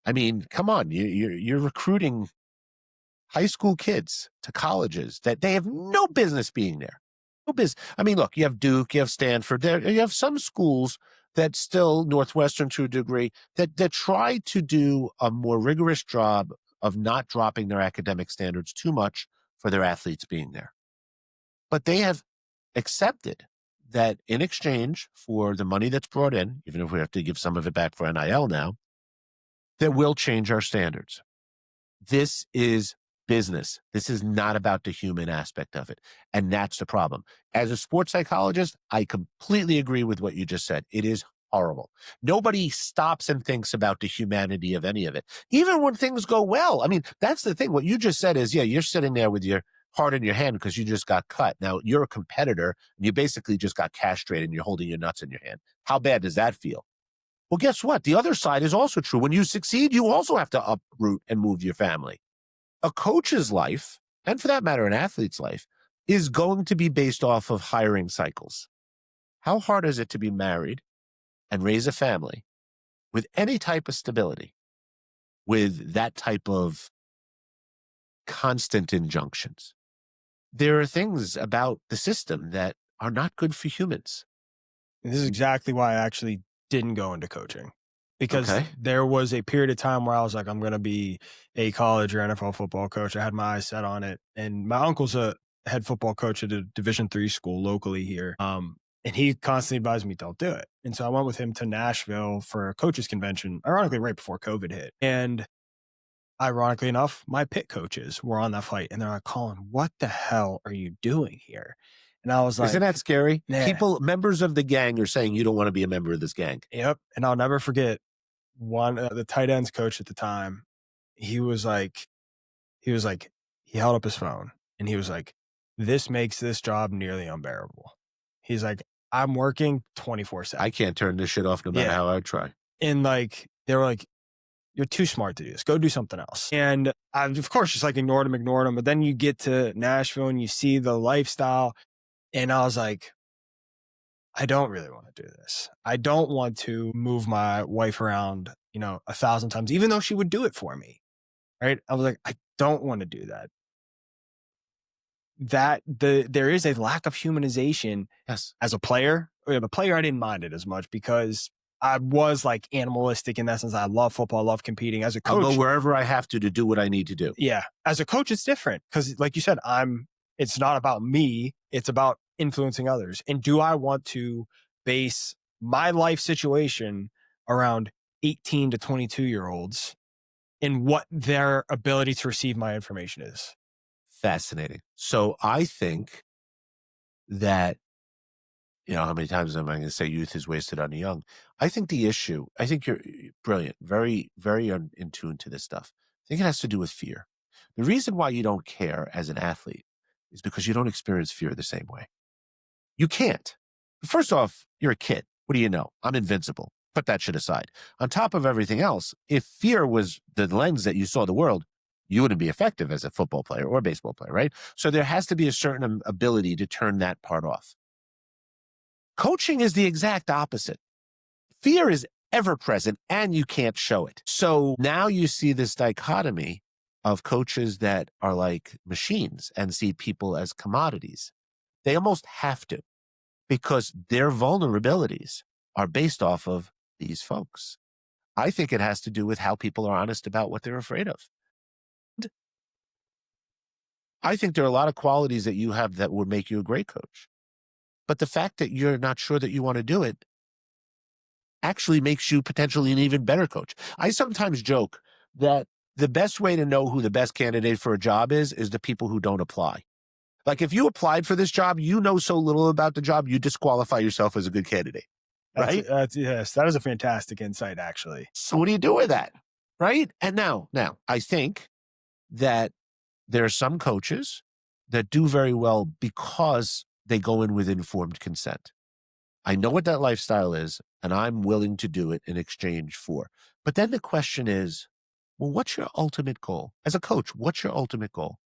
I mean, come on, you're recruiting high school kids to colleges that they have no business being there. No business. I mean, look, you have Duke, you have Stanford, you have some schools that still, Northwestern to a degree, that try to do a more rigorous job of not dropping their academic standards too much for their athletes being there. But they have accepted that in exchange for the money that's brought in, even if we have to give some of it back for NIL now, that will change our standards. This is business. This is not about the human aspect of it. And that's the problem. As a sports psychologist, I completely agree with what you just said. It is horrible. Nobody stops and thinks about the humanity of any of it, even when things go well. I mean, that's the thing. What you just said is, yeah, you're sitting there with your heart in your hand because you just got cut. Now, you're a competitor and you basically just got castrated and you're holding your nuts in your hand. How bad does that feel? Well, guess what? The other side is also true. When you succeed, you also have to uproot and move your family. A coach's life, and for that matter, an athlete's life, is going to be based off of hiring cycles. How hard is it to be married and raise a family with any type of stability, with that type of constant injunctions? There are things about the system that are not good for humans. And this is exactly why I actually didn't go into coaching, because Okay. there was a period of time where I was like, I'm going to be a college or NFL football coach. I had my eyes set on it. And my uncle's a head football coach at a Division III school locally here. And he constantly advised me, don't do it. And so I went with him to Nashville for a coaches convention, ironically, right before COVID hit. And ironically enough, my pit coaches were on that flight and they're like, Colin, what the hell are you doing here? And I was like, isn't that scary? nah. People, members of the gang are saying you don't want to be a member of this gang. Yep. And I'll never forget the tight ends coach at the time. He held up his phone and he was like, this makes this job nearly unbearable. He's like, I'm working 24/7. I can't turn this shit off no matter how I try. And like, they were like, you're too smart to do this. Go do something else. And I, of course, just like ignored him. But then you get to Nashville and you see the lifestyle. And I was like, I don't really want to do this. I don't want to move my wife around, 1,000 times, even though she would do it for me. Right. I was like, I don't want to do that. There is a lack of humanization. Yes. As a player. The player, I didn't mind it as much because I was like animalistic in that sense. I love football. I love competing. As a coach, I'll go wherever I have to do what I need to do. Yeah. As a coach, it's different because like you said, it's not about me. It's about influencing others. And do I want to base my life situation around 18 to 22-year-olds and what their ability to receive my information is? Fascinating. So I think that, how many times am I going to say youth is wasted on the young? I think you're brilliant, very, very in tune to this stuff. I think it has to do with fear. The reason why you don't care as an athlete is because you don't experience fear the same way. You can't. First off, you're a kid. What do you know? I'm invincible. Put that shit aside. On top of everything else, if fear was the lens that you saw the world, you wouldn't be effective as a football player or a baseball player, right? So there has to be a certain ability to turn that part off. Coaching is the exact opposite. Fear is ever present and you can't show it. So now you see this dichotomy of coaches that are like machines and see people as commodities. They almost have to, because their vulnerabilities are based off of these folks. I think it has to do with how people are honest about what they're afraid of. I think there are a lot of qualities that you have that would make you a great coach. But the fact that you're not sure that you want to do it actually makes you potentially an even better coach. I sometimes joke that the best way to know who the best candidate for a job is the people who don't apply. Like if you applied for this job, you know so little about the job, you disqualify yourself as a good candidate, right? Yes, that is a fantastic insight, actually. So what do you do with that, right? And now, I think that there are some coaches that do very well because they go in with informed consent. I know what that lifestyle is, and I'm willing to do it in exchange for. But then the question is, Well, what's your ultimate goal? As a coach, what's your ultimate goal?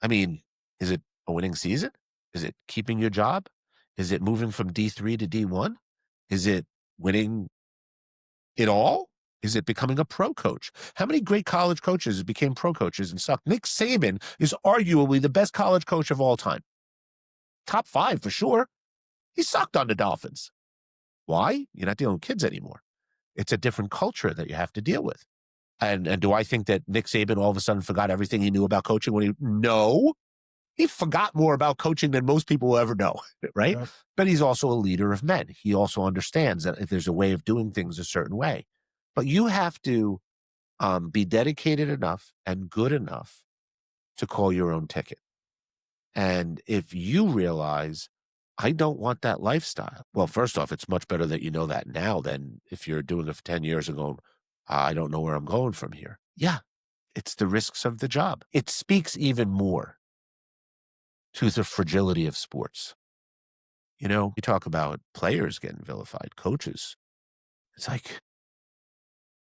I mean, is it a winning season? Is it keeping your job? Is it moving from D3 to D1? Is it winning it all? Is it becoming a pro coach? How many great college coaches became pro coaches and sucked? Nick Saban is arguably the best college coach of all time. Top 5 for sure. He sucked on the Dolphins. Why? You're not dealing with kids anymore. It's a different culture that you have to deal with. And do I think that Nick Saban all of a sudden forgot everything he knew about coaching No. He forgot more about coaching than most people will ever know, right? Yep. But he's also a leader of men. He also understands that if there's a way of doing things a certain way. But you have to be dedicated enough and good enough to call your own ticket. And if you realize, I don't want that lifestyle. Well, first off, it's much better that you know that now than if you're doing it for 10 years and going, I don't know where I'm going from here. Yeah, it's the risks of the job. It speaks even more to the fragility of sports. You know, you talk about players getting vilified, coaches. It's like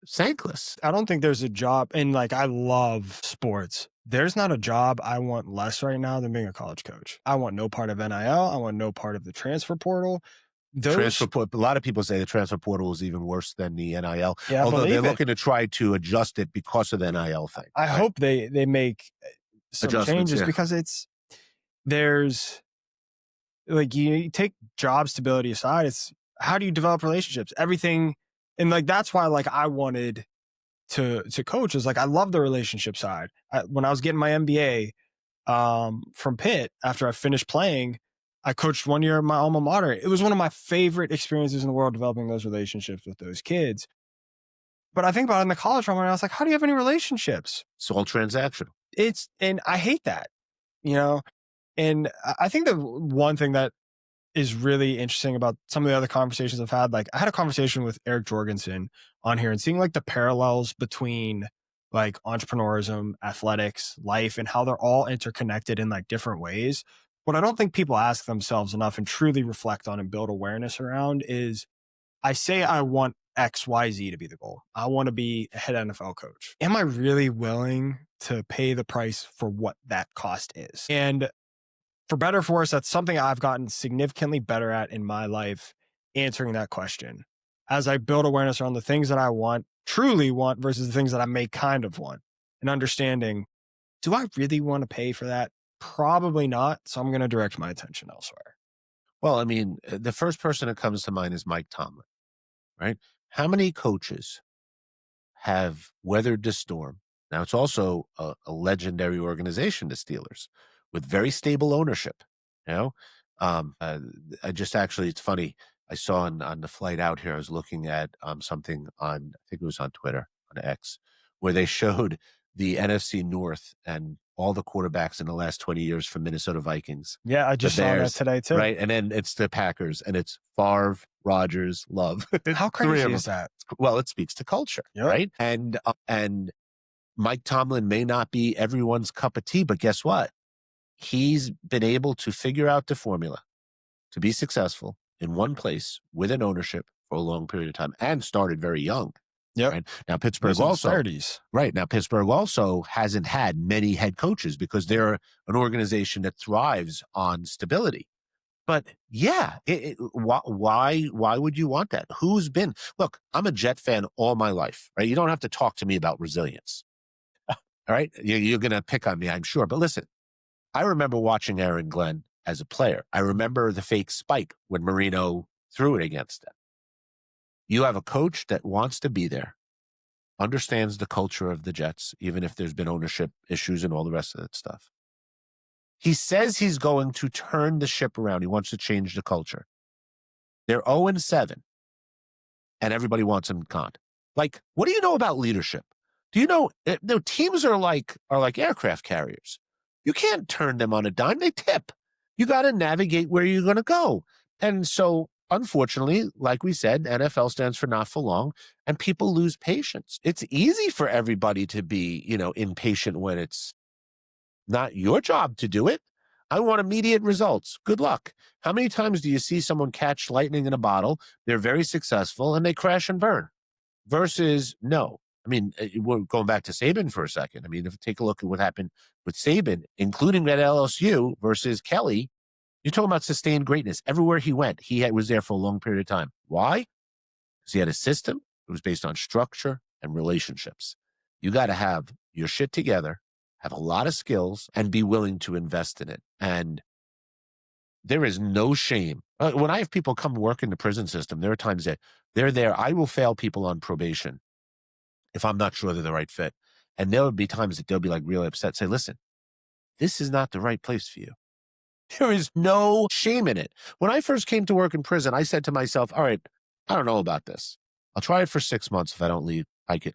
thankless. I don't think there's a job, and like I love sports. There's not a job I want less right now than being a college coach. I want no part of NIL. I want no part of the transfer portal. Transfer portal. A lot of people say the transfer portal is even worse than the NIL, Yeah, although they're believe it. looking to try to adjust it because of the NIL thing. I hope they make some Adjustments, changes yeah. because there's like you take job stability aside, it's how do you develop relationships? Everything, and like that's why like I wanted to coach is like I love the relationship side. When I was getting my MBA from Pitt after I finished playing, I coached 1 year at my alma mater. It was one of my favorite experiences in the world, developing those relationships with those kids. But I think about it in the college realm, and I was like, how do you have any relationships? It's all transactional. And I hate that, you know? And I think the one thing that is really interesting about some of the other conversations I've had, like I had a conversation with Eric Jorgensen on here and seeing like the parallels between like entrepreneurism, athletics, life, and how they're all interconnected in like different ways. What I don't think people ask themselves enough and truly reflect on and build awareness around is I say I want XYZ to be the goal. I want to be a head NFL coach. Am I really willing to pay the price for what that cost is? And for better or for worse, that's something I've gotten significantly better at in my life, answering that question. As I build awareness around the things that I want, truly want, versus the things that I may kind of want, and understanding, do I really want to pay for that? Probably not. So I'm going to direct my attention elsewhere. Well, I mean, the first person that comes to mind is Mike Tomlin, right? How many coaches have weathered the storm? Now, it's also a legendary organization, the Steelers, with very stable ownership. You know, I just actually, it's funny. I saw on the flight out here, I was looking at something on, I think it was on Twitter, on X, where they showed the NFC North and all the quarterbacks in the last 20 years from Minnesota Vikings. Yeah, I just saw that today too. Right. And then it's the Packers, and it's Favre, Rodgers, Love. How crazy is that? Well, it speaks to culture, Yep. right? And Mike Tomlin may not be everyone's cup of tea, but guess what? He's been able to figure out the formula to be successful in one place with an ownership for a long period of time, and started very young. Yep. Right? Now, Pittsburgh Those are the also, 30s. right now, Pittsburgh also hasn't had many head coaches because they're an organization that thrives on stability. But yeah, why would you want that? Who's been? Look, I'm a Jet fan all my life, right? You don't have to talk to me about resilience. All right, you're going to pick on me, I'm sure. But listen, I remember watching Aaron Glenn as a player. I remember the fake spike when Marino threw it against them. You have a coach that wants to be there, understands the culture of the Jets, even if there's been ownership issues and all the rest of that stuff. He says he's going to turn the ship around. He wants to change the culture. They're 0-7, and everybody wants him gone. Like, what do you know about leadership? Do you know teams are like aircraft carriers? You can't turn them on a dime; they tip. You got to navigate where you're going to go. And so, unfortunately, like we said, NFL stands for not for long, and people lose patience. It's easy for everybody to be, impatient when it's not your job to do it. I want immediate results. Good luck. How many times do you see someone catch lightning in a bottle? They're very successful and they crash and burn. Versus, no, I mean, we're going back to Saban for a second. I mean, if you take a look at what happened with Saban, including at LSU versus Kelly, you're talking about sustained greatness. Everywhere he went, was there for a long period of time. Why? Because he had a system. It was based on structure and relationships. You got to have your shit together, have a lot of skills, and be willing to invest in it. And there is no shame. When I have people come work in the prison system, there are times that they're there. I will fail people on probation if I'm not sure they're the right fit. And there would be times that they'll be like really upset, say, listen, this is not the right place for you. There is no shame in it. When I first came to work in prison, I said to myself, all right, I don't know about this. I'll try it for 6 months. If I don't leave,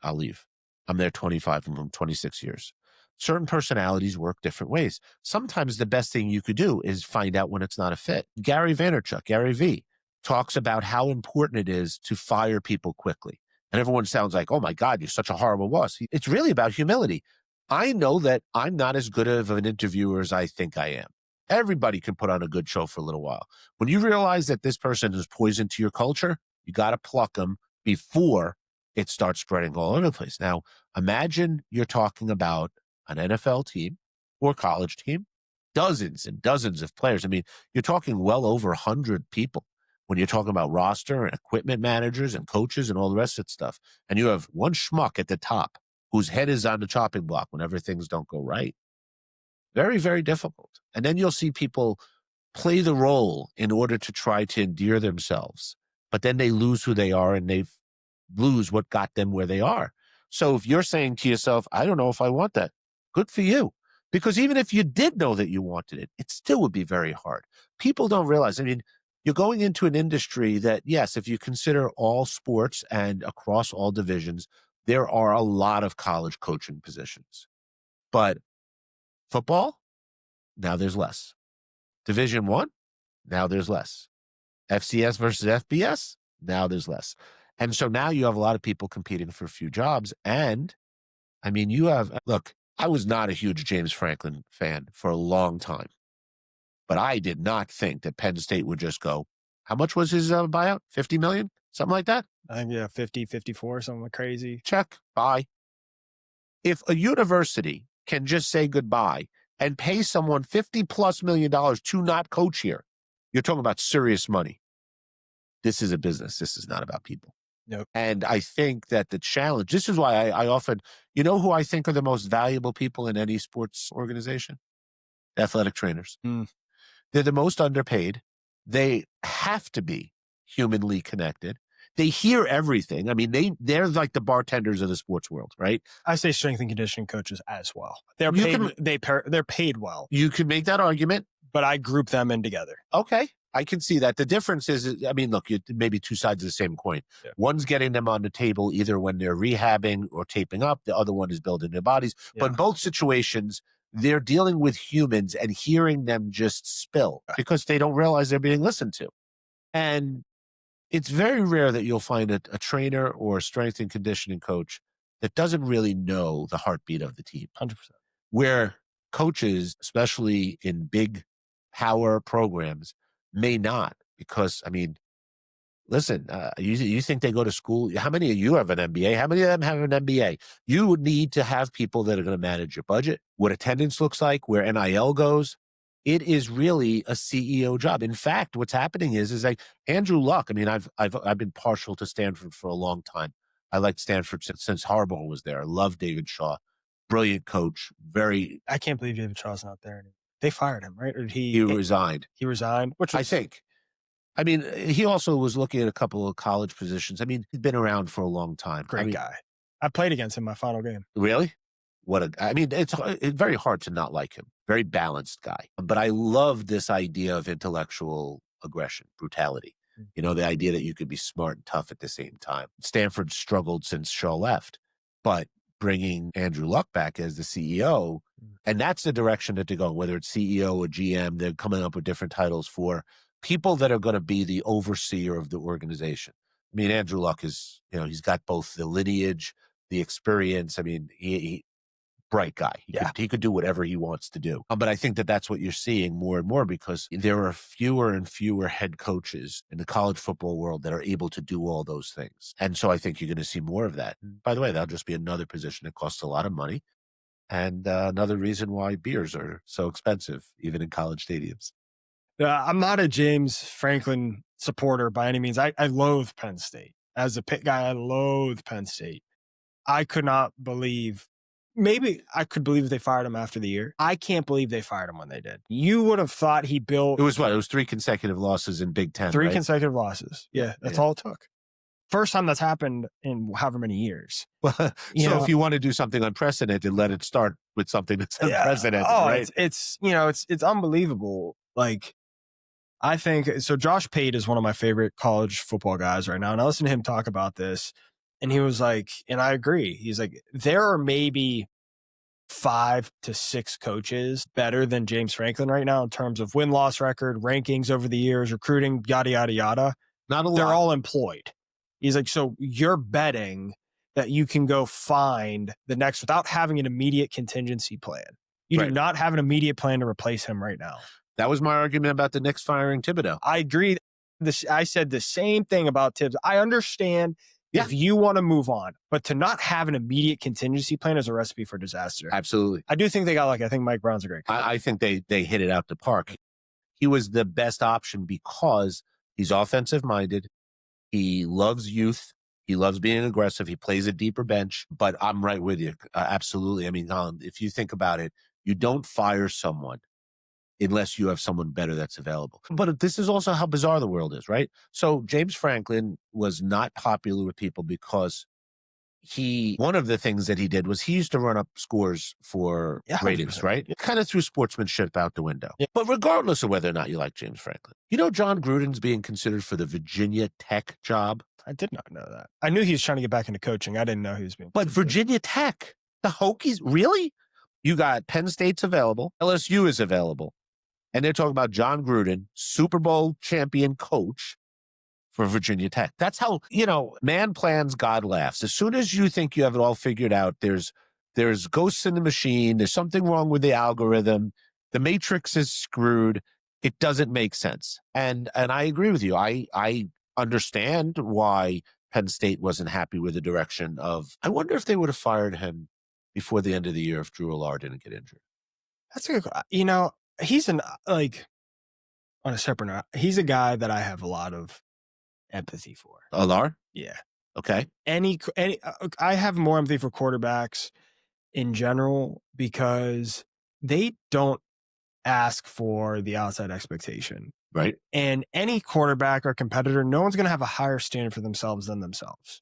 I'll leave. I'm there 25 from 26 years. Certain personalities work different ways. Sometimes the best thing you could do is find out when it's not a fit. Gary Vaynerchuk, Gary V, talks about how important it is to fire people quickly. And everyone sounds like, oh my God, you're such a horrible boss. It's really about humility. I know that I'm not as good of an interviewer as I think I am. Everybody can put on a good show for a little while. When you realize that this person is poison to your culture, you got to pluck them before it starts spreading all over the place. Now, imagine you're talking about an NFL team or college team, dozens and dozens of players. I mean, you're talking well over 100 people when you're talking about roster and equipment managers and coaches and all the rest of that stuff. And you have one schmuck at the top whose head is on the chopping block whenever things don't go right. Very, very difficult. And then you'll see people play the role in order to try to endear themselves, but then they lose who they are and they lose what got them where they are. So if you're saying to yourself, I don't know if I want that, good for you. Because even if you did know that you wanted it, it still would be very hard. People don't realize, I mean, you're going into an industry that, yes, if you consider all sports and across all divisions, there are a lot of college coaching positions. But football, now there's less. Division One, now there's less. FCS versus FBS, now there's less. And so now you have a lot of people competing for a few jobs. And I mean, look, I was not a huge James Franklin fan for a long time, but I did not think that Penn State would just go, how much was his buyout? 50 million? Something like that? I think, yeah, 50, 54, something crazy. Check, bye. If a university can just say goodbye and pay someone $50+ million to not coach here, you're talking about serious money. This is a business. This is not about people. Nope. And I think that the challenge, this is why I often, you know who I think are the most valuable people in any sports organization? Athletic trainers. They're the most underpaid. They have to be humanly connected. They hear everything. I mean, they're like the bartenders of the sports world, right? I say strength and conditioning coaches as well. They're paid well. You can make that argument, but I group them in together. Okay. I can see that. The difference is, I mean, look, maybe two sides of the same coin. Yeah. One's getting them on the table either when they're rehabbing or taping up. The other one is building their bodies. Yeah. But in both situations, they're dealing with humans and hearing them just spill because they don't realize they're being listened to. And it's very rare that you'll find a trainer or a strength and conditioning coach that doesn't really know the heartbeat of the team. 100%. Where coaches, especially in big power programs, may not, because, I mean, listen, you think they go to school? How many of you have an MBA? How many of them have an MBA? You would need to have people that are going to manage your budget, what attendance looks like, where NIL goes. It is really a CEO job. In fact, what's happening is like Andrew Luck. I mean, I've been partial to Stanford for a long time. I liked Stanford since Harbaugh was there. I love David Shaw, brilliant coach. I can't believe David Shaw's not there anymore. They fired him, right? Or he resigned. He resigned, which was, I think. I mean, he also was looking at a couple of college positions. I mean, he's been around for a long time. Great guy. I played against him my final game. Really? I mean, it's very hard to not like him. Very balanced guy. But I love this idea of intellectual aggression, brutality. You know, the idea that you could be smart and tough at the same time. Stanford struggled since Shaw left, but bringing Andrew Luck back as the CEO, and that's the direction that they're going, whether it's CEO or GM, they're coming up with different titles for people that are going to be the overseer of the organization. I mean, Andrew Luck is, you know, he's got both the lineage, the experience. I mean, bright guy. Yeah. He could do whatever he wants to do. But I think that that's what you're seeing more and more, because there are fewer and fewer head coaches in the college football world that are able to do all those things. And so I think you're going to see more of that. And by the way, that'll just be another position that costs a lot of money. And another reason why beers are so expensive, even in college stadiums. I'm not a James Franklin supporter by any means. I loathe Penn State. As a Pitt guy, I loathe Penn State. I could not believe, maybe I could believe they fired him after the year. I can't believe they fired him when they did. You would have thought he built. It was what? It was 3 consecutive losses in Big Ten, Three right? consecutive losses. Yeah, that's all it took. First time that's happened in however many years. So if you want to do something unprecedented, let it start with something that's unprecedented, right? It's unbelievable. Like, I think so. Josh Pate is one of my favorite college football guys right now. And I listened to him talk about this, and he was like, and I agree. He's like, there are maybe 5 to 6 coaches better than James Franklin right now in terms of win-loss record, rankings over the years, recruiting, yada, yada, yada. Not a lot. They're all employed. He's like, so you're betting that you can go find the next without having an immediate contingency plan. You do not have an immediate plan to replace him right now. That was my argument about the Knicks firing Thibodeau. I agree. I said the same thing about Tibbs. I understand if you want to move on, but to not have an immediate contingency plan is a recipe for disaster. Absolutely. I do think they got lucky. I think Mike Brown's a great coach. I think they hit it out the park. He was the best option because he's offensive-minded. He loves youth. He loves being aggressive. He plays a deeper bench. But I'm right with you. Absolutely. I mean, if you think about it, you don't fire someone unless you have someone better that's available. But this is also how bizarre the world is, right? So James Franklin was not popular with people because one of the things that he did was he used to run up scores for ratings, right? Kind of threw sportsmanship out the window. But regardless of whether or not you like James Franklin, John Gruden's being considered for the Virginia Tech job. I did not know that. I knew he was trying to get back into coaching. I didn't know he was being. But Virginia Tech, the Hokies, really? You got Penn State's available. LSU is available. And they're talking about John Gruden, Super Bowl champion coach for Virginia Tech. That's how, man plans, God laughs. As soon as you think you have it all figured out, there's ghosts in the machine. There's something wrong with the algorithm. The matrix is screwed. It doesn't make sense. And I agree with you. I understand why Penn State wasn't happy with the direction of, I wonder if they would have fired him before the end of the year if Drew Allard didn't get injured. That's a good, he's on a separate note, he's a guy that I have a lot of empathy for. Allard? Yeah. Okay. I have more empathy for quarterbacks in general because they don't ask for the outside expectation. Right. And any quarterback or competitor, no one's going to have a higher standard for themselves than themselves.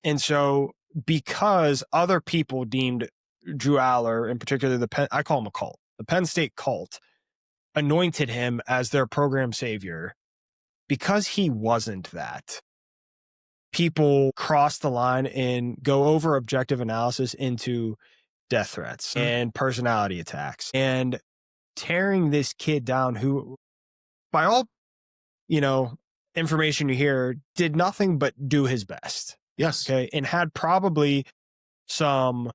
And so because other people deemed Drew Aller, in particular, I call him a cult, the Penn State cult, anointed him as their program savior, because he wasn't that, people cross the line and go over objective analysis into death threats and personality attacks and tearing this kid down who, by all, information you hear, did nothing but do his best. Yes. Okay. And had probably some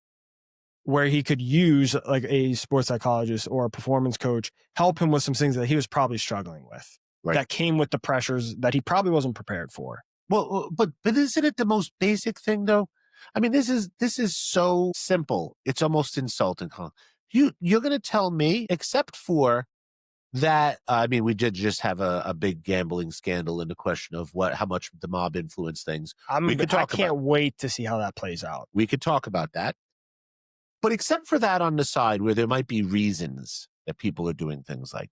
where he could use like a sports psychologist or a performance coach, help him with some things that he was probably struggling with. Right. That came with the pressures that he probably wasn't prepared for. Well, but isn't it the most basic thing though? I mean, this is so simple. It's almost insulting, huh? You're going to tell me, except for that, we did just have a big gambling scandal in the question of how much the mob influenced things. I can't wait to see how that plays out. We could talk about that. But except for that on the side where there might be reasons that people are doing things like,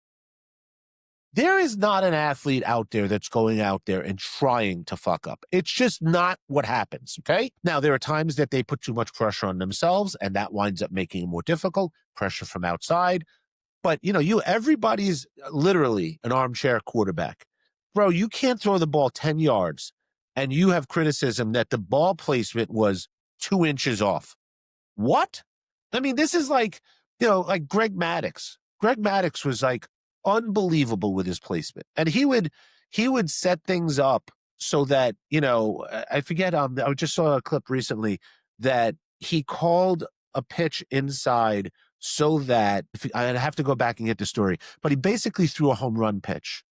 there is not an athlete out there that's going out there and trying to fuck up. It's just not what happens, okay? Now, there are times that they put too much pressure on themselves, and that winds up making it more difficult, pressure from outside. But, everybody's literally an armchair quarterback. Bro, you can't throw the ball 10 yards, and you have criticism that the ball placement was 2 inches off. What? I mean, this is like Greg Maddux. Greg Maddux was like unbelievable with his placement. And he would set things up so that, I forget, I just saw a clip recently that he called a pitch inside so that I'd have to go back and get the story, but he basically threw a home run pitch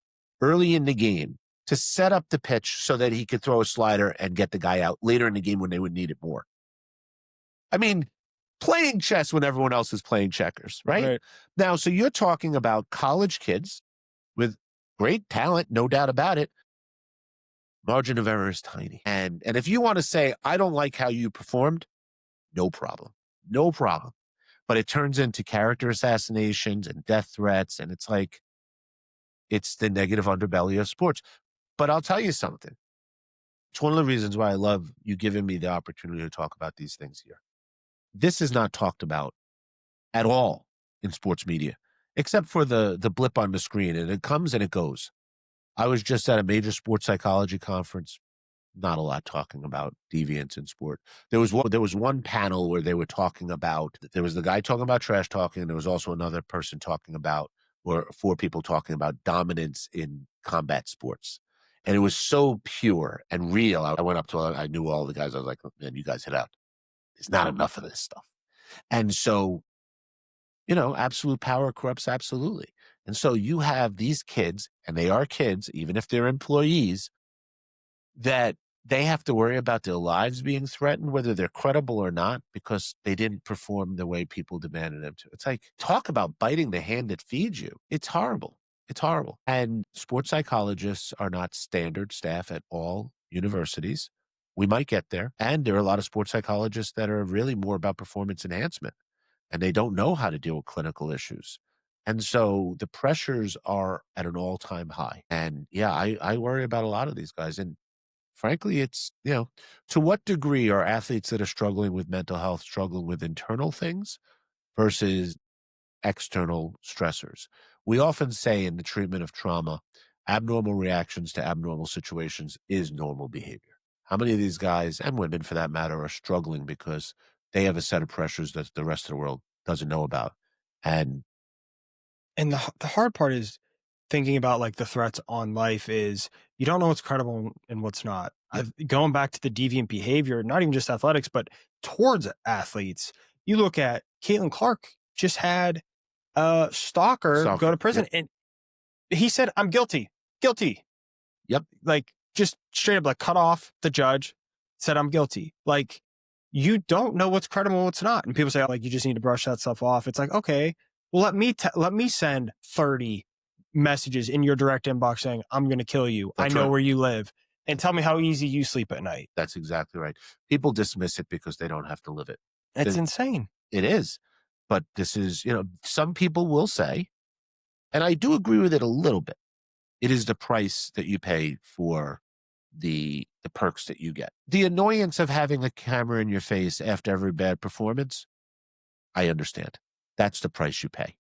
early in the game to set up the pitch so that he could throw a slider and get the guy out later in the game when they would need it more. I mean, playing chess when everyone else is playing checkers, right? Right. Now, so you're talking about college kids with great talent, no doubt about it. Margin of error is tiny. And if you want to say, I don't like how you performed, no problem. No problem. But it turns into character assassinations and death threats. And it's like, it's the negative underbelly of sports. But I'll tell you something. It's one of the reasons why I love you giving me the opportunity to talk about these things here. This is not talked about at all in sports media, except for the blip on the screen. And it comes and it goes. I was just at a major sports psychology conference. Not a lot talking about deviance in sport. There was one panel where they were talking about, there was the guy talking about trash talking, and there was also another person talking about, or four people talking about dominance in combat sports. And it was so pure and real. I went up to, I knew all the guys. I was like, man, you guys hit out. There's not enough of this stuff. And so, absolute power corrupts absolutely. And so you have these kids, and they are kids, even if they're employees, that they have to worry about their lives being threatened, whether they're credible or not, because they didn't perform the way people demanded them to. It's like, talk about biting the hand that feeds you. It's horrible. It's horrible. And sports psychologists are not standard staff at all universities. We might get there. And there are a lot of sports psychologists that are really more about performance enhancement, and they don't know how to deal with clinical issues. And so the pressures are at an all-time high. And yeah, I worry about a lot of these guys. And frankly, it's, to what degree are athletes that are struggling with mental health struggling with internal things versus external stressors? We often say in the treatment of trauma, abnormal reactions to abnormal situations is normal behavior. How many of these guys, and women for that matter, are struggling because they have a set of pressures that the rest of the world doesn't know about? And And the hard part is thinking about like the threats on life is you don't know what's credible and what's not. Yep. Going back to the deviant behavior, not even just athletics, but towards athletes. You look at Caitlin Clark just had a stalker go to prison, Yep. and he said, "I'm guilty, guilty." Yep. Like just straight up, like cut off the judge, said, "I'm guilty." Like you don't know what's credible and what's not, and people say, like, you just need to brush that stuff off. It's like, okay, well, let me send 30 messages in your direct inbox saying, "I'm going to kill you. That's I know right. where you live, and tell me how easy you sleep at night." That's exactly right. People dismiss it because they don't have to live it. It's Th- insane. It is. But this is, some people will say, and I do agree with it a little bit, it is the price that you pay for the perks that you get. The annoyance of having a camera in your face after every bad performance, I understand. That's the price you pay.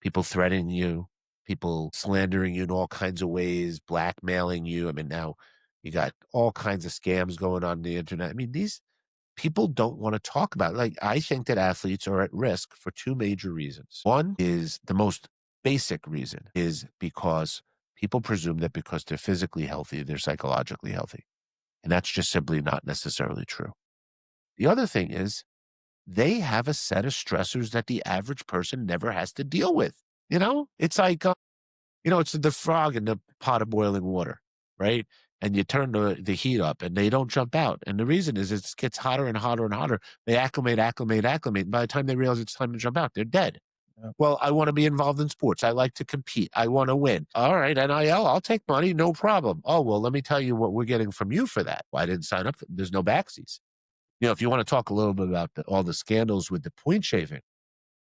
People threatening you, people slandering you in all kinds of ways, blackmailing you. I mean, now you got all kinds of scams going on the internet. I mean, these people don't want to talk about it. Like, I think that athletes are at risk for two major reasons. One is, the most basic reason is because people presume that because they're physically healthy, they're psychologically healthy. And that's just simply not necessarily true. The other thing is, they have a set of stressors that the average person never has to deal with. It's like, it's the frog in the pot of boiling water, right? And you turn the heat up and they don't jump out. And the reason is it gets hotter and hotter and hotter. They acclimate. And by the time they realize it's time to jump out, they're dead. Yeah. Well, I want to be involved in sports. I like to compete. I want to win. All right, NIL, I'll take money, no problem. Oh, well, let me tell you what we're getting from you for that. Well, I didn't sign up. There's no backsies. If you want to talk a little bit about all the scandals with the point shaving,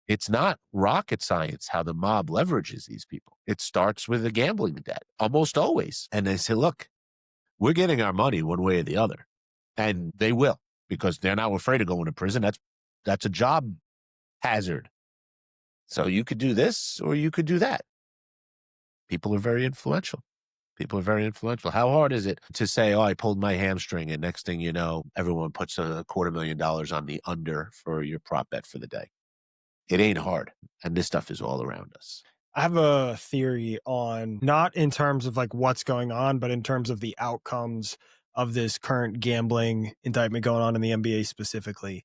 it's not rocket science how the mob leverages these people. It starts with a gambling debt, almost always. And they say, look, we're getting our money one way or the other. And they will, because they're not afraid of going to prison. That's a job hazard. So you could do this or you could do that. People are very influential. How hard is it to say, oh, I pulled my hamstring, and next thing you know, everyone puts $250,000 on the under for your prop bet for the day? It ain't hard. And this stuff is all around us. I have a theory on, not in terms of like what's going on, but in terms of the outcomes of this current gambling indictment going on in the NBA specifically.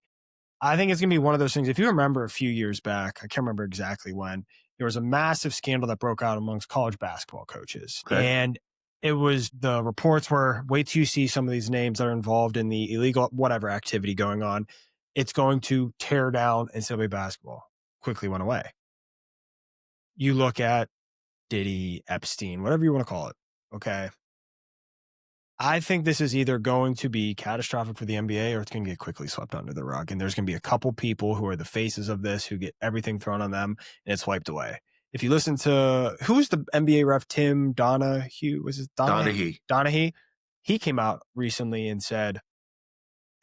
I think it's going to be one of those things. If you remember a few years back, I can't remember exactly when, there was a massive scandal that broke out amongst college basketball coaches. Okay. And it was the reports were wait till you see some of these names that are involved in the illegal whatever activity going on. It's going to tear down NCAA basketball. Quickly went away. You look at Diddy, Epstein, whatever you want to call it. Okay. I think this is either going to be catastrophic for the NBA or it's going to get quickly swept under the rug. And there's going to be a couple people who are the faces of this who get everything thrown on them and it's wiped away. If you listen to who's the NBA ref, Tim Donahue, was it Donahue. Donahue? He came out recently and said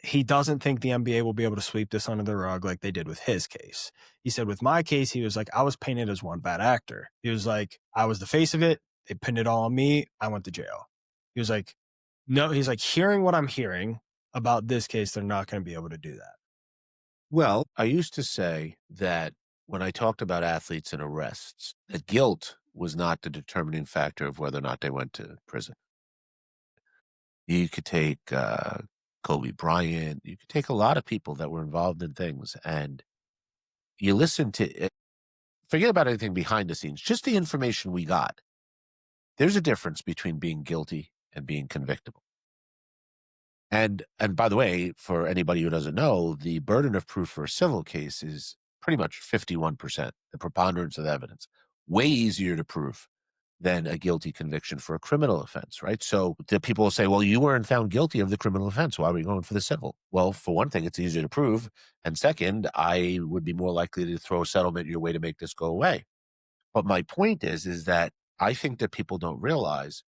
he doesn't think the NBA will be able to sweep this under the rug like they did with his case. He said, with my case, he was like, I was painted as one bad actor. He was like, I was the face of it. They pinned it all on me. I went to jail. He was like, no, he's like, hearing what I'm hearing about this case, they're not going to be able to do that. Well, I used to say that when I talked about athletes and arrests, that guilt was not the determining factor of whether or not they went to prison. You could take Kobe Bryant, you could take a lot of people that were involved in things, and you listen to it, forget about anything behind the scenes, just the information we got. There's a difference between being guilty and being convictable. And by the way, for anybody who doesn't know, the burden of proof for a civil case is pretty much 51%, the preponderance of the evidence. Way easier to prove than a guilty conviction for a criminal offense, right? So the people will say, well, you weren't found guilty of the criminal offense. Why were you going for the civil? Well, for one thing, it's easier to prove. And second, I would be more likely to throw a settlement your way to make this go away. But my point is that I think that people don't realize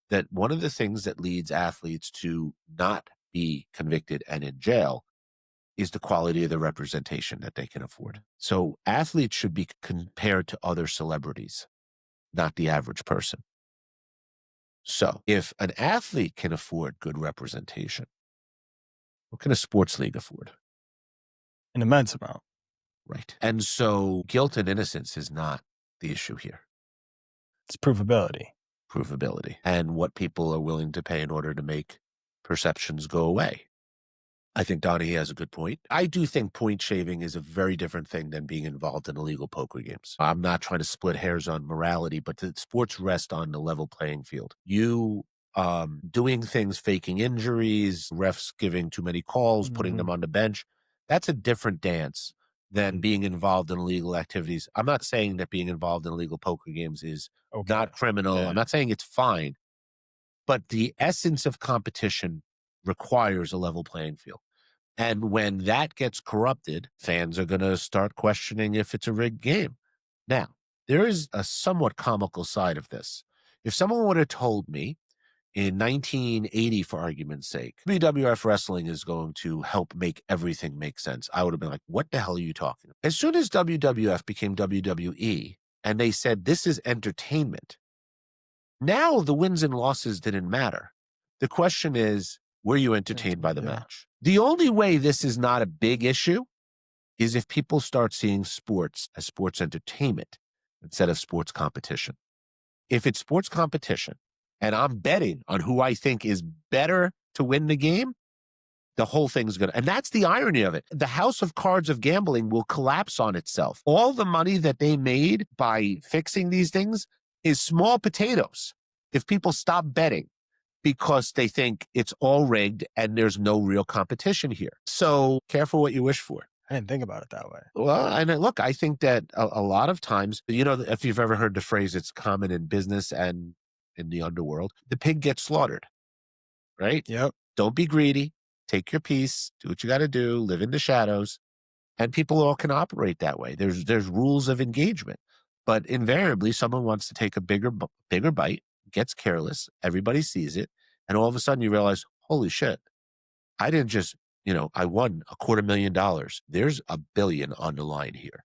that one of the things that leads athletes to not be convicted and in jail is the quality of the representation that they can afford. So athletes should be compared to other celebrities, not the average person. So if an athlete can afford good representation, what can a sports league afford? An immense amount. Right. And so guilt and innocence is not the issue here. It's provability. Provability and what people are willing to pay in order to make perceptions go away. I think Donnie has a good point. I do think point shaving is a very different thing than being involved in illegal poker games. I'm not trying to split hairs on morality, but the sports rest on the level playing field. You doing things, faking injuries, refs giving too many calls, putting them on the bench, that's a different dance than being involved in illegal activities. I'm not saying that being involved in illegal poker games is not criminal. Yeah. I'm not saying it's fine, but the essence of competition requires a level playing field. And when that gets corrupted, fans are going to start questioning if it's a rigged game. Now, there is a somewhat comical side of this. If someone would have told me in 1980, for argument's sake, WWF wrestling is going to help make everything make sense, I would have been like, what the hell are you talking about? As soon as WWF became WWE and they said, this is entertainment, now the wins and losses didn't matter. The question is, were you entertained by the match? The only way this is not a big issue is if people start seeing sports as sports entertainment instead of sports competition. If it's sports competition and I'm betting on who I think is better to win the game, the whole thing's going to, and that's the irony of it. The house of cards of gambling will collapse on itself. All the money that they made by fixing these things is small potatoes if people stop betting because they think it's all rigged and there's no real competition here. So careful what you wish for. I didn't think about it that way. Well, and look, I think that a lot of times, you know, if you've ever heard the phrase, it's common in business and in the underworld, the pig gets slaughtered, right? Yep. Don't be greedy. Take your piece. Do what you got to do. Live in the shadows. And people all can operate that way. There's rules of engagement. But invariably, someone wants to take a bigger bite, gets careless, everybody sees it, and all of a sudden you realize, holy shit, I didn't just, I won $250,000. There's $1 billion on the line here.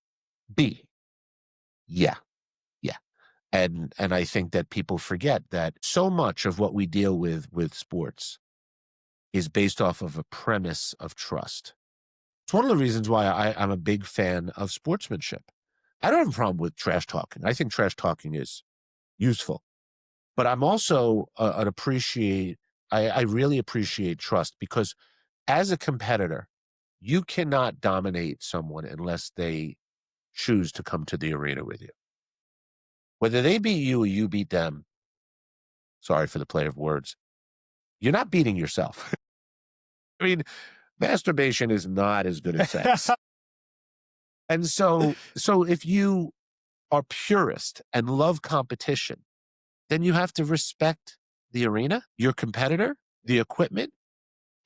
Yeah. And I think that people forget that so much of what we deal with sports is based off of a premise of trust. It's one of the reasons why I'm a big fan of sportsmanship. I don't have a problem with trash talking. I think trash talking is useful. But I'm also I really appreciate trust because as a competitor, You cannot dominate someone unless they choose to come to the arena with you. Whether they beat you or you beat them, sorry for the play of words, you're not beating yourself. I mean, masturbation is not as good as sex. And so if you are purist and love competition, then you have to respect the arena, your competitor, the equipment,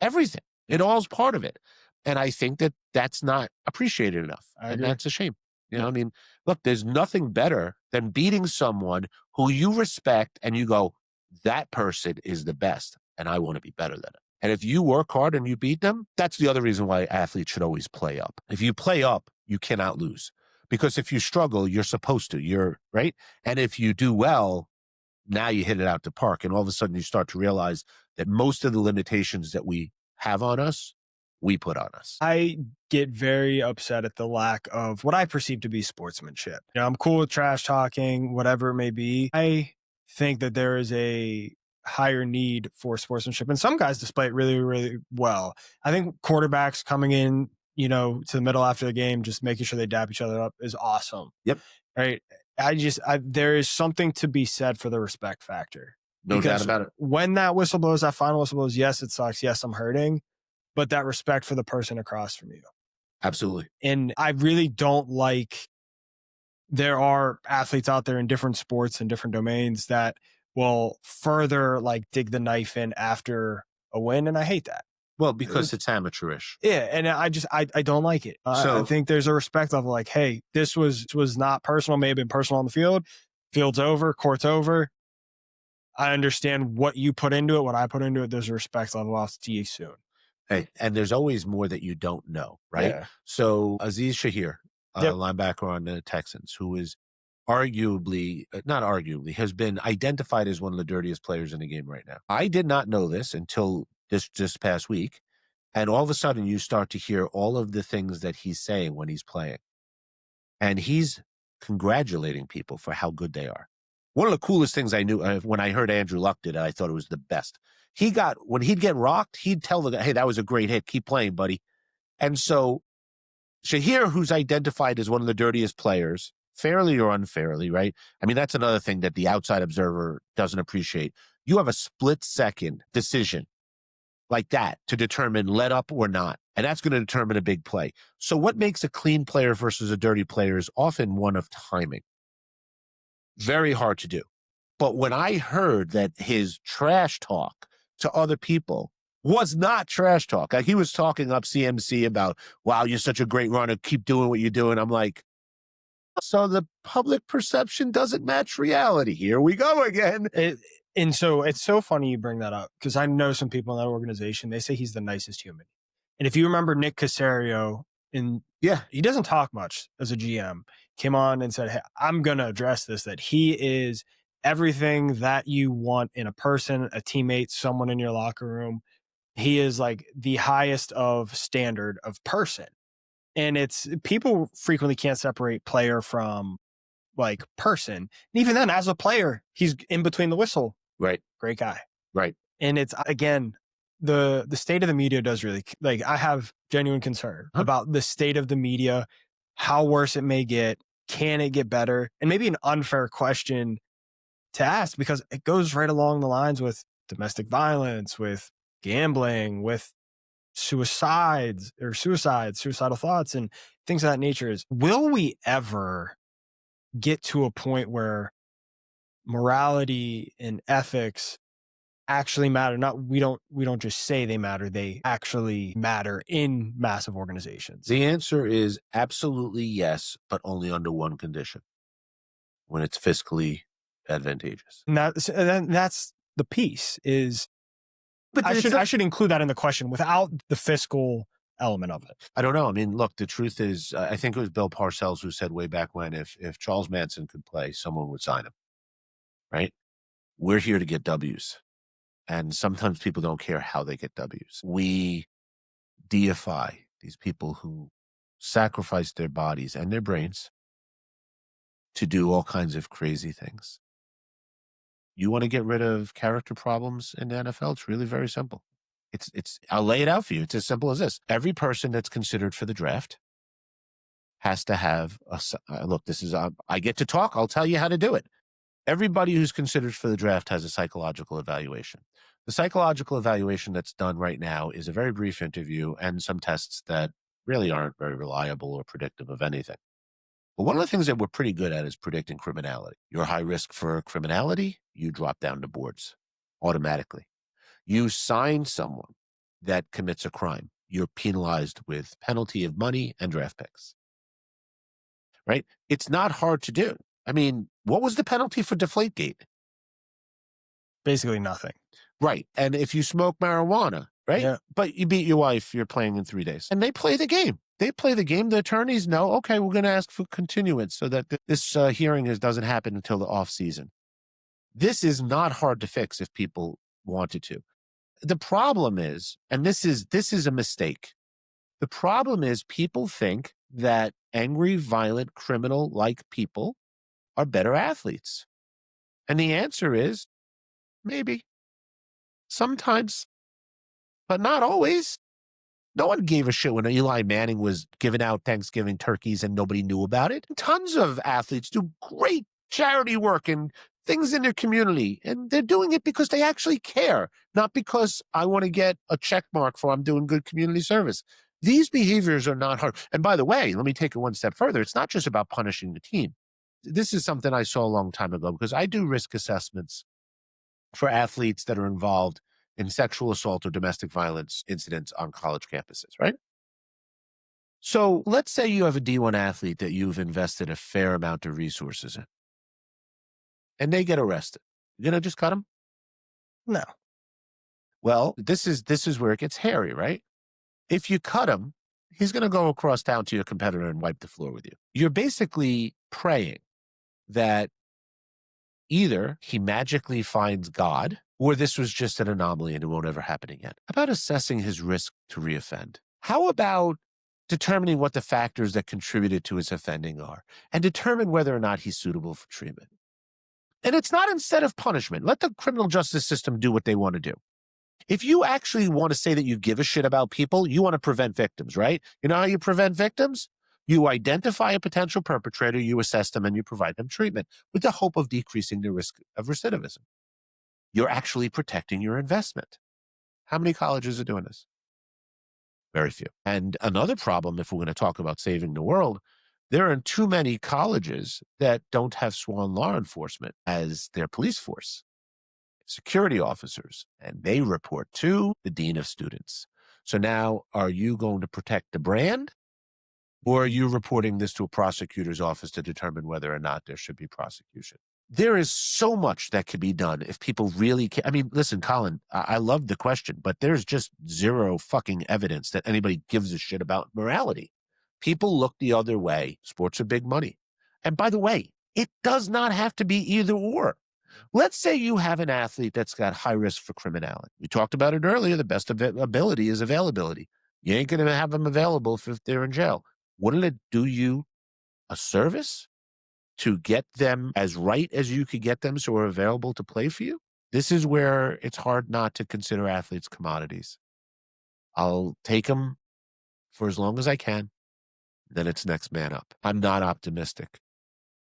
everything. It all's part of it. And I think that that's not appreciated enough. I And agree. that's a shame. You Yeah. know, I mean, look, there's nothing better than beating someone who you respect and you go, that person is the best and I want to be better than it. And if you work hard and you beat them, that's the other reason why athletes should always play up. If you play up, you cannot lose. Because if you struggle, you're supposed to, you're right. And if you do well, now you hit it out the park. And all of a sudden you start to realize that most of the limitations that we have on us, we put on us. I get very upset at the lack of what I perceive to be sportsmanship. You know, I'm cool with trash talking, whatever it may be. I think that there is a higher need for sportsmanship, and some guys display it really, really well. I think quarterbacks coming in, you know, to the middle after the game, just making sure they dap each other up is awesome. Yep. Right. There is something to be said for the respect factor. No doubt Because about it. when that whistle blows, that final whistle blows, yes, it sucks. Yes, I'm hurting, but that respect for the person across from you. Absolutely. And I really don't like, there are athletes out there in different sports and different domains that will further like dig the knife in after a win. And I hate that. Well, because it's amateurish. Yeah. And I don't like it. I think there's a respect level like, hey, this was not personal, may have been personal on the field. Field's over, court's over. I understand what you put into it, what I put into it. There's a respect level. I'll see you soon. Hey, and there's always more that you don't know, right? Yeah. So Aziz Shahir, Yep. linebacker on the Texans, who is arguably, not arguably, has been identified as one of the dirtiest players in the game right now. I did not know this until this past week. And all of a sudden you start to hear all of the things that he's saying when he's playing. And he's congratulating people for how good they are. One of the coolest things I knew when I heard Andrew Luck did it, I thought it was the best. When he'd get rocked, he'd tell the guy, hey, that was a great hit. Keep playing, buddy. And so Shahir, who's identified as one of the dirtiest players, fairly or unfairly, right? I mean, that's another thing that the outside observer doesn't appreciate. You have a split-second decision like that to determine let up or not. And that's going to determine a big play. So what makes a clean player versus a dirty player is often one of timing. Very hard to do. But when I heard that his trash talk to other people was not trash talk, like he was talking up CMC about, wow, you're such a great runner, keep doing what you're doing. I'm like, so the public perception doesn't match reality. Here we go again. And so it's so funny you bring that up because I know some people in that organization, they say he's the nicest human. And if you remember Nick Caserio, he doesn't talk much as a GM, came on and said, hey, I'm going to address this, that he is everything that you want in a person, a teammate, someone in your locker room. He is like the highest of standard of person. And it's people frequently can't separate player from like person. And even then, as a player, he's in between the whistle. Right. Great guy. Right. And it's, again, the state of the media does really, like, I have genuine concern about the state of the media, how worse it may get. Can it get better? And maybe an unfair question to ask because it goes right along the lines with domestic violence, with gambling, with suicidal thoughts and things of that nature. Is, will we ever get to a point where morality and ethics actually matter? We don't just say they matter, they actually matter in massive organizations. The answer is absolutely yes, but only under one condition: when it's fiscally advantageous. And that's the piece is, but I should include that in the question without the fiscal element of it. I don't know. I mean, look, the truth is, I think it was Bill Parcells who said way back when, if Charles Manson could play, someone would sign him, right? We're here to get W's. And sometimes people don't care how they get W's. We deify these people who sacrifice their bodies and their brains to do all kinds of crazy things. You want to get rid of character problems in the NFL? It's really very simple. I'll lay it out for you. It's as simple as this. Every person that's considered for the draft has to have look, this is, I get to talk. I'll tell you how to do it. Everybody who's considered for the draft has a psychological evaluation. The psychological evaluation that's done right now is a very brief interview and some tests that really aren't very reliable or predictive of anything. But one of the things that we're pretty good at is predicting criminality. You're high risk for criminality, you drop down the boards automatically. You sign someone that commits a crime, you're penalized with penalty of money and draft picks. Right? It's not hard to do. I mean, what was the penalty for Deflategate? Basically nothing. Right. And if you smoke marijuana, right? Yeah. But you beat your wife, you're playing in 3 days. And they play the game. They play the game. The attorneys know, okay, we're going to ask for continuance so that this hearing doesn't happen until the off season. This is not hard to fix if people wanted to. The problem is, and this is a mistake. The problem is people think that angry, violent, criminal-like people are better athletes. And the answer is maybe. Sometimes, but not always. No one gave a shit when Eli Manning was giving out Thanksgiving turkeys and nobody knew about it. Tons of athletes do great charity work and things in their community, and they're doing it because they actually care, not because I want to get a check mark for I'm doing good community service. These behaviors are not hard. And by the way, let me take it one step further. It's not just about punishing the team. This is something I saw a long time ago because I do risk assessments for athletes that are involved in sexual assault or domestic violence incidents on college campuses, right? So let's say you have a D1 athlete that you've invested a fair amount of resources in, and they get arrested. You're going to just cut them? No. Well, this is where it gets hairy, right? If you cut him, he's going to go across town to your competitor and wipe the floor with you. You're basically praying that either he magically finds God or this was just an anomaly and it won't ever happen again. How about assessing his risk to reoffend? How about determining what the factors that contributed to his offending are and determine whether or not he's suitable for treatment? And it's not instead of punishment. Let the criminal justice system do what they want to do. If you actually want to say that you give a shit about people, you want to prevent victims, right? You know how you prevent victims? You identify a potential perpetrator, you assess them, and you provide them treatment with the hope of decreasing the risk of recidivism. You're actually protecting your investment. How many colleges are doing this? Very few. And another problem, if we're going to talk about saving the world, there are too many colleges that don't have sworn law enforcement as their police force, security officers, and they report to the dean of students. So now, are you going to protect the brand? Or are you reporting this to a prosecutor's office to determine whether or not there should be prosecution? There is so much that could be done if people really care. I mean, listen, Colin, I love the question, but there's just zero fucking evidence that anybody gives a shit about morality. People look the other way. Sports are big money. And by the way, it does not have to be either or. Let's say you have an athlete that's got high risk for criminality. We talked about it earlier. The best ability is availability. You ain't going to have them available if they're in jail. Wouldn't it do you a service to get them as right as you could get them so they're available to play for you? This is where it's hard not to consider athletes commodities. I'll take them for as long as I can, then it's next man up. I'm not optimistic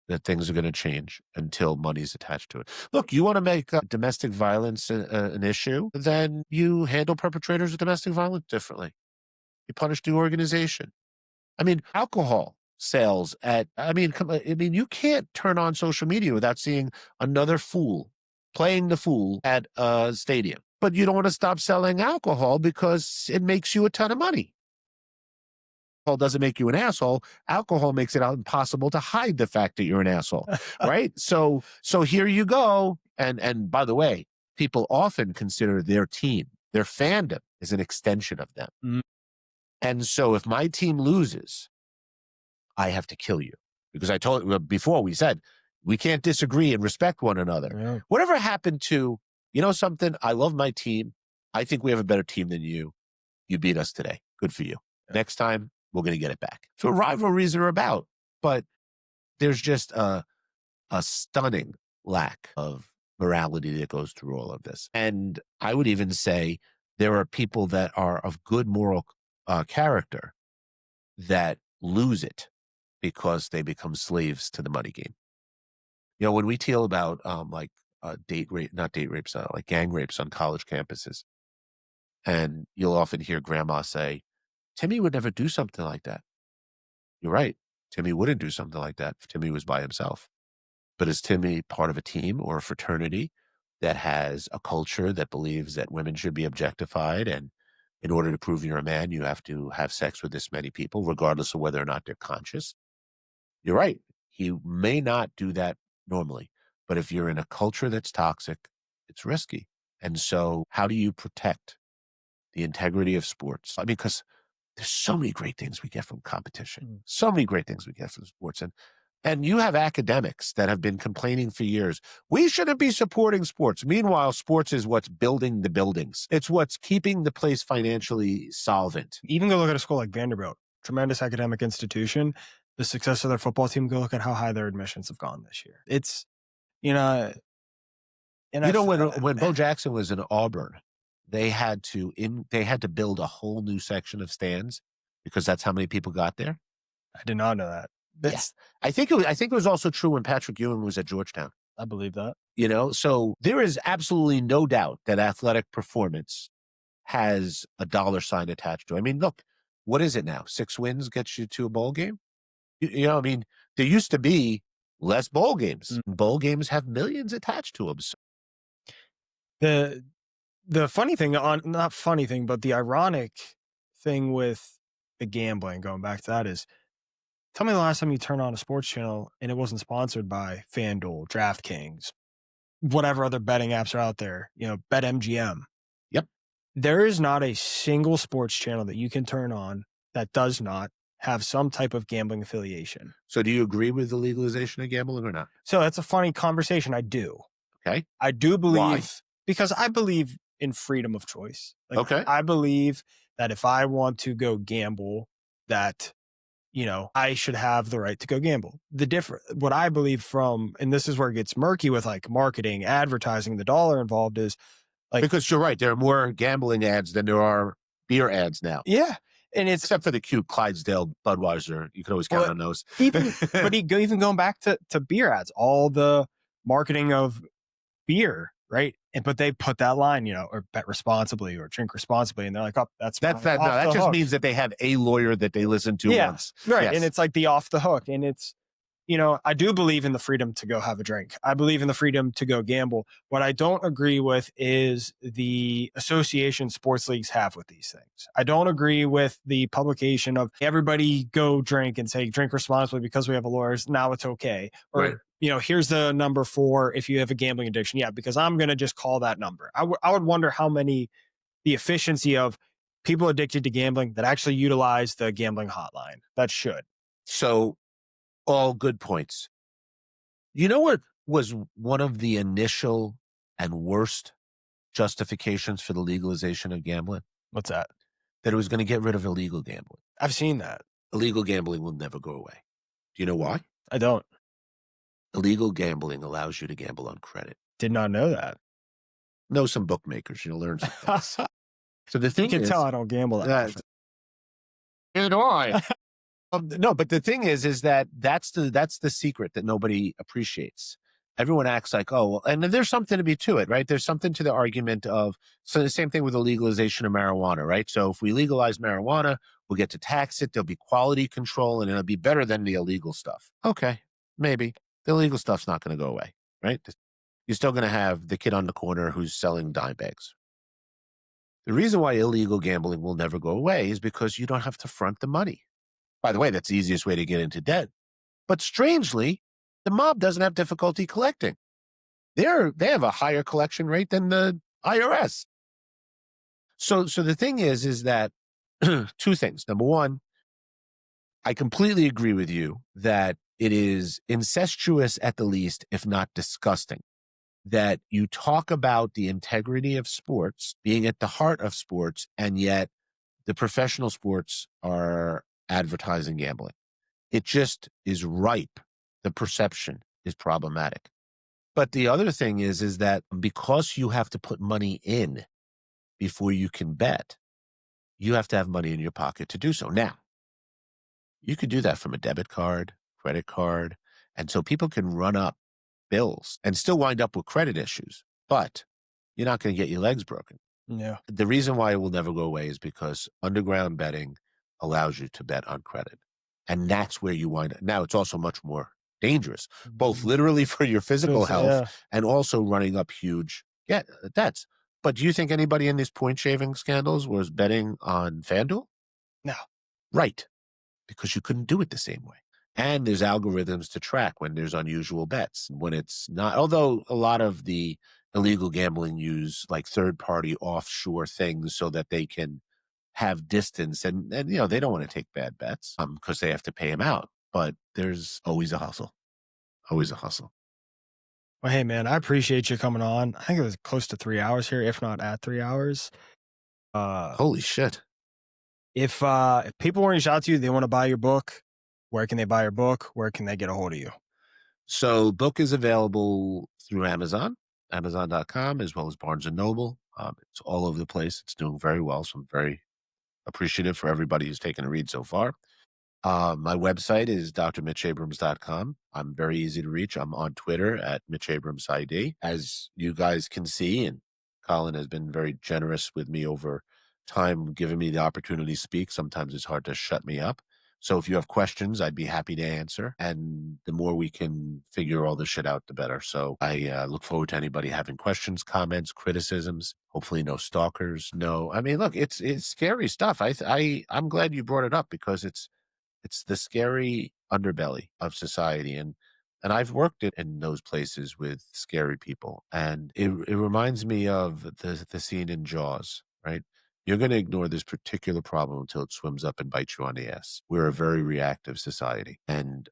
that things are going to change until money's attached to it. Look, you want to make domestic violence an issue, then you handle perpetrators of domestic violence differently. You punish the organization. I mean, alcohol sales you can't turn on social media without seeing another fool playing the fool at a stadium. But you don't want to stop selling alcohol because it makes you a ton of money. Alcohol doesn't make you an asshole. Alcohol makes it impossible to hide the fact that you're an asshole, right? So here you go. And by the way, people often consider their team, their fandom, is an extension of them. Mm. And so if my team loses, I have to kill you. Because I told you before, we said, we can't disagree and respect one another. Yeah. Whatever happened to, you know something, I love my team. I think we have a better team than you. You beat us today. Good for you. Yeah. Next time, we're going to get it back. So rivalries are about, but there's just a stunning lack of morality that goes through all of this. And I would even say There are people that are of good moral character that lose it because they become slaves to the money game. When we deal about not date rapes, like gang rapes on college campuses, and you'll often hear grandma say, Timmy would never do something like that. You're right. Timmy wouldn't do something like that if Timmy was by himself. But is Timmy part of a team or a fraternity that has a culture that believes that women should be objectified, and in order to prove you're a man, you have to have sex with this many people, regardless of whether or not they're conscious? You're right. He may not do that normally, but if you're in a culture that's toxic, it's risky. And so how do you protect the integrity of sports? I mean, because there's so many great things we get from competition, so many great things we get from sports. And you have academics that have been complaining for years, we shouldn't be supporting sports. Meanwhile, sports is what's building the buildings. It's what's keeping the place financially solvent. Even go look at a school like Vanderbilt, tremendous academic institution. The success of their football team, go look at how high their admissions have gone this year. It's, and when Bo Jackson was in Auburn, they had to build a whole new section of stands because that's how many people got there. I did not know that. I think it was also true when Patrick Ewing was at Georgetown. I believe that. So there is absolutely no doubt that athletic performance has a dollar sign attached to it. I mean, look, what is it now? 6 wins gets you to a bowl game? I mean, there used to be less bowl games. Bowl games have millions attached to them. The funny thing, not funny thing, but the ironic thing with the gambling, going back to that, is tell me the last time you turned on a sports channel and it wasn't sponsored by FanDuel, DraftKings, whatever other betting apps are out there, BetMGM. Yep. There is not a single sports channel that you can turn on that does not have some type of gambling affiliation. So do you agree with the legalization of gambling or not? So that's a funny conversation. I do. Okay. I do believe. Why? Because I believe in freedom of choice. Okay. I believe that if I want to go gamble, that, I should have the right to go gamble. What I believe from, and this is where it gets murky with like marketing, advertising, the dollar involved, is like, because you're right. There are more gambling ads than there are beer ads now. Yeah. And it's, except for the cute Clydesdale Budweiser. You can always count on those. Even going back to beer ads, all the marketing of beer, right? But they put that line, or bet responsibly or drink responsibly. And they're like, oh, that's that. No, that just means that they have a lawyer that they listen to once. Right. Yes. And it's like the off the hook. And it's, I do believe in the freedom to go have a drink. I believe in the freedom to go gamble. What I don't agree with is the association sports leagues have with these things. I don't agree with the publication of everybody go drink and say drink responsibly because we have a lawyer. Now it's okay. Or, right. Here's the number for if you have a gambling addiction. Yeah, because I'm going to just call that number. I would wonder the efficiency of people addicted to gambling that actually utilize the gambling hotline. That should. So all good points. You know what was one of the initial and worst justifications for the legalization of gambling? What's that? That it was going to get rid of illegal gambling. I've seen that. Illegal gambling will never go away. Do you know why? I don't. Illegal gambling allows you to gamble on credit. Did not know that. Know some bookmakers. You'll learn some things. So the thing you can tell I don't gamble that often. Neither do I. No, but the thing is that that's the secret that nobody appreciates. Everyone acts like, oh, well, and there's something to be to it, right? There's something to the argument of, so the same thing with the legalization of marijuana, right? So if we legalize marijuana, we'll get to tax it. There'll be quality control and it'll be better than the illegal stuff. Okay, maybe. The illegal stuff's not going to go away, right? You're still going to have the kid on the corner who's selling dime bags. The reason why illegal gambling will never go away is because you don't have to front the money. By the way, that's the easiest way to get into debt. But strangely, the mob doesn't have difficulty collecting. They have a higher collection rate than the IRS. So the thing is that two things. Number one, I completely agree with you that it is incestuous at the least, if not disgusting, that you talk about the integrity of sports being at the heart of sports, and yet the professional sports are advertising gambling. It just is ripe. The perception is problematic. But the other thing is that because you have to put money in, before you can bet, you have to have money in your pocket to do so. Now, you could do that from a debit card, credit card. And so people can run up bills and still wind up with credit issues, but you're not going to get your legs broken. Yeah. The reason why it will never go away is because underground betting allows you to bet on credit. And that's where you wind up. Now, it's also much more dangerous, both literally for your physical health Yeah. and also running up huge debts. But do you think anybody in these point shaving scandals was betting on FanDuel? No. Right. Because you couldn't do it the same way. And there's algorithms to track when there's unusual bets, when it's not. Although a lot of the illegal gambling use like third-party offshore things so that they can have distance, and they don't want to take bad bets because they have to pay them out. But there's always a hustle, always a hustle. Well, hey, man, I appreciate you coming on. I think it was close to 3 hours here, if not at 3 hours. Holy shit. If people want to reach out to you, they want to buy your book, where can they buy your book? Where can they get a hold of you? So book is available through Amazon, Amazon.com, as well as Barnes & Noble. It's all over the place. It's doing very well. So I'm very appreciative for everybody who's taken a read so far. My website is drmitchabrams.com. I'm very easy to reach. I'm on Twitter at MitchAbramsID. As you guys can see, and Colin has been very generous with me over time, giving me the opportunity to speak. Sometimes it's hard to shut me up. So if you have questions, I'd be happy to answer. And the more we can figure all this shit out, the better. So I look forward to anybody having questions, comments, criticisms. Hopefully no stalkers. No, I mean, look, it's scary stuff. I'm glad you brought it up because it's the scary underbelly of society. And I've worked in those places with scary people. And it reminds me of the scene in Jaws, right? You're going to ignore this particular problem until it swims up and bites you on the ass. We're a very reactive society. And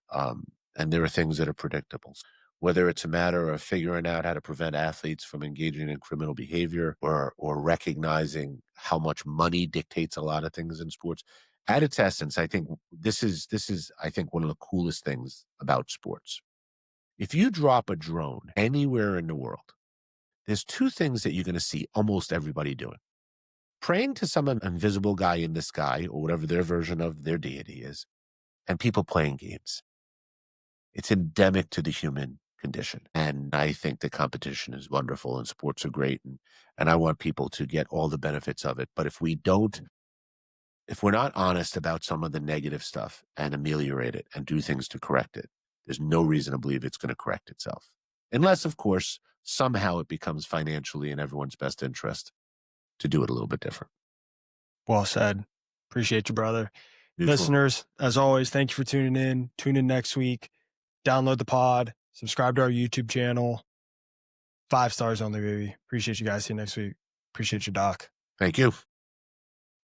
there are things that are predictable. Whether it's a matter of figuring out how to prevent athletes from engaging in criminal behavior or recognizing how much money dictates a lot of things in sports. At its essence, I think this is I think one of the coolest things about sports. If you drop a drone anywhere in the world, there's two things that you're going to see almost everybody doing. Praying to some invisible guy in the sky or whatever their version of their deity is, and people playing games. It's endemic to the human condition. And I think the competition is wonderful and sports are great. And I want people to get all the benefits of it. But if we're not honest about some of the negative stuff and ameliorate it and do things to correct it, there's no reason to believe it's going to correct itself. Unless, of course, somehow it becomes financially in everyone's best interest to do it a little bit different. Well said. Appreciate you, brother. Mutual. Listeners, as always, thank you for tuning in. Tune in next week. Download the pod. Subscribe to our YouTube channel. 5 stars only, baby. Appreciate you guys. See you next week. Appreciate you, Doc. Thank you.